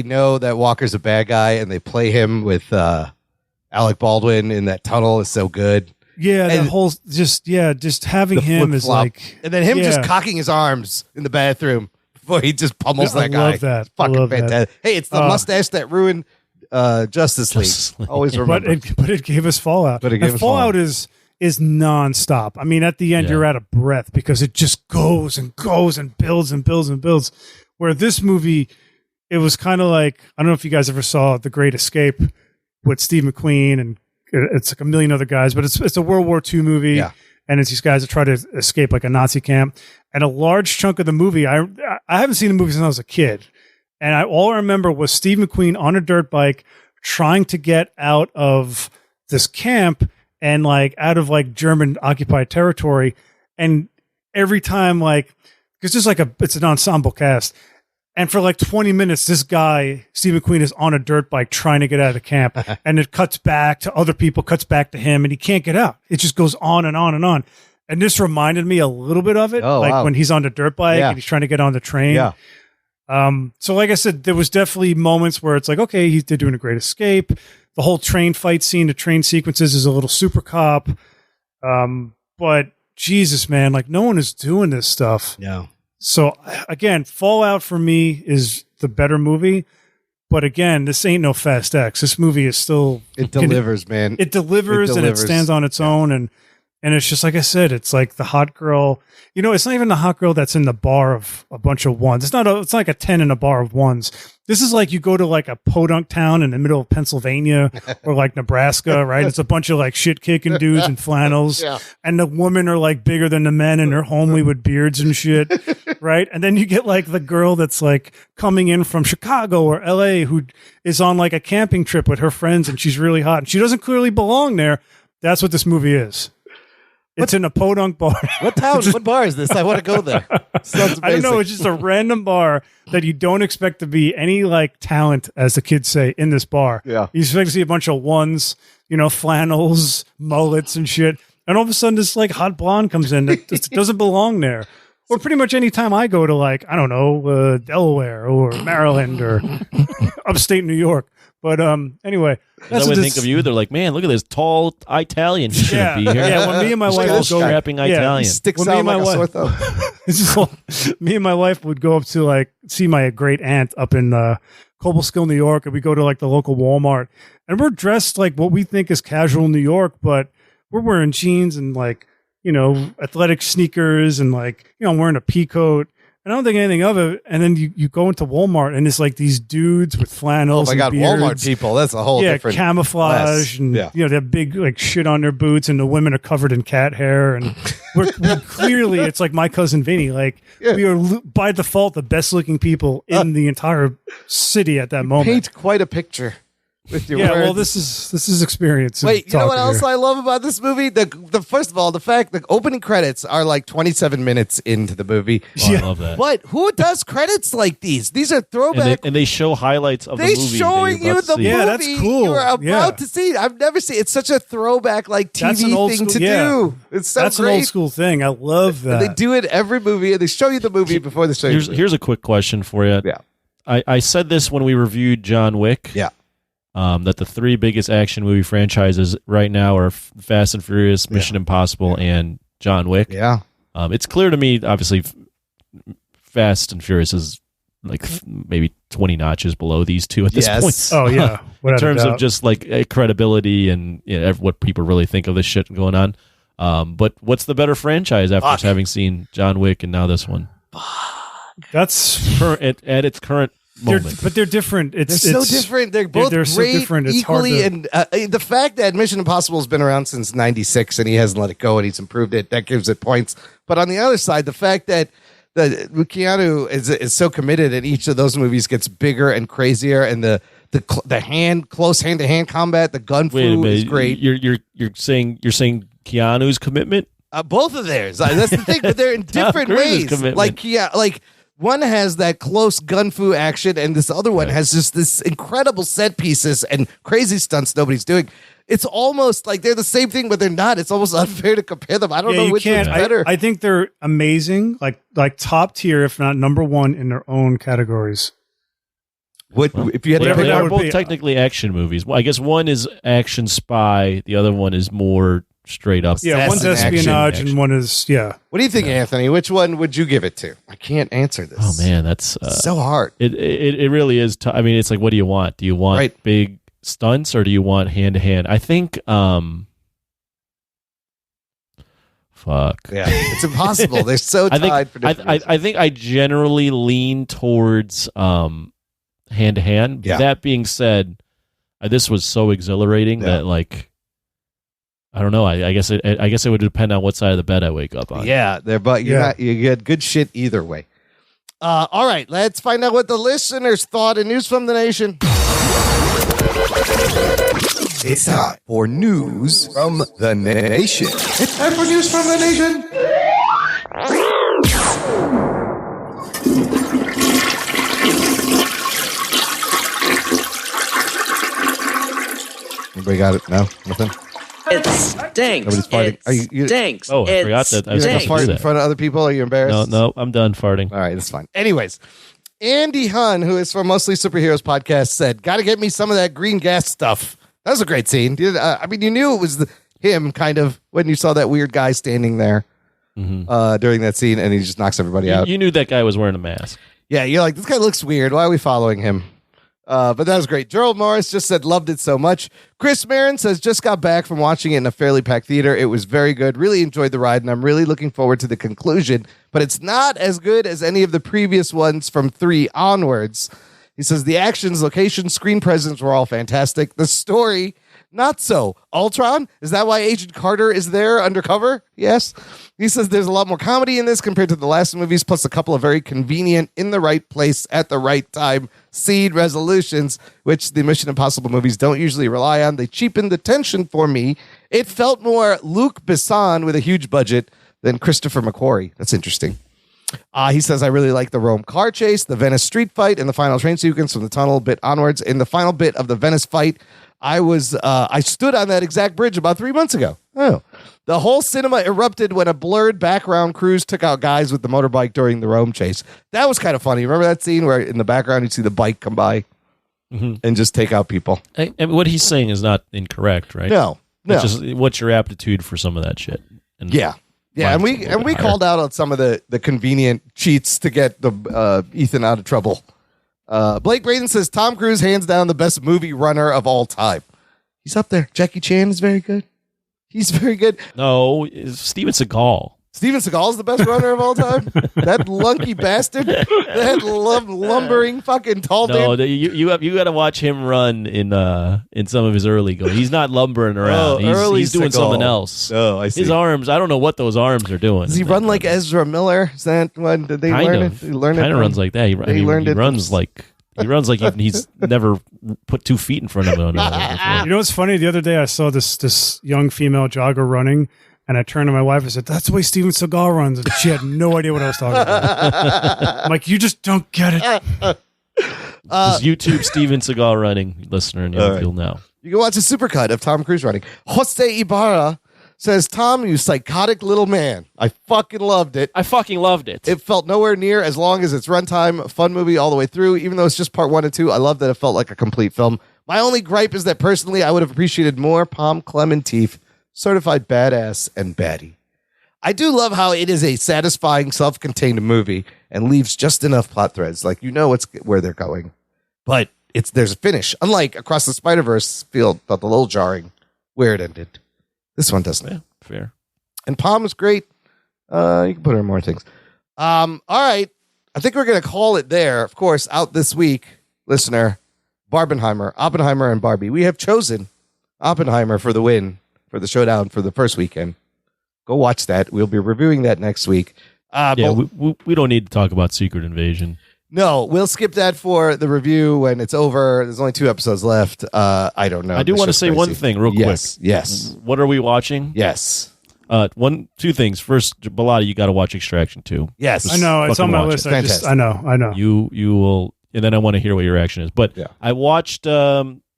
know that Walker's a bad guy and they play him with Alec Baldwin in that tunnel is so good. Yeah, And the whole just having him is flip-flop. like, and then him just cocking his arms in the bathroom before he just pummels I that guy. love that. Fucking I love that. fantastic. Hey, it's the mustache that ruined Justice League. Always remember. But it gave us Fallout. But it gave And us Fallout Fallout. is is nonstop. I mean, at the end, you're out of breath because it just goes and goes and builds and builds and builds. Where this movie, it was kind of like, I don't know if you guys ever saw The Great Escape with Steve McQueen, and it's like a million other guys, but it's a World War II movie. Yeah. And it's these guys that try to escape like a Nazi camp. And a large chunk of the movie, I haven't seen the movie since I was a kid. And all I remember was Steve McQueen on a dirt bike trying to get out of this camp and like out of like German occupied territory. And every time, like, because it's an ensemble cast. And for like 20 minutes, this guy, Steve McQueen, is on a dirt bike trying to get out of the camp. And it cuts back to other people, cuts back to him, and he can't get out. It just goes on and on and on. And this reminded me a little bit of it. When he's on the dirt bike and he's trying to get on the train. Yeah. So like I said, there was definitely moments where it's like, okay, they're doing a great escape. The whole train fight scene, the train sequences is a little super cop. But Jesus, man, like no one is doing this stuff. Yeah. So again, Fallout for me is the better movie. But again, this ain't no Fast X. This movie is still... It delivers, man. It delivers and it stands on its own. And it's just, like I said, it's like the hot girl. You know, it's not even the hot girl that's in the bar of a bunch of ones. It's like a 10 in a bar of ones. This is like you go to like a podunk town in the middle of Pennsylvania or like Nebraska, right? It's a bunch of like shit kicking dudes in flannels. Yeah. And the women are like bigger than the men and they're homely with beards and shit, right? And then you get like the girl that's like coming in from Chicago or LA who is on like a camping trip with her friends and she's really hot and she doesn't clearly belong there. That's what this movie is. It's in a podunk bar. What town? What bar is this? I want to go there. Sounds I don't know. amazing. It's just a random bar that you don't expect to be any like talent, as the kids say, in this bar. Yeah. You expect to see a bunch of ones, you know, flannels, mullets and shit. And all of a sudden this like hot blonde comes in that just doesn't belong there. Or pretty much any time I go to like, I don't know, Delaware or Maryland or upstate New York. But anyway, that's what they think of you. They're like, man, look at this tall Italian. She shouldn't be here. Yeah, when me and my wife would go strapping Italian. Sticks out like a sore thumb. Me and my wife would go up to like see my great aunt up in Cobleskill, New York, and we go to like the local Walmart, and we're dressed like what we think is casual New York, but we're wearing jeans and like, you know, athletic sneakers and like, you know, I'm wearing a pea coat. I don't think anything of it. And then you go into Walmart and it's like these dudes with flannels. Oh my God, beards. Walmart people. That's a whole different camouflage class. and you know, they have big like shit on their boots and the women are covered in cat hair. And we're clearly, it's like My Cousin Vinny. Like we are by default the best looking people in the entire city at that moment. Paint quite a picture. With your words. Well, this is experience. Wait, you know what else I love about this movie? The first of all, the fact the opening credits are like 27 minutes into the movie. Oh, I love that. But who does credits like these? These are throwback. And they show highlights of the movie. They showing you the movie. Yeah, that's cool. You're about to see. I've never seen. It's such a throwback like TV thing to do. It's so that's great. An old school thing. I love that. And they do it every movie, and they show you the movie before they show you. Here's a quick question for you. Yeah, I said this when we reviewed John Wick. Yeah. That the three biggest action movie franchises right now are Fast and Furious, Mission Impossible, and John Wick. Yeah. It's clear to me, obviously, Fast and Furious is like maybe 20 notches below these two at this point. Oh, yeah. In terms of just like credibility and what people really think of this shit going on. But what's the better franchise after having seen John Wick and now this one? That's at its current moment. But they're different. They're so different. They're both they're great so different. It's equally. hard And the fact that Mission Impossible has been around since '96 and he hasn't let it go and he's improved it, that gives it points. But on the other side, the fact that Keanu is so committed and each of those movies gets bigger and crazier, and the close hand to hand combat, the gun fu is great. You're saying Keanu's commitment? Both of theirs. That's the thing, but they're in different ways. Like one has that close gun fu action, and this other one has just this incredible set pieces and crazy stunts nobody's doing. It's almost like they're the same thing, but they're not. It's almost unfair to compare them. I don't know which one's better. I think they're amazing, like top tier, if not number one in their own categories. If you had they are both technically action movies. Well, I guess one is action spy, the other one is more straight up. Yeah, one's espionage and one is What do you think, Anthony? Which one would you give it to? I can't answer this. Oh man, that's so hard. It really is. I mean, it's like, what do you want? Do you want big stunts or do you want hand to hand? I think fuck. Yeah, it's impossible. They're so tied for different reasons. I think I generally lean towards hand to hand. Yeah. That being said, this was so exhilarating that like I don't know. I guess it would depend on what side of the bed I wake up on. Yeah, but you get good shit either way. All right, let's find out what the listeners thought in News from the Nation. It's time for News from the Nation. It's time for News from the Nation. Anybody got it? No? Nothing? It stinks. Nobody's farting. It stinks. Oh, I forgot that. I was You're going going to fart in front of other people? Are you embarrassed? No, I'm done farting. All right, that's fine. Anyways, Andy Hun, who is from Mostly Superheroes podcast, said, "Got to get me some of that green gas stuff." That was a great scene. I mean, you knew it was him kind of when you saw that weird guy standing there during that scene, and he just knocks everybody out. You knew that guy was wearing a mask. Yeah, you're like, this guy looks weird. Why are we following him? But that was great. Gerald Morris just said, loved it so much. Chris Marin says, just got back from watching it in a fairly packed theater. It was very good. Really enjoyed the ride, and I'm really looking forward to the conclusion. But it's not as good as any of the previous ones from 3 onwards. He says, the actions, locations, screen presence were all fantastic. The story, not so. Ultron? Is that why Agent Carter is there undercover? Yes. He says there's a lot more comedy in this compared to the last movies, plus a couple of very convenient, in the right place, at the right time, seed resolutions, which the Mission Impossible movies don't usually rely on. They cheapened the tension for me. It felt more Luc Besson with a huge budget than Christopher McQuarrie. That's interesting. He says, I really like the Rome car chase, the Venice street fight, and the final train sequence from the tunnel bit onwards. In the final bit of the Venice fight, I stood on that exact bridge about 3 months ago. Oh, the whole cinema erupted when a blurred background cruise took out guys with the motorbike during the Rome chase. That was kind of funny. Remember that scene where in the background you see the bike come by and just take out people? And what he's saying is not incorrect, right? No. It's just what's your aptitude for some of that shit? And yeah, and we called out on some of the convenient cheats to get the Ethan out of trouble. Blake Braden says Tom Cruise hands down the best movie runner of all time. He's up there. Jackie Chan is very good. He's very good. No, it's Steven Seagal. Steven Seagal is the best runner of all time. That lunky bastard. That lumbering fucking tall No, dude. you got to watch him run in some of his early goals. He's not lumbering around. He's doing Seagal. something else. Oh, I see. His arms. I don't know what those arms are doing. Does he run like Ezra Miller? Is that when did they learn it? He learned it. Kind of runs like that. He runs like he's never put 2 feet in front of him. You know what's funny? The other day I saw this young female jogger running, and I turned to my wife and said, "That's the way Steven Seagal runs." And she had no idea what I was talking about. I'm like, you just don't get it. Just YouTube Steven Seagal running, listener, and you'll know. You can watch a supercut of Tom Cruise running. Jose Ibarra says, Tom, you psychotic little man. I fucking loved it. It felt nowhere near as long as its runtime. Fun movie all the way through. Even though it's just part 1 and 2, I love that it felt like a complete film. My only gripe is that personally, I would have appreciated more Palm Clementif, certified badass and baddie. I do love how it is a satisfying, self-contained movie and leaves just enough plot threads. Like, you know where they're going. But there's a finish. Unlike Across the Spider-Verse, felt a little jarring where it ended. This one doesn't. Yeah, fair. And Palm is great. You can put her in more things. All right. I think we're going to call it there. Of course, out this week, listener, Oppenheimer and Barbie. We have chosen Oppenheimer for the win, for the showdown for the first weekend. Go watch that. We'll be reviewing that next week. We don't need to talk about Secret Invasion. No, we'll skip that for the review when it's over. There's only 2 episodes left. I don't know. I do want to say one thing real quick. Yes. What are we watching? Yes. 2 things. First, Bellotti, you got to watch Extraction 2. Yes. I know. It's on my list. I know. You will, and then I want to hear what your reaction is. But I watched Sisu.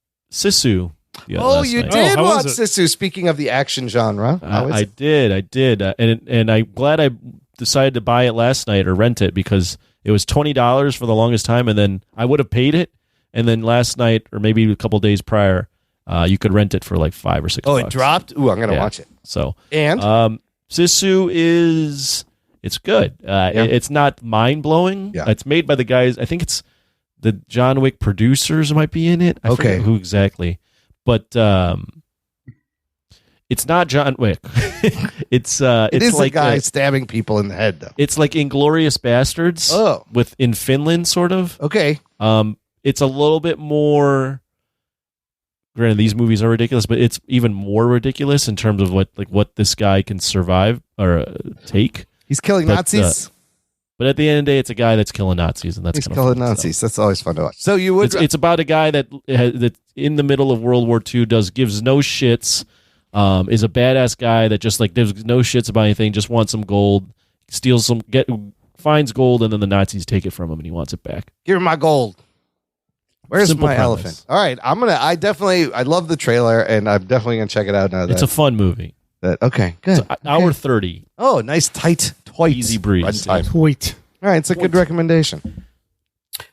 You did watch Sisu. Speaking of the action genre. I did. And I'm glad I decided to buy it last night or rent it because it was $20 for the longest time, and then I would have paid it. And then last night, or maybe a couple days prior, you could rent it for like $5 or $6. Oh, it dropped? Ooh, I'm going to watch it. So, and Sisu it's good. It's not mind blowing. Yeah. It's made by the guys. I think it's the John Wick producers might be in it. I forget who exactly, but It's not John Wick. It is like a guy stabbing people in the head, though. It's like Inglourious Bastards. In Finland, sort of. Okay. It's a little bit more. Granted, these movies are ridiculous, but it's even more ridiculous in terms of what this guy can survive or take. He's killing Nazis. But at the end of the day, it's a guy that's killing Nazis, and that's he's killing Nazis. That's always fun to watch. So you would. It's about a guy that in the middle of World War II gives no shits. Is a badass guy that just gives no shits about anything, just wants some gold, finds gold, and then the Nazis take it from him, and he wants it back. Give him my gold. Where's Simple my premise. elephant? All right, I love the trailer, and I'm definitely gonna check it out now. It's a fun movie. Okay, good. It's hour 30. Oh, nice tight, easy breeze. All right, it's a good recommendation.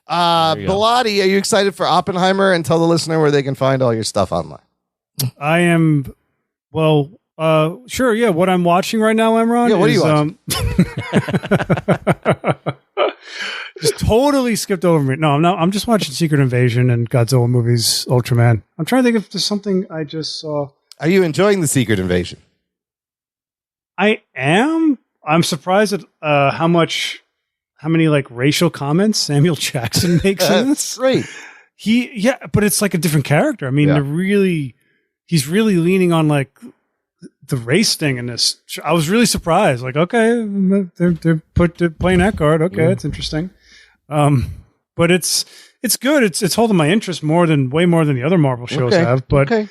Bellotti, are you excited for Oppenheimer? And tell the listener where they can find all your stuff online. I am. Well, sure, yeah. What I'm watching right now, Emron. Yeah, what are you watching? Just totally skipped over me. No, I'm not. I'm just watching Secret Invasion and Godzilla movies, Ultraman. I'm trying to think if there's something I just saw. Are you enjoying the Secret Invasion? I am. I'm surprised at how many racial comments Samuel Jackson makes in this. Great. But it's like a different character. I mean, he's really leaning on the race thing in this. I was really surprised. Okay, they're playing that card. Okay, it's interesting. But it's good. It's holding my interest way more than the other Marvel shows have. But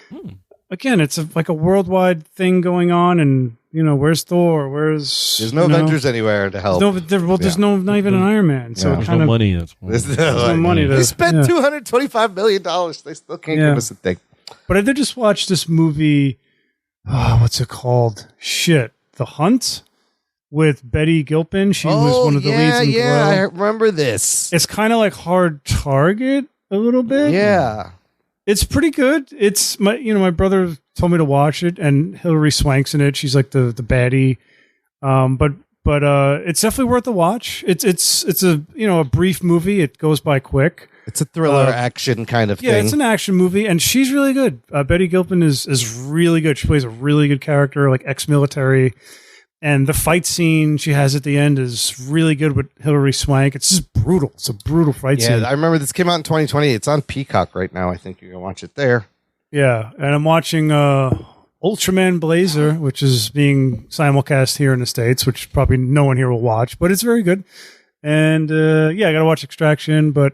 again, it's like a worldwide thing going on, and where's Thor? There's no Avengers anywhere to help. There's not even an Iron Man. So there's no money. There's no money. They spent $225 million. They still can't give us a thing. But I did just watch this movie. What's it called? The Hunt with Betty Gilpin. She was one of the leads in Glow. I remember this. It's kind of like Hard Target a little bit. Yeah. It's pretty good. It's my brother told me to watch it, and Hilary Swank's in it. She's like the baddie. But it's definitely worth a watch. It's a brief movie. It goes by quick. It's a thriller action kind of thing. Yeah, it's an action movie, and she's really good. Betty Gilpin is really good. She plays a really good character, like ex-military. And the fight scene she has at the end is really good with Hilary Swank. It's just brutal. It's a brutal fight scene. Yeah, I remember this came out in 2020. It's on Peacock right now. I think you can watch it there. Yeah, and I'm watching Ultraman Blazer, which is being simulcast here in the States, which probably no one here will watch, but it's very good. And I got to watch Extraction, but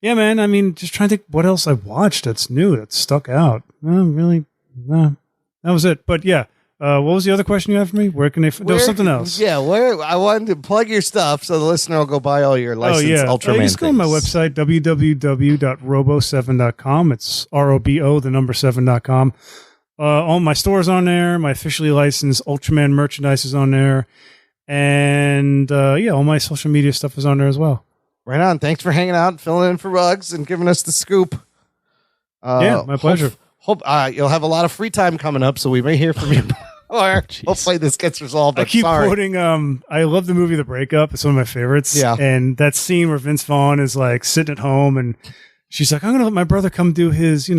yeah, man, I mean, just trying to think what else I watched that's new, that stuck out. That was it. But yeah, what was the other question you had for me? Where can they? There was something else. Yeah, I wanted to plug your stuff so the listener will go buy all your licensed Ultraman just go on my website, www.robo7.com. It's ROBO, the number 7.com. All my stores on there. My officially licensed Ultraman merchandise is on there. And all my social media stuff is on there as well. Right on. Thanks for hanging out, filling in for Rugs, and giving us the scoop. My pleasure. Hope you'll have a lot of free time coming up, so we may hear from you. Or hopefully this gets resolved. I keep quoting. I love the movie The Breakup. It's one of my favorites. Yeah. And that scene where Vince Vaughn is like sitting at home, and she's like, "I'm gonna let my brother come do his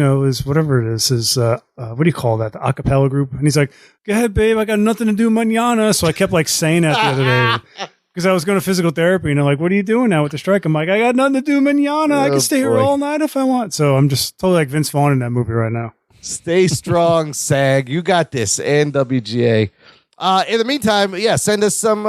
whatever it is, his what do you call that? The acapella group." And he's like, "Go ahead, babe. I got nothing to do mañana." So I kept saying that the other day. Because I was going to physical therapy, and they're like, "What are you doing now with the strike?" I'm like, "I got nothing to do mañana. I can stay here all night if I want." So I'm just totally like Vince Vaughn in that movie right now. Stay strong, SAG. You got this, and WGA. In the meantime, send us some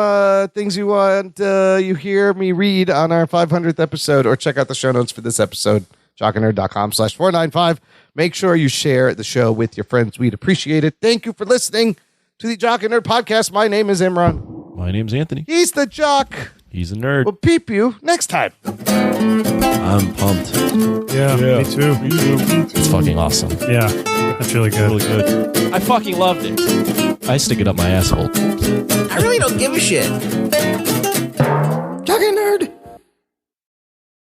things you want you hear me read on our 500th episode, or check out the show notes for this episode, jockandnerd.com/495. Make sure you share the show with your friends. We'd appreciate it. Thank you for listening to the Jock and Nerd podcast. My name is Imran. My name's Anthony. He's the Jock. He's a nerd. We'll peep you next time. I'm pumped. Yeah, me too. It's fucking awesome. Yeah, that's really good. Really good. I fucking loved it. I stick it up my asshole. I really don't give a shit.